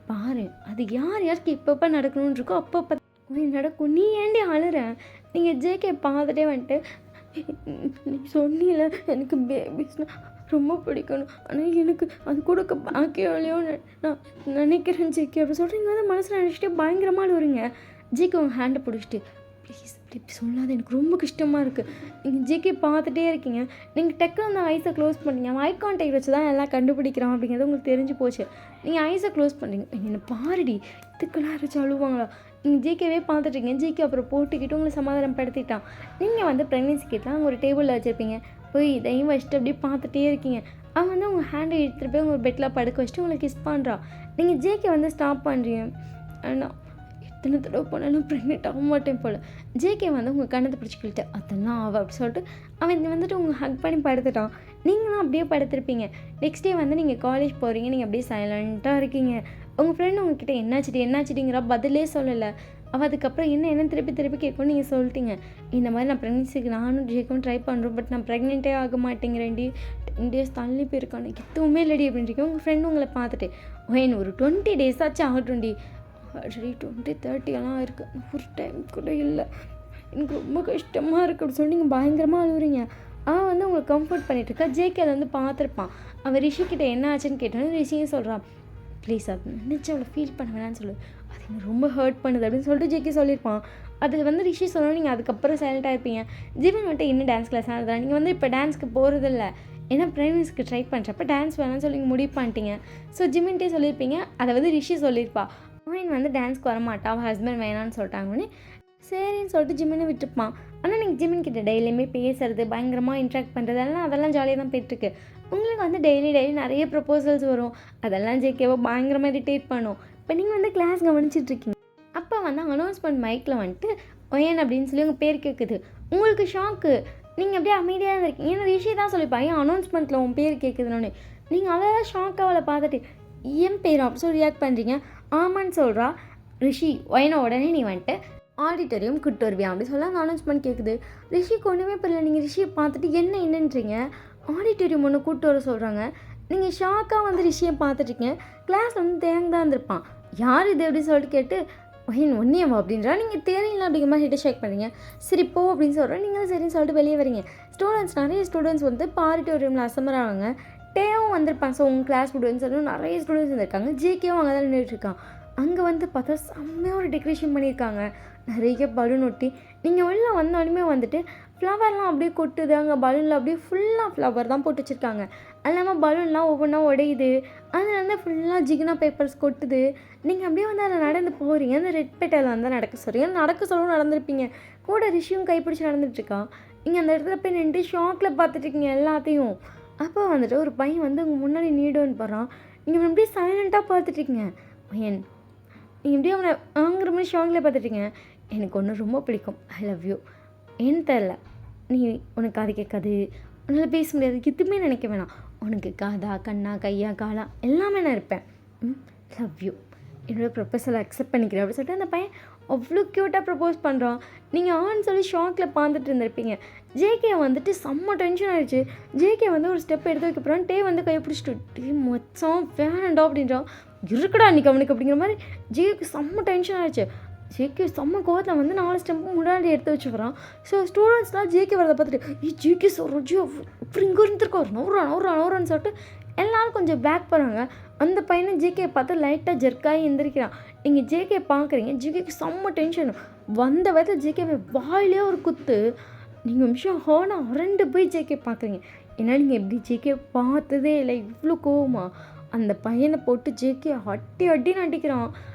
பாரு அது யார் யாருக்கு எப்பப்போ நடக்கணும்னு இருக்கோ அப்பப்போ நடக்கும். நீ ஏண்டி அழுற? நீங்கள் ஜேகே பார்த்துட்டே வந்துட்டு நீ சொன்னீல எனக்கு பேபிஸ்னா ரொம்ப பிடிக்கணும், ஆனால் எனக்கு அது கொடுக்க பாக்கியம் இல்லையோன்னு நான் நினைக்கிறேன் ஜேகே அப்படி சொல்கிறீங்க. வந்து மனசில் நினச்சிட்டு பயங்கரமாக அழுவுறீங்க. ஜேகே உங்கள் ஹேண்டை பிடிச்சிட்டு ப்ளீஸ் இப்படி சொல்லாத, எனக்கு ரொம்ப கஷ்டமாக இருக்குது. நீங்கள் ஜேகே பார்த்துட்டே இருக்கீங்க, நீங்கள் டக்குனு அந்த ஐஸை க்ளோஸ் பண்ணுறீங்க. அவன் ஐ கான்டாக்ட் வச்சு தான் எல்லாம் கண்டுபிடிக்கிறான் அப்படிங்கிறது உங்களுக்கு தெரிஞ்சு போச்சு. நீங்கள் ஐஸை க்ளோஸ் பண்ணுறீங்க. என்னை பாருடி, இதுக்கெல்லாம் யாராச்சும் அழுவாங்களா? நீங்கள் ஜேகேவே பார்த்துட்ருக்கீங்க. ஜேகே அப்புறம் போட்டுக்கிட்டு உங்களை சமாதானப்படுத்திட்டான். நீங்கள் வந்து ப்ரெக்னென்சி கிட்லாம் அங்கே ஒரு டேபிளில் வச்சுருப்பீங்க. போய் இதையும் வச்சுட்டு அப்படியே பார்த்துட்டே இருக்கீங்க. அவன் வந்து உங்கள் ஹேண்டை எடுத்துகிட்டு போய் உங்கள் பெட்டில் படுக்க வச்சுட்டு உங்களை கிஸ் பண்ணுறான். நீங்கள் ஜேகே வந்து ஸ்டாப் பண்ணுறீங்க. ஆனால் எத்தனை தடவை போனாலும் ப்ரெக்னென்ட் ஆக மாட்டேன் போல். ஜேகே வந்து உங்கள் கண்ணத்தை பிடிச்சிக்கிட்டு அதெல்லாம் ஆவா அப்படி சொல்லிட்டு அவன் வந்துட்டு உங்கள் ஹக் பண்ணி படுத்துட்டான். நீங்களும் அப்படியே படுத்துருப்பீங்க. நெக்ஸ்ட் டே வந்து நீங்கள் காலேஜ் போகிறீங்க. நீங்கள் அப்படியே சைலண்ட்டாக இருக்கீங்க. உங்கள் ஃப்ரெண்டு உங்ககிட்ட என்னாச்சிட்டிங்கிற பதிலே சொல்லலை. அவள் அதுக்கப்புறம் என்ன திருப்பி கேட்கணும் நீங்கள் சொல்லிட்டீங்க. இந்த மாதிரி நான் ப்ரெக்னென்சிக்கு நானும் ஜேக்கும் ட்ரை பண்ணுறோம், பட் நான் ப்ரெக்னென்ட்டே ஆக மாட்டேங்கிறேன்டி, 10 days தள்ளி போயிருக்கான், எனக்கு எதுவுமே இல்லடி அப்படின்றீங்க. உங்கள் ஃப்ரெண்டு உங்களை பார்த்துட்டு ஓன் ஒரு 20 days ஆச்சு ஆகட்டும்டி, ஆல்ரெடி 20-30 எல்லாம் இருக்குது, ஒரு டைம் கூட இல்லை, எனக்கு ரொம்ப கஷ்டமாக இருக்குது அப்படி சொல்லி நீங்கள் பயங்கரமாக அழுகுறீங்க. அவன் வந்து உங்களை கம்ஃபர்ட் பண்ணிகிட்ருக்கா. ஜேகே அதை வந்து பார்த்துருப்பான். அவன் ரிஷிக்கிட்ட என்ன ஆச்சுன்னு கேட்டோன்னு ரிஷியும் சொல்கிறான், ப்ளீஸ் அது நினச்சி அவளை ஃபீல் பண்ண வேணான்னு சொல்லு, அது எனக்கு ரொம்ப ஹர்ட் பண்ணுது அப்படின்னு சொல்லிட்டு ஜேகே சொல்லியிருப்பான். அது வந்து ரிஷி சொல்லணும். நீங்கள் அதுக்கப்புறம் சைலண்ட்டாக இருப்பீங்க. ஜீவன் வந்துட்டு என்ன டான்ஸ் கிளாஸ் ஆகுதுதான், நீங்கள் வந்து இப்போ டான்ஸ்க்கு போகிறதில்ல, ஏன்னா ப்ரைமரிஸ்க்கு ட்ரை பண்ணுறப்ப டான்ஸ் வேணாம்னு சொல்லி நீங்கள் முடிவு பண்ணிட்டீங்க. ஸோ ஜிமின்ட்டே சொல்லியிருப்பீங்க. அதை வந்து ரிஷி சொல்லியிருப்பா. அவன் வந்து டான்ஸ்க்கு வரமாட்டான், அவன் ஹஸ்பண்ட் வேணான்னு சொல்லிட்டாங்கன்னு சரின்னு சொல்லிட்டு ஜிம்மினை விட்டுருப்பான். ஆனால் நீங்கள் ஜிம்மின் கிட்ட டெய்லியுமே பேசுறது, பயங்கரமாக இன்ட்ராக்ட் பண்ணுறது அதெல்லாம் ஜாலியாக தான் போயிட்டுருக்கு. உங்களுக்கு வந்து டெய்லி நிறைய ப்ரப்போசல்ஸ் வரும். அதெல்லாம் ஜேகேவோ பயங்கரமாக இரிட்டேட் பண்ணும். இப்போ நீங்கள் வந்து கிளாஸ் கவனிச்சிட்ருக்கீங்க. அப்போ வந்து அனௌன்ஸ்மெண்ட் மைக்கில் வந்துட்டு ஒயன் அப்படின்னு சொல்லி உங்கள் பேர் கேட்குது. உங்களுக்கு ஷாக்கு. நீங்கள் அப்படியே அமைதியாக தான் இருக்கீங்க. ஏன்னா ரிஷி தான் சொல்லிப்பான், ஏன் அனௌன்ஸ்மெண்ட்டில் உன் பேர் கேட்குதுன்னு. நீங்கள் அதெல்லாம் ஷாக்காக அவளை பார்த்துட்டு என் பேர் அப்படி சொல்லி ரியாக்ட் பண்ணுறீங்க. ஆமான்னு சொல்கிறா ரிஷி. ஒயனை உடனே நீ வந்துட்டு ஆடிட்டோரியம் கூட்டு வருவியா அப்படி சொல்ல அந்த அனௌன்ஸ்மெண்ட் கேட்குது. ரிஷிக்கு ஒன்றுமே புரியல. நீங்கள் ரிஷியை பார்த்துட்டு என்னன்றீங்க, ஆடிட்டோரியம் ஒன்று கூட்டு வர சொல்கிறாங்க. நீங்கள் ஷாக்காக வந்து ரிஷியை பார்த்துட்ருக்கீங்க. கிளாஸ் வந்து தேங்க தான் இருந்திருப்பான். யார் இது அப்படின்னு சொல்லிட்டு கேட்டு ஒன்னியம்மா அப்படின்றா. நீங்கள் தெரியல அப்படிங்கிற மாதிரி ஹிட்ட ஷேக் பண்ணுறீங்க. சரி போ அப்படின்னு சொல்கிறேன். நீங்களும் சரின்னு சொல்லிட்டு வெளியே வரீங்க. நிறைய ஸ்டூடெண்ட்ஸ் வந்து ஆடிட்டோரியமில் அசம்பர் ஆவாங்க. டேவும் வந்திருப்பான். ஸோ உங்கள் கிளாஸ் ஸ்டூடெண்ட்ஸ் எல்லாம் நிறைய ஸ்டூடெண்ட்ஸ் வந்திருக்காங்க. ஜேகேவும் அங்கே தான் நின்றுட்டுருக்கான். அங்கே வந்து பார்த்தா செம்மையாக ஒரு டெக்கரேஷன் பண்ணியிருக்காங்க. நிறைய பலூன் ஒட்டி நீங்கள் உள்ளே வந்தாலுமே வந்துட்டு ஃப்ளவர்லாம் அப்படியே கொட்டுது. அங்கே பலூனில் அப்படியே ஃபுல்லாக ஃப்ளவர் தான் போட்டு வச்சுருக்காங்க. அது இல்லாமல் பலூன்லாம் ஒவ்வொன்றா உடையுது. அதில் வந்து ஃபுல்லாக ஜிகினா பேப்பர்ஸ் கொட்டுது. நீங்கள் அப்படியே வந்து அதில் நடந்து போகிறீங்க. அந்த ரெட் பெட்டலில் வந்து நடக்க சொல்கிறீங்க. நடக்க சொல்லவும் நடந்திருப்பீங்க. கூட ரிஷியும் கைப்பிடிச்சி நடந்துட்டுருக்கான். நீங்கள் அந்த இடத்துல போய் நின்று ஷாக்கில் பார்த்துட்ருக்கீங்க எல்லாத்தையும். அப்போ வந்துட்டு ஒரு பையன் வந்து உங்கள் முன்னாடி நீடோன்னு போகிறான். நீங்கள் அப்படியே சைலண்ட்டாக பார்த்துட்ருக்கீங்க. பையன் நீங்கள் எப்படியும் அவனை ஆங்கிற மாதிரி ஷாங்கில் பார்த்துட்டீங்க. எனக்கு ஒன்று ரொம்ப பிடிக்கும், ஐ லவ் யூ. ஏன்னு தெரில, நீ உனக்கு காது கேட்காது, உன்னால் பேச முடியாது, எதுவுமே நினைக்க வேணாம். உனக்கு காதா கண்ணா கையா காலா எல்லாமே நான் இருப்பேன். லவ் யூ, என்னோடய ப்ரொபோசலை அக்செப்ட் பண்ணிக்கிறேன் அப்படின்னு சொல்லிட்டு அந்த பையன் அவ்வளோ க்யூட்டாக ப்ரப்போஸ் பண்ணுறான். நீங்கள் ஆன்னு சொல்லி ஷாக்கில் பார்த்துட்டு இருந்திருப்பீங்க. ஜேகே வந்துட்டு செம்ம டென்ஷன் ஆகிடுச்சு. ஜேகே வந்து ஒரு ஸ்டெப் எடுத்து வைக்க போகிறான். டே வந்து கையை பிடிச்சிட்டு டே மொத்தம் வேணண்டா அப்படின்றான். இருக்குடா அன்றைக்கி அவனுக்கு அப்படிங்கிற மாதிரி ஜேகேக்கு செம்ம டென்ஷன் ஆகிடுச்சு. ஜேகே செம்ம கோவத்தில் வந்து 4 ஸ்டெம்பும் முன்னாடி எடுத்து வச்சுக்கிறான். ஸோ ஸ்டூடெண்ட்ஸ்லாம் ஜேகே வரதை பார்த்துட்டு ஜேகே சொல்கிறோம் அப்படி இங்கே இருந்துருக்கோம் நோறான்னு சொல்லிட்டு எல்லோரும் கொஞ்சம் பேக் போகிறாங்க. அந்த பையனை ஜேகே பார்த்து லைட்டாக ஜெர்க்காகி எந்திரிக்கிறான். நீங்கள் ஜேகே பார்க்குறீங்க. ஜேகேக்கு செம்ம டென்ஷன் வந்த வயதில் ஜேகேவை வாயிலே ஒரு குத்து. நீங்கள் நிமிஷம் ஹோனா அரண்டு போய் ஜேகே பார்க்குறீங்க. ஏன்னா நீங்கள் எப்படி ஜேகே பார்த்ததே இல்லை, இவ்வளோ கோவமா அந்த பையனை போட்டு ஜேகே அடின்னு அடிக்கிறான்.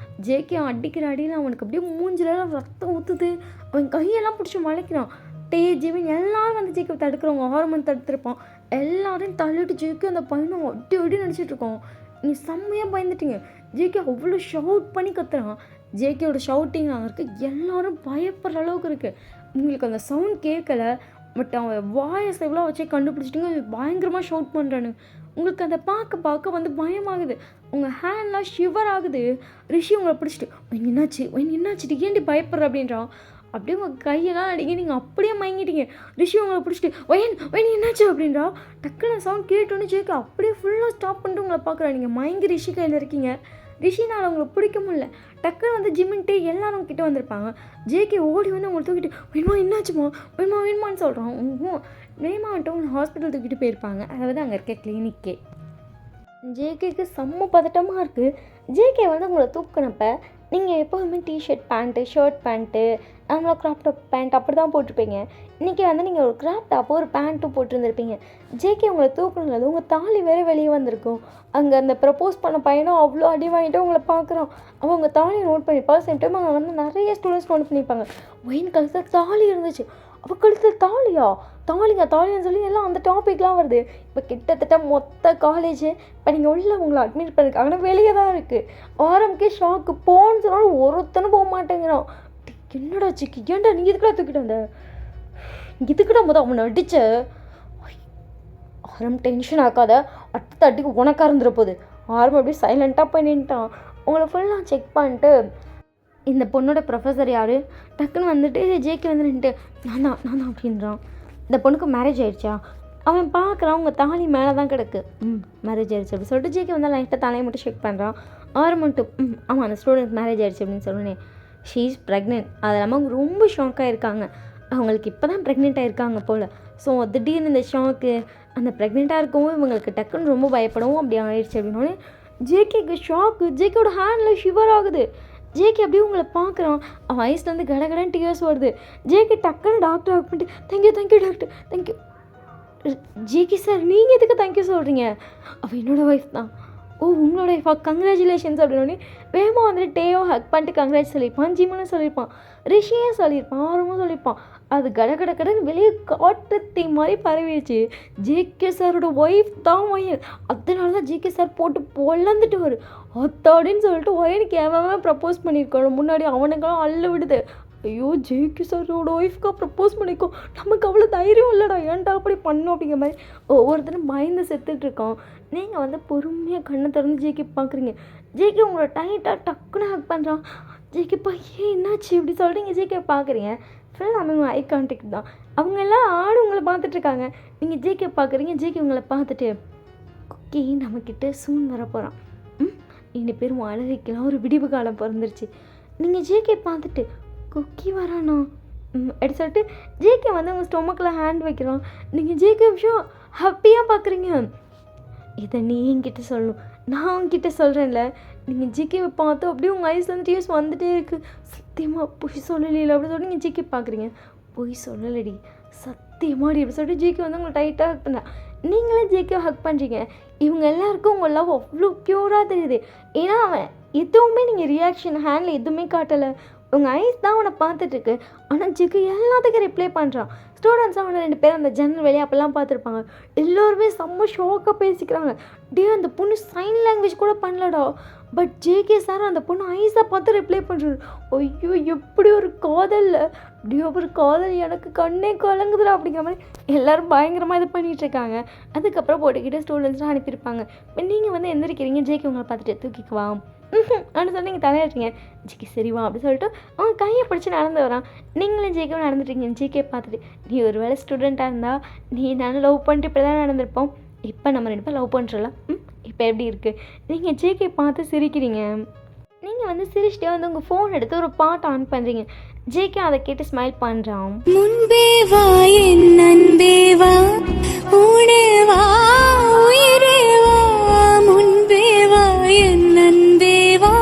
ஜேகே அடிக்கிற அடியில் அவனுக்கு அப்படியே மூஞ்சிலலாம் ரத்தம் ஊற்றுது. அவன் கையெல்லாம் பிடிச்சி வளைக்கிறான். டே ஜீவன் எல்லோரும் வந்து ஜேகே தடுக்கிறவங்க ஹார்மோன் தடுத்துருப்பான். எல்லாரையும் தள்ளிட்டு ஜேகே அந்த பையனை அடி நடிச்சிட்ருக்கோம். நீங்கள் செம்மையாக பயந்துட்டீங்க. ஜேகே அவ்வளோ ஷவுட் பண்ணி கத்துறான். ஜேகேயோட ஷவுட்டிங் அங்கே இருக்குது. எல்லோரும் பயப்படுற அளவுக்கு இருக்குது. உங்களுக்கு அந்த சவுண்ட் கேட்கலை, பட் அவன் வாய்ஸ் எவ்வளோ வச்சே கண்டுபிடிச்சிட்டிங்க. பயங்கரமாக ஷவுட் பண்ணுறானு. உங்களுக்கு அதை பார்க்க வந்து பயமாகுது. உங்கள் ஹேண்ட்லாம் ஷிவர் ஆகுது. ரிஷி உங்களை பிடிச்சிட்டு என்னாச்சு ஏன்டி பயப்படுற அப்படின்றான். அப்படியே உங்கள் கையெல்லாம் அடிங்க. நீங்கள் அப்படியே மயங்கிட்டீங்க. ரிஷி உங்களை பிடிச்சிட்டு ஒயின் என்னாச்சு அப்படின்றா. டக்குன்னு சவுண்ட் கேட்டோன்னு ஜேகே அப்படியே ஃபுல்லாக ஸ்டாப் பண்ணிட்டு உங்களை பார்க்குறா. நீங்கள் மயங்கி ரிஷி கையில் இருக்கீங்க. ரிஷினால் அவங்களுக்கு பிடிக்க முடியல. டக்குன்னு வந்து ஜிம்மின்ட்டு எல்லாரும் கிட்டே வந்திருப்பாங்க. ஜேகே ஓடி வந்து அவங்களை தூக்கிட்டு வேணுமா என்னாச்சுமா வேணுமான்னு சொல்கிறான். வேணுமா வந்துட்டு அவங்க ஹாஸ்பிட்டல் தூக்கிட்டு போயிருப்பாங்க. அதாவது அங்கே இருக்க கிளினிக்கே. ஜேகேக்கு செம்ம பதட்டமாக இருக்குது. ஜேகே வந்து உங்களை தூக்குனப்போ நீங்கள் எப்போதுமே டிஷர்ட் பேண்ட்டு ஷர்ட் பேண்ட்டு நம்மளோட க்ராப் டாப் பேண்ட் அப்படி தான் போட்டிருப்பீங்க. இன்றைக்கி வந்து நீங்கள் ஒரு க்ராப் டாப்போ ஒரு பேண்ட்டும் போட்டிருந்துருப்பீங்க. ஜேகே உங்களை தூக்குனது உங்கள் தாலி வேறு வெளியே வந்திருக்கும். அங்கே அந்த ப்ரப்போஸ் பண்ண பையனும் அவ்வளோ அடி வாங்கிட்டு உங்களை பார்க்குறான். அவன் உங்கள் தாலியை நோட் பண்ணிப்பா. சேம் டைம் அங்கே வந்து நிறைய ஸ்டூடெண்ட்ஸ் நோட் பண்ணியிருப்பாங்க. ஒயின் கழுத்தில் தாலி இருந்துச்சு. அவள் கழுத்தில் தாலின்னு சொல்லி எல்லாம் அந்த டாபிக்லாம் வருது. இப்போ கிட்டத்தட்ட மொத்த காலேஜ் இப்போ நீங்கள் உங்களை அட்மிட் பண்ணிருக்காங்க. ஆனால் வெளியே தான் இருக்குது. ஆரம்பக்கே ஷாக்கு போன்னு சொன்னாலும் ஒருத்தனும் போக மாட்டேங்கிறான். என்னடா சிக்கி ஏன்டா நீ இதுக்கடா தூக்கிட்டு வந்த இதுக்கிட்ட போது அவனை அடிச்ச ஆரம் டென்ஷன் ஆக்காத அடுத்த அடிக்கு உனக்காக இருந்துட போகுது. ஆரம் அப்படியே சைலண்ட்டாக போய் நின்ட்டான். உங்களை ஃபுல்லாக செக் பண்ணிட்டு இந்த பொண்ணோட ப்ரொஃபஸர் யார் டக்குன்னு வந்துட்டு ஜேகே வந்து நின்றுட்டு நான் தான் அப்படின்றான். இந்த பொண்ணுக்கு மேரேஜ் ஆகிடுச்சா? அவன் பார்க்குறான் உங்கள் தாலி மேலே தான் கிடக்கு. மேரேஜ் ஆகிடுச்சு அப்படி சொல்லிட்டு ஜேகே வந்து லைட்டாக தலையை மட்டும் செக் பண்ணுறான். ஆறு மட்டும் ஆமாம் அந்த ஸ்டூடெண்ட் மேரேஜ் ஆகிடுச்சு அப்படின்னு சொன்னேன். She is pregnant. அது இல்லாமல் அவங்க ரொம்ப ஷாக்காக இருக்காங்க. அவங்களுக்கு இப்போ தான் ப்ரெக்னென்ட் ஆகிருக்காங்க போல். ஸோ திடீர்னு இந்த ஷாக்கு அந்த ப்ரெக்னெண்ட்டாக இருக்கவும் இவங்களுக்கு டக்குன்னு ரொம்ப பயப்படவும் அப்படி ஆயிடுச்சு அப்படின்னோடனே ஜேகேக்கு ஷாக்கு. ஜேகேயோட ஹேண்டில் ஷிவர் ஆகுது. ஜேகே அப்படியே உங்களை பார்க்குறான். அவன் வயசுலேருந்து கடகடன் டியர்ஸ் வருது. ஜேகே டக்குன்னு டாக்டர் ஆக் பண்ணிட்டு thank you doctor thank you. JK sir நீங்கள் எதுக்கு தேங்க்யூ சொல்கிறீங்க? அவள் என்னோடய ஒய்ஃப் தான். ஓ உங்களோட ஒய்ஃபா கங்க்ராச்சுலேஷன்ஸ் அப்படின்னோடனே வேகமாக வந்துட்டு டேயோ ஹக் பண்ணிட்டு கங்க்ராட்ஸ் சொல்லியிருப்பான். ஜிம்முன்னு சொல்லியிருப்பான். ரிஷியும் சொல்லியிருப்பான். ஆரமும் சொல்லியிருப்பான். அது கடன்னு வெளியே காட்டு தீ மாதிரி பரவிடுச்சு. ஜேகே சாரோட ஒய்ஃப் தான் ஒயன். அதனால தான் ஜேகே சார் போட்டு பொழந்துட்டு வரும் அத்தாடின்னு சொல்லிட்டு ஒயனுக்கு எவன் ப்ரப்போஸ் பண்ணியிருக்கோம் முன்னாடி அவனுக்கெல்லாம் அள்ள விடுது. ஐயோ ஜேகே சாரோட ஒய்ஃப்க்கா ப்ரப்போஸ் பண்ணிக்கோ நமக்கு அவ்வளோ தைரியம் இல்லைடா ஏன்டா அப்படி பண்ணோம் அப்படிங்கிற மாதிரி ஒவ்வொருத்தரும் பயந்து செத்துட்ருக்கோம். நீங்கள் வந்து பொறுமையாக கண்ணை திறந்து ஜேகே பார்க்குறீங்க. ஜேகே உங்களோட டைட்டாக டக்குன்னு ஹக் பண்ணுறான். ஜேகேப்பா ஏன் என்னாச்சு இப்படி சொல்கிறீங்க? ஜேகே பார்க்குறீங்க ஃபுல்லாக அவங்க ஐ கான்டாக்ட் தான். அவங்க எல்லாம் ஆடு உங்களை பார்த்துட்ருக்காங்க. நீங்கள் ஜேகே பார்க்குறீங்க. ஜேகே உங்களை பார்த்துட்டு குக்கி நம்மக்கிட்ட சூன் வர போகிறான். இந்த பேரும் அழகைக்கெல்லாம் ஒரு விடிவு காலம் பிறந்துருச்சு. நீங்கள் ஜேகே பார்த்துட்டு குக்கி வரானா அப்படி சொல்லிட்டு ஜேகே வந்து அவங்க ஸ்டொமக்கில் ஹேண்ட் வைக்கிறான். நீங்கள் ஜேகே விஷயம் ஹாப்பியாக பார்க்குறீங்க. இதை நீ என்கிட்ட சொல்லணும். நான் உங்ககிட்ட சொல்கிறேன்ல. நீங்கள் ஜிகேவை பார்த்து அப்படியே உங்கள் ஐஸ்லேருந்து டியூஸ் வந்துகிட்டே இருக்குது. சத்தியமாக பொய் சொல்லலை அப்படின்னு சொல்லி நீங்கள் ஜிகே பார்க்குறீங்க. பொய் சொல்லலடி சத்தியமாடி அப்படி சொல்லிட்டு ஜிகே வந்து உங்களை டைட்டாக ஹக் பண்ண. நீங்களே ஜிகே ஹக் பண்ணுறீங்க. இவங்க எல்லாருக்கும் உங்கள் லவ் அவ்வளோ ப்யூராக தெரியுது. ஏன்னா அவன் எதுவுமே நீங்கள் ரியாக்ஷன் ஹேண்டில் எதுவுமே காட்டலை. உங்கள் ஐஸ் தான் அவனை பார்த்துட்ருக்கு. ஆனால் ஜிகே எல்லாத்துக்கும் ரிப்ளை பண்ணுறான். ஸ்டூடெண்ட்ஸாக அவனை 2 பேர் அந்த ஜன்னல் வெளியே அப்போல்லாம் பார்த்துருப்பாங்க. எல்லோருமே செம்ம ஷோக்காக பேசிக்கிறாங்க. அந்த பொண்ணு சைன் லாங்குவேஜ் கூட பண்ணலடா. பட் ஜேகே சார் அந்த பொண்ணு ஐஸை பார்த்து ரிப்ளை பண்ணுறாரு. ஐயோ எப்படி ஒரு காதல் ஒரு காதல் எனக்கு கண்ணே கலங்குதுடா அப்படிங்கிற மாதிரி எல்லோரும் பயங்கரமாக இது பண்ணிகிட்ருக்காங்க. அதுக்கப்புறம் போட்டுக்கிட்டு ஸ்டூடெண்ட்ஸ்லாம் அனுப்பியிருப்பாங்க. இப்போ நீங்கள் வந்து எந்திரிக்கிறீங்க. ஜேகே உங்களை பார்த்துட்டு தூக்கிக்குவா அப்படின்னு சொல்லி நீங்கள் தலையாட்டுறீங்க. ஜிகே சரிவா அப்படின்னு சொல்லிட்டு அவன் கையை பிடிச்சி நடந்து வரான். நீங்களும் ஜேகே நடந்துட்டீங்க. ஜேகே பார்த்துட்டு நீ ஒரு வேளை ஸ்டூடெண்ட்டாக இருந்தால் நீ நான் லவ் பண்ணிட்டு இப்படி தான் நடந்திருப்போம். இப்போ நம்ம 2 பேர் லவ் பண்ணுறலாம். இப்போ எப்படி இருக்குது? நீங்கள் ஜேகே பார்த்து சிரிக்கிறீங்க. நீங்கள் வந்து சிரிச்சிட்டே வந்து உங்கள் ஃபோன் எடுத்து ஒரு பாட்டு ஆன் பண்ணுறீங்க. ஜேகே அதை கேட்டு ஸ்மைல் பண்ணுறான். முன்பே வா என் நன்பே வா ஊனே வா உயிரே வா முன்பே வா என் நன்பே வா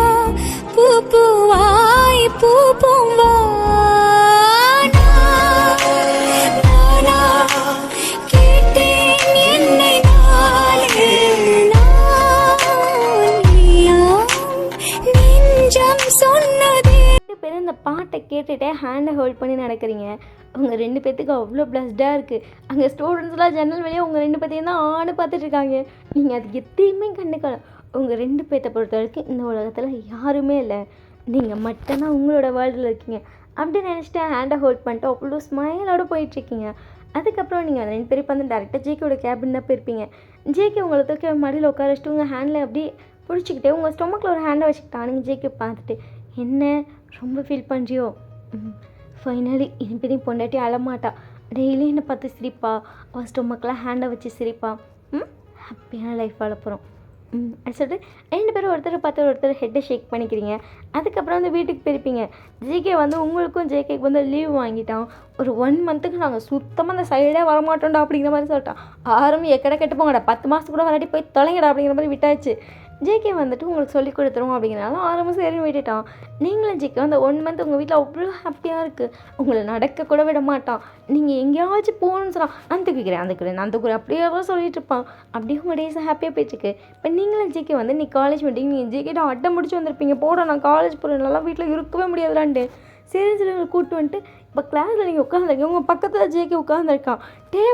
பூ பூவாய் பூ பூவா இந்த பாட்டை கேட்டுகிட்டே ஹேண்டை ஹோல்ட் பண்ணி நடக்கிறீங்க. அவங்க 2 பேர்த்துக்கு அவ்வளோ பிளஸ்டாக இருக்குது. அங்கே ஸ்டூடெண்ட்ஸ்லாம் ஜன்னல் வெளியே உங்கள் 2 பேர்த்தையும் தான் ஆடு பார்த்துட்ருக்காங்க. நீங்கள் அதுக்கு எத்தையுமே கண்டுக்கலாம். உங்கள் 2 பேர்த்தை பொறுத்த வரைக்கும் இந்த உலகத்தில் யாருமே இல்லை. நீங்கள் மட்டும்தான் உங்களோட வேர்ல்டில் இருக்கீங்க. அப்படி நினச்சிட்டு ஹேண்டை ஹோல்ட் பண்ணிட்டு அவ்வளோ ஸ்மைலோடு போயிட்டுருக்கீங்க. அதுக்கப்புறம் நீங்கள் அந்த 2 பேரும் வந்து டேரெக்டாக ஜேகேயோட கேபின் தான் போயிருப்பீங்க. ஜேகே உங்களை தூக்கி மடியில் உட்கார வச்சுட்டு உங்கள் ஹேண்டில் அப்படியே பிடிச்சிக்கிட்டே உங்கள் ஸ்டொமக்கில் ஒரு ஹேண்டை வச்சுக்கிட்டானுங்க. ஜேகே பார்த்துட்டு என்ன ரொம்ப ஃபீல் பண்ணுறியோ? ஃபைனலி இனிப்பேரி பொண்டாட்டி அழமாட்டா. டெய்லி என்னை பார்த்து சிரிப்பா. அவள் ஸ்டொமக்கில் ஹேண்டை வச்சு சிரிப்பா. ஹாப்பியான லைஃப் வாழ போகிறோம். அது சொல்லிட்டு 2 பேரும் ஒருத்தரை பார்த்து ஒருத்தர் ஹெட்டை ஷேக் பண்ணிக்கிறீங்க. அதுக்கப்புறம் வந்து வீட்டுக்கு போயிருப்பீங்க. ஜேகே வந்து உங்களுக்கும் ஜேகேக்கு வந்து லீவ் வாங்கிட்டான். ஒரு 1 மந்த்துக்கு நாங்கள் சுத்தமாக அந்த சைடே வரமாட்டோம்டா அப்படிங்கிற மாதிரி சொல்லிட்டான். ஆரம் எக்கடை கெட்டு போங்கடா, 10 மாதத்துக்கு கூட வராட்டி போய் தொலைங்கடா அப்படிங்கிற மாதிரி விட்டாச்சு. ஜேகே வந்துட்டு உங்களுக்கு சொல்லி கொடுத்துருவோம் அப்படிங்கிறனால ஆரம்பம் சரின்னு விட்டுட்டான். நீங்களும் ஜேகே அந்த 1 மந்த் உங்கள் வீட்டில் அவ்வளோ ஹாப்பியாக இருக்குது. உங்களை நடக்க கூட விட மாட்டான். நீங்கள் எங்கேயாச்சும் போகணும்னு சொன்னால் நான் தூக்குறேன் அப்படியே தான் சொல்லிட்டு இருப்பான். அப்படியே உங்கள் டேஸ் ஹாப்பியாக போயிட்டுருக்கு. இப்போ நீங்களும் ஜேகே வந்து நீ காலேஜ் வந்துட்டீங்க, நீங்கள் ஜேகேட்ட அட்டை முடிச்சு வந்திருப்பீங்க. போட நான் காலேஜ் போகிறேன்னாலாம் வீட்டில் இருக்கவே முடியாதுலான்ட்டு சரி உங்களை கூப்பிட்டு வந்துட்டு இப்போ கிளாஸில் நீங்கள் உட்காந்துருக்கீங்க, உங்கள் பக்கத்தில் ஜேகே உட்காந்துருக்கான்.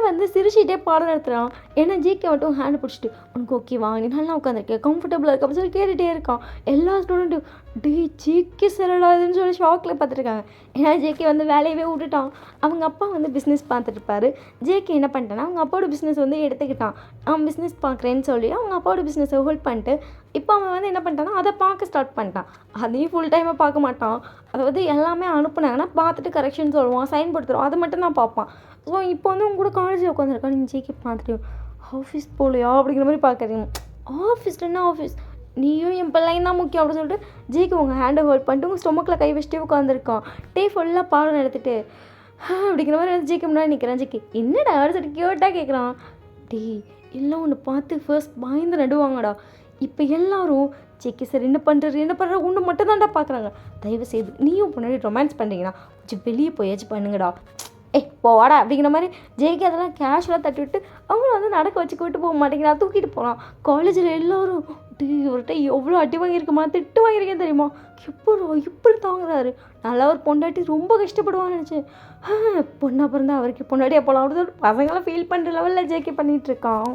வந்து சிரிச்சிட்டே பாடம் நடத்துகிறான். ஏன்னா ஜேகே மட்டும் ஹேண்ட் பிடிச்சிட்டு உனக்கு ஓகேவா, நீ நல்லா உட்காந்துருக்கேன், கம்ஃபர்டபுளாக இருக்கு அப்படின்னு சொல்லி கேட்டுகிட்டே இருக்கான். எல்லா ஸ்டூடெண்ட்டும் ஜேகே சரடாதுன்னு சொல்லி ஷாக்கில் பார்த்துருக்காங்க. ஏன்னா ஜேகே வந்து வேலையவே விட்டுட்டான். அவங்க அப்பா வந்து பிஸ்னஸ் பார்த்துட்டு இருப்பாரு. ஜேகே என்ன பண்ணிட்டான்னா அவங்க அப்பாவோட பிஸ்னஸ் வந்து எடுத்துக்கிட்டான். அவன் பிஸ்னஸ் பார்க்குறேன்னு சொல்லி அவங்க அப்பாவோட பிஸ்னஸை ஹோல்ட் பண்ணிட்டு இப்போ அவன் வந்து என்ன பண்ணிட்டான்னா அதை பார்க்க ஸ்டார்ட் பண்ணிட்டான். அதையும் ஃபுல் டைமாக பார்க்க மாட்டான். அதாவது எல்லாமே அனுப்புனாங்கன்னா பார்த்துட்டு கரெக்ஷன் சொல்லுவான், சைன் போட்டு தருவான், அதை மட்டும் தான் பார்ப்பான். ஸோ இப்போ வந்து உங்க கூட காலேஜில் உட்காந்துருக்கா, நீங்கள் ஜேகே பார்த்துட்டு ஆஃபீஸ் போகலையா அப்படிங்கிற மாதிரி பார்க்குறீங்க. ஆஃபீஸ் என்ன ஆஃபீஸ், நீயும் என் பிள்ளைங்க தான் முக்கியம் அப்படின்னு சொல்லிட்டு ஜேகே உங்கள் ஹேண்டை ஹோல்ட் பண்ணிட்டு உங்கள் ஸ்டொமக்கில் கை வச்சுட்டே உட்காந்துருக்கான். ஃபுல்லாக பாடம் எடுத்துகிட்டு அப்படிங்கிற மாதிரி வந்து ஜேகே முன்னாடி நிற்கிறான். ஜேகே என்னடா சொல்லிட்டு கியூட்டாக கேட்குறான். எல்லாம் ஒன்று பார்த்து ஃபர்ஸ்ட் பயந்து நடுவாங்கடா. இப்போ எல்லாரும் ஜேகே சார் என்ன பண்ணுற ஒன்று மட்டும் தான்டா பார்க்குறாங்க. தயவு செய்து நீயும் முன்னாடி ரொமான்ஸ் பண்ணுறீங்கன்னா கொஞ்சம் வெளியே போயாச்சும் பண்ணுங்கடா, போவாடா அப்படிங்கிற மாதிரி ஜேகே அதெல்லாம் கேஷுவலாக தட்டி விட்டு அவங்கள வந்து நடக்க வச்சு கூப்பிட்டு போக மாட்டேங்கிறா, தூக்கிட்டு போகலாம். காலேஜில் எல்லோரும் ஒருட்ட எவ்வளோ அடி வாங்கியிருக்குமா, திட்டு வாங்கியிருக்கேன் தெரியுமா, இப்படி தாங்குறாரு. நல்லா ஒரு பொண்டாட்டி ரொம்ப கஷ்டப்படுவான்னு நினச்சேன். பொண்ணாக பிறந்தா அவருக்கு பொண்டாட்டியாக போகலாம் அப்படின்னு சொல்லிட்டு பசங்களாம் ஃபீல் பண்ணுற லெவலில் ஜேகே பண்ணிகிட்ருக்கான்.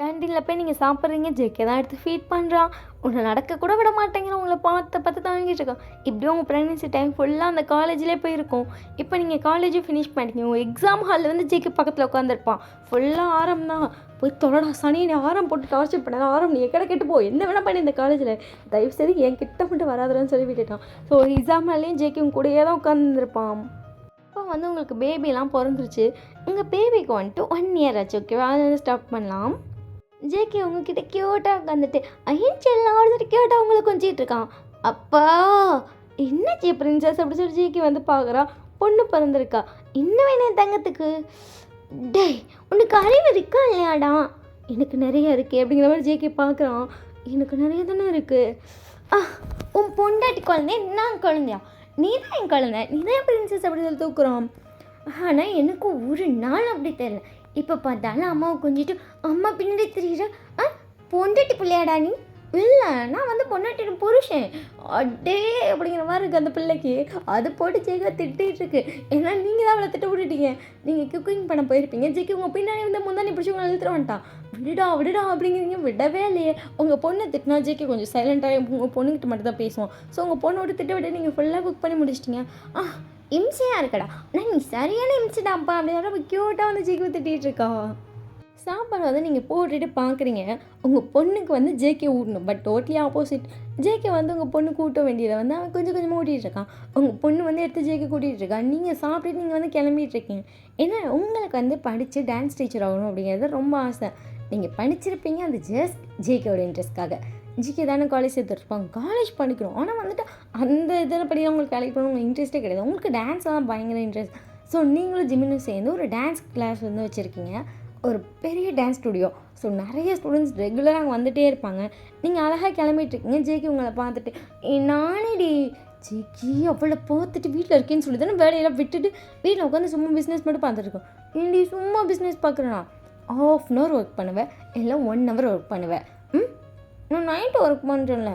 கேண்டீனில் போய் நீங்கள் சாப்பிட்றீங்க, ஜேகே தான் எடுத்து ஃபீட் பண்ணுறான். உங்களை நடக்க கூட விட மாட்டேங்கிறான், உங்களை பார்த்து தாங்கிட்டு இருக்கான். இப்படியும் உங்கள் ப்ரெக்னென்சி டைம் ஃபுல்லாக அந்த காலேஜ்லேயே போயிருக்கும். இப்போ நீங்கள் காலேஜும் ஃபினிஷ் பண்ணிட்டீங்க. உங்கள் எக்ஸாம் ஹாலில் வந்து ஜேகே பக்கத்தில் உட்காந்துருப்பான். ஃபுல்லாக ஆரம் தான். போய் தொடடா சனி, நீ ஆரம் போட்டு டார்ச்சர் பண்ணாத, ஆரம் நீ எக்கடை கெட்டு போ, என்ன வேணால் பண்ணி இந்த காலேஜில் தயவுசெய்து என் கிட்ட மட்டும் வராதுன்னு சொல்லி விட்டுட்டான். ஸோ எக்ஸாம் ஹால்லையும் ஜேகே உங்க கூடயே தான் உட்காந்துருப்பான். இப்போ வந்து உங்களுக்கு பேபிலாம் பிறந்துருச்சு. உங்கள் பேபிக்கு வந்துட்டு 1 இயர் ஆச்சு. ஓகேவா, அதை வந்து ஸ்டாப் பண்ணலாம். ஜேகே உங்ககிட்ட க்யூட்டாக உட்காந்துட்டு செல்லாம் க்யூட்டாக உங்களை கொஞ்சிட்டு இருக்கான். அப்பா என்னாச்சு பிரின்சஸ் அப்படி சொல்லி ஜேகே வந்து பார்க்குறா. பொண்ணு பிறந்திருக்கா. இன்னும் என்ன தங்கத்துக்கு, உனக்கு அறிவு இருக்கா இல்லையாடா? எனக்கு நிறைய இருக்குது அப்படிங்கிற மாதிரி ஜேகே பார்க்குறான். எனக்கு நிறைய தானே இருக்குது. உன் பொண்டாட்டி குழந்தைய நான் குழந்தையா, நீ தான் என் குழந்தை, நீ தான் பிரின்சஸ் அப்படி சொல்லி தூக்குறான். ஆனால் எனக்கு ஒரு நாள் அப்படி தெரியல. இப்போ பார்த்தாலும் அம்மாவை கொஞ்சிட்டு அம்மா பின்னாடி தெரியுற பொண்டாட்டி பிள்ளையாடா நீ? இல்லை, நான் வந்து பொண்டாட்டியோட புருஷன் அப்படிங்கிற மாதிரி இருக்குது அந்த பிள்ளைக்கு. அது போட்டு ஜேகே திட்டிகிட்டு இருக்கு. ஏன்னா நீங்கள் தான் அவளை திட்ட விட்டுட்டீங்க. நீங்கள் குக்கிங் பண்ண போயிருப்பீங்க, ஜேகே உங்கள் பின்னாடி வந்து முந்தானி பிடிச்சி உங்களை இழுத்துட்டு வந்துட்டான். விடுடா அப்படிங்கிறீங்க, விடவே இல்லையே. உங்கள் பொண்ணை திட்டினா ஜேகே கொஞ்சம் சைலண்ட்டாக உங்கள் பொண்ணுக்கிட்ட மட்டும் தான் பேசுவோம். ஸோ உங்கள் பொண்ணோட திட்ட விட்டு நீங்கள் ஃபுல்லாக குக் பண்ணி முடிச்சிட்டிங்க. இம்சையாக இருக்கடா, நான் நீ சரியான இம்சைடாப்பா அப்படின்னா க்யூட்டாக வந்து ஜேகே திட்டிகிட்டு இருக்கா. சாப்பாடு வந்து நீங்கள் போட்டுட்டு பார்க்குறீங்க. உங்கள் பொண்ணுக்கு வந்து ஜேகே ஊட்டணும், பட் டோட்டலி ஆப்போசிட். ஜேகே வந்து உங்கள் பொண்ணு கூட்ட வேண்டியதை வந்து அவன் கொஞ்சம் கொஞ்சமாக ஊட்டிகிட்டு இருக்கான். உங்கள் பொண்ணு வந்து எடுத்து ஜேகே கூட்டிகிட்டு இருக்கான். நீங்கள் சாப்பிட்டுட்டு நீங்கள் வந்து கிளம்பிட்டு இருக்கீங்க. ஏன்னா உங்களுக்கு வந்து படித்து டான்ஸ் டீச்சர் ஆகணும் அப்படிங்கிறது ரொம்ப ஆசை. நீங்கள் படிச்சிருப்பீங்க, அது ஜஸ்ட் ஜேகேவோட இன்ட்ரெஸ்ட்காக. ஜிகே தானே காலேஜ் சேர்த்துருப்பாங்க, காலேஜ் படிக்கிறோம். ஆனால் வந்துட்டு அந்த இதில் படி உங்களுக்கு வேலைக்கு போகணும் உங்களுக்கு இன்ட்ரெஸ்ட்டே கிடையாது. உங்களுக்கு டான்ஸ் தான் பயங்கர இன்ட்ரெஸ்ட். ஸோ நீங்களும் ஜிம்மினும் சேர்ந்து ஒரு டான்ஸ் கிளாஸ் வந்து வச்சுருக்கீங்க, ஒரு பெரிய டான்ஸ் ஸ்டுடியோ. ஸோ நிறைய ஸ்டூடெண்ட்ஸ் ரெகுலராக அங்கே வந்துகிட்டே இருப்பாங்க. நீங்கள் அழகாக கிளம்பிட்டுருக்கீங்க. ஜேகே உங்களை பார்த்துட்டு நானேடி ஜேகே அவளை பார்த்துட்டு வீட்டில் இருக்கேன்னு சொல்லி தானே வேலையெல்லாம் விட்டுட்டு வீட்டில் உட்காந்து சும்மா பிஸ்னஸ் மட்டும் பார்த்துட்ருக்கோம். ஏண்டி சும்மா பிஸ்னஸ் பார்க்குறேன்னா 1/2 hour ஒர்க் பண்ணுவேன், இல்லை 1 hour ஒர்க் பண்ணுவேன். நான் நைட்டு ஒர்க் பண்ணுறேன்ல.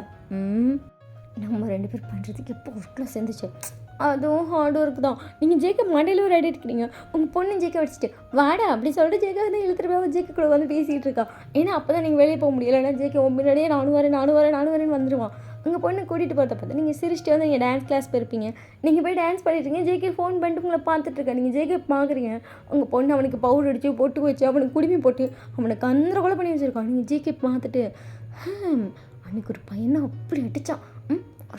நம்ம 2 பேர் பண்ணுறதுக்கு எப்போ ஒர்க்கில் சேர்ந்துச்சு, அதுவும் ஹார்ட் ஒர்க் தான். நீங்கள் ஜேகே மண்டையில் ஒரு ஐடியா இருக்கிறீங்க. உங்கள் பொண்ணு ஜேகே வச்சுட்டு வாடா அப்படி சொல்லிட்டு ஜேகே வந்து இழுத்துட்டு போய் ஜேகே கூட வந்து பேசிகிட்டு இருக்கா. ஏன்னா அப்போ தான் நீங்கள் வெளியே போக முடியல. ஏன்னா ஜேகே முன்னாடியே நானும் வரேன்னு வந்துடுவான். உங்கள் பொண்ணு கூட்டிகிட்டு போகிறத பார்த்து நீங்கள் சிரிச்சிட்டு வந்து நீங்கள் டான்ஸ் கிளாஸ் போயிருப்பீங்க. நீங்கள் போய் டான்ஸ் பண்ணிட்டுருக்கீங்க. ஜேகே ஃபோன் பண்ணிட்டு உங்களை பார்த்துட்ருக்கேன். நீங்கள் ஜேகே பார்க்குறீங்க. உங்கள் பொண்ணு அவனுக்கு பவுடர் அடித்து பொட்டு வச்சு அவனுக்கு குடிமை போட்டு அவனுக்கு கந்தரகொலை பண்ணி வச்சுருக்கான். நீங்கள் ஜேகே பார்த்துட்டு அன்றைக்கி ஒரு பையனை அப்படி அடித்தான்,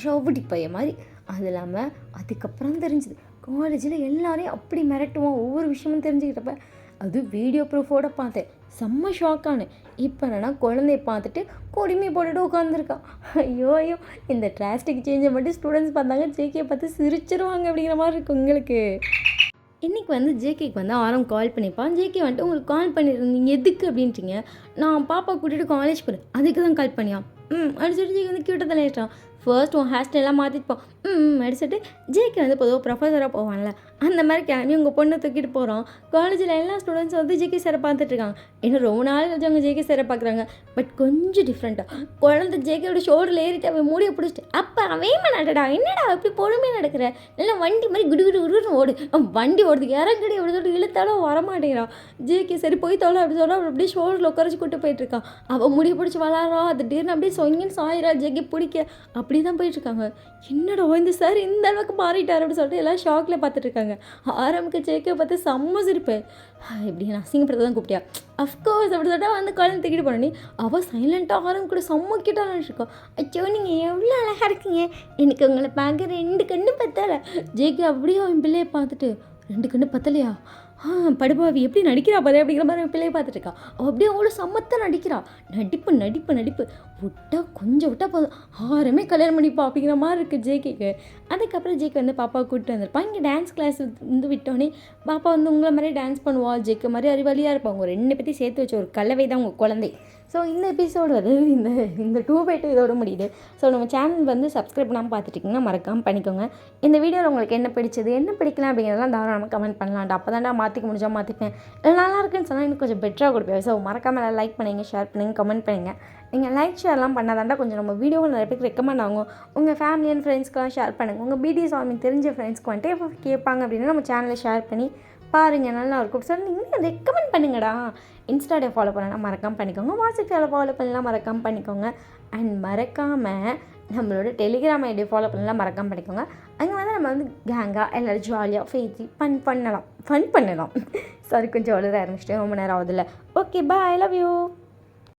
ரவுடி பையன் மாதிரி. அது இல்லாமல் அதுக்கப்புறம் தெரிஞ்சுது காலேஜில் எல்லாரையும் அப்படி மிரட்டுவான். ஒவ்வொரு விஷயமும் தெரிஞ்சுக்கிட்டப்ப அது வீடியோ ப்ரூஃபோடு பார்த்தேன். செம்ம ஷாக்கானு. இப்போ என்னன்னா குழந்தைய பார்த்துட்டு கொடுமை போட்டுட்டு உட்காந்துருக்கான். ஐயோ ஐயோ, இந்த டிராஸ்டிக் சேஞ்சை மட்டும் ஸ்டூடெண்ட்ஸ் பார்த்தாங்க ஜேகே பார்த்து சிரிச்சிருவாங்க அப்படிங்கிற மாதிரி இருக்குது உங்களுக்கு. இன்றைக்கி வந்து ஜேகேக்கு வந்து ஆரம் கால் பண்ணிப்பான். ஜேகே வந்துட்டு உங்களுக்கு கால் பண்ணியிருந்தீங்க எதுக்கு அப்படின்ட்டிங்க. நான் பாப்பா கூட்டிகிட்டு காலேஜ் போகிறேன், அதுக்கு தான் கால் பண்ணியா அப்படின்னு சொல்லிட்டு ஜேகே வந்து கிட்ட தலையிட்டான். ஃபர்ஸ்ட் உன் ஹேர் ஸ்டைலாம் மாற்றிட்டு அடிச்சுட்டு ஜேகே வந்து பொதுவாக ப்ரொஃபஸராக போவான்ல, அந்த மாதிரி கிளம்பி உங்கள் பொண்ணை தூக்கிட்டு போகிறோம். காலேஜில் எல்லா ஸ்டூடெண்ட்ஸும் வந்து ஜேகே சாரை பார்த்துட்ருக்காங்க. இன்னும் ரொம்ப நாள் கழிச்சு அவங்க ஜேகே சாரை பார்க்குறாங்க. பட் கொஞ்சம் டிஃப்ரெண்ட்டாக குழந்தை ஜேகேயோட ஷோல்டரில் ஏறிட்டு அவன் மூடியை பிடிச்சிட்டு அப்போ அவன் நடடா என்னடா அப்படி பொறுமையாக நடக்கிற, நல்லா வண்டி மாதிரி குடு குடு குடுன்னு ஓடு, வண்டி ஓடுறதுக்கு இறங்கடி அப்படி சொல்லிட்டு இழுத்தாலும் வரமாட்டேங்கிறான். ஜேகே சரி போய் தோலை அப்படி சொல்ல அப்படியே ஷோல்டரில் உட்காரச்சு கூட்டு போயிட்டுருக்கான். அவள் முடியை பிடிச்சி வளரா அது டீர்னு அப்படியே சொங்கின்னு சாயிரா. ஜேகே பிடிக்க அப்படி தான் போயிட்டுருக்காங்க. என்னடா இந்த சார் இந்த அளவுக்கு மாறிட்டார் அப்படின்னு சொல்லிட்டு எல்லாம் ஷாக்கில் பார்த்துட்ருக்காங்க. ஆரம்பிக்க ஜேகே பார்த்து செம்ம சிரிப்பு. இப்படி நான் அசிங்கப்படுத்த தான் கூப்பிட்டியா, அஃப்கோர்ஸ் அப்படி சொல்லிட்டு வந்து குழந்தை தூக்கிட்டு போனோன்னே அவள் சைலண்ட்டாக ஆரம் கூட செம்ம கிட்டான்னு இருக்கோம். அச்சோ நீங்கள் எவ்வளோ அழகாக இருக்கீங்க, எனக்கு உங்களை பார்க்க 2 கண்ணு பத்தலை. ஜேகே அப்படியே அவன் பிள்ளையை பார்த்துட்டு 2 கண்ணு பத்தலையா, படுபாவி எப்படி நடிக்கிறா பாரு அப்படிங்கிற மாதிரி பிள்ளையை பார்த்துட்டு இருக்கா. அவள் அப்படியே அவ்வளோ சமத்தாக நடிக்கிறா. நடிப்பு நடிப்பு நடிப்பு விட்டா கொஞ்சம் விட்டா போதும் ஆரமே கல்யாணம் பண்ணிப்பா அப்படிங்கிற மாதிரி இருக்குது ஜேகேக்கு. அதுக்கப்புறம் ஜேகே வந்து பாப்பாவை கூப்பிட்டு வந்திருப்பான். இங்கே டான்ஸ் கிளாஸ் வந்து விட்டோன்னே பாப்பா வந்து உங்களை மாதிரி டான்ஸ் பண்ணுவா, ஜேகே மாதிரி அறிவாளியாக இருப்பாங்க. உங்கள் 2 பற்றி சேர்த்து வச்ச ஒரு கலவை தான் உங்கள் குழந்தை. ஸோ இந்த எபிசோடு வந்து இந்த 2/2 இதோட முடியுது. ஸோ நம்ம சேனல் வந்து சப்ஸ்கிரைப் பண்ணாமல் பார்த்துட்டிங்கன்னா மறக்காமல் பண்ணிக்கோங்க. இந்த வீடியோவில் உங்களுக்கு என்ன பிடிச்சது என்ன பிடிக்கலாம் அப்படிங்கிறதெல்லாம் தாராளமாக கமெண்ட் பண்ணலாம்டா. அப்போ தான்டா மாற்றிக்க முடிஞ்சால் மாற்றிப்பேன். இல்லை நல்லா இருக்குன்னு சொன்னால் இன்னும் கொஞ்சம் பெட்டராக கொடுப்பேன். ஸோ மறக்காமல் லைக் பண்ணுங்கள், ஷேர் பண்ணுங்கள், கமெண்ட் பண்ணுங்கள். நீங்கள் லைக் ஷேர்லாம் பண்ணாதாண்டா கொஞ்சம் நம்ம வீடியோவில் நிறைய பேருக்கு ரெக்கமெண்ட் ஆகும். உங்கள் ஃபேமிலி அண்ட் ஃப்ரெண்ட்ஸ்க்கெலாம் ஷேர் பண்ணுங்கள். உங்கள் பிடிஎஸ் ஆர்மிக்கு தெரிஞ்ச ஃப்ரெண்ட்ஸ்க்கு வந்துட்டு எப்போ கேட்பாங்க அப்படின்னா நம்ம சேனலை ஷேர் பண்ணி பாருங்கள், நல்லா இருக்கும். சார் நீங்கள் ரெக்கமெண்ட் பண்ணுங்கடா. இன்ஸ்டாடே ஃபாலோ பண்ணலாம் மறக்காமல் பண்ணிக்கோங்க. வாட்ஸ்அப்பில் ஃபாலோ பண்ணலாம் மறக்காமல் பண்ணிக்கோங்க. அண்ட் மறக்காமல் நம்மளோட டெலிகிராம் ஐடி ஃபாலோ பண்ணலாம் மறக்காமல் பண்ணிக்கோங்க. அங்கே வந்து நம்ம வந்து கேங்காக எல்லோரும் ஜாலியாக ஃபேசி ஃபன் பண்ணலாம். சாரி கொஞ்சம் அவ்வளோதான் ஆரம்பிச்சிட்டேன், ரொம்ப நேரம் ஆகுதுல்ல. Okay bye, I love you.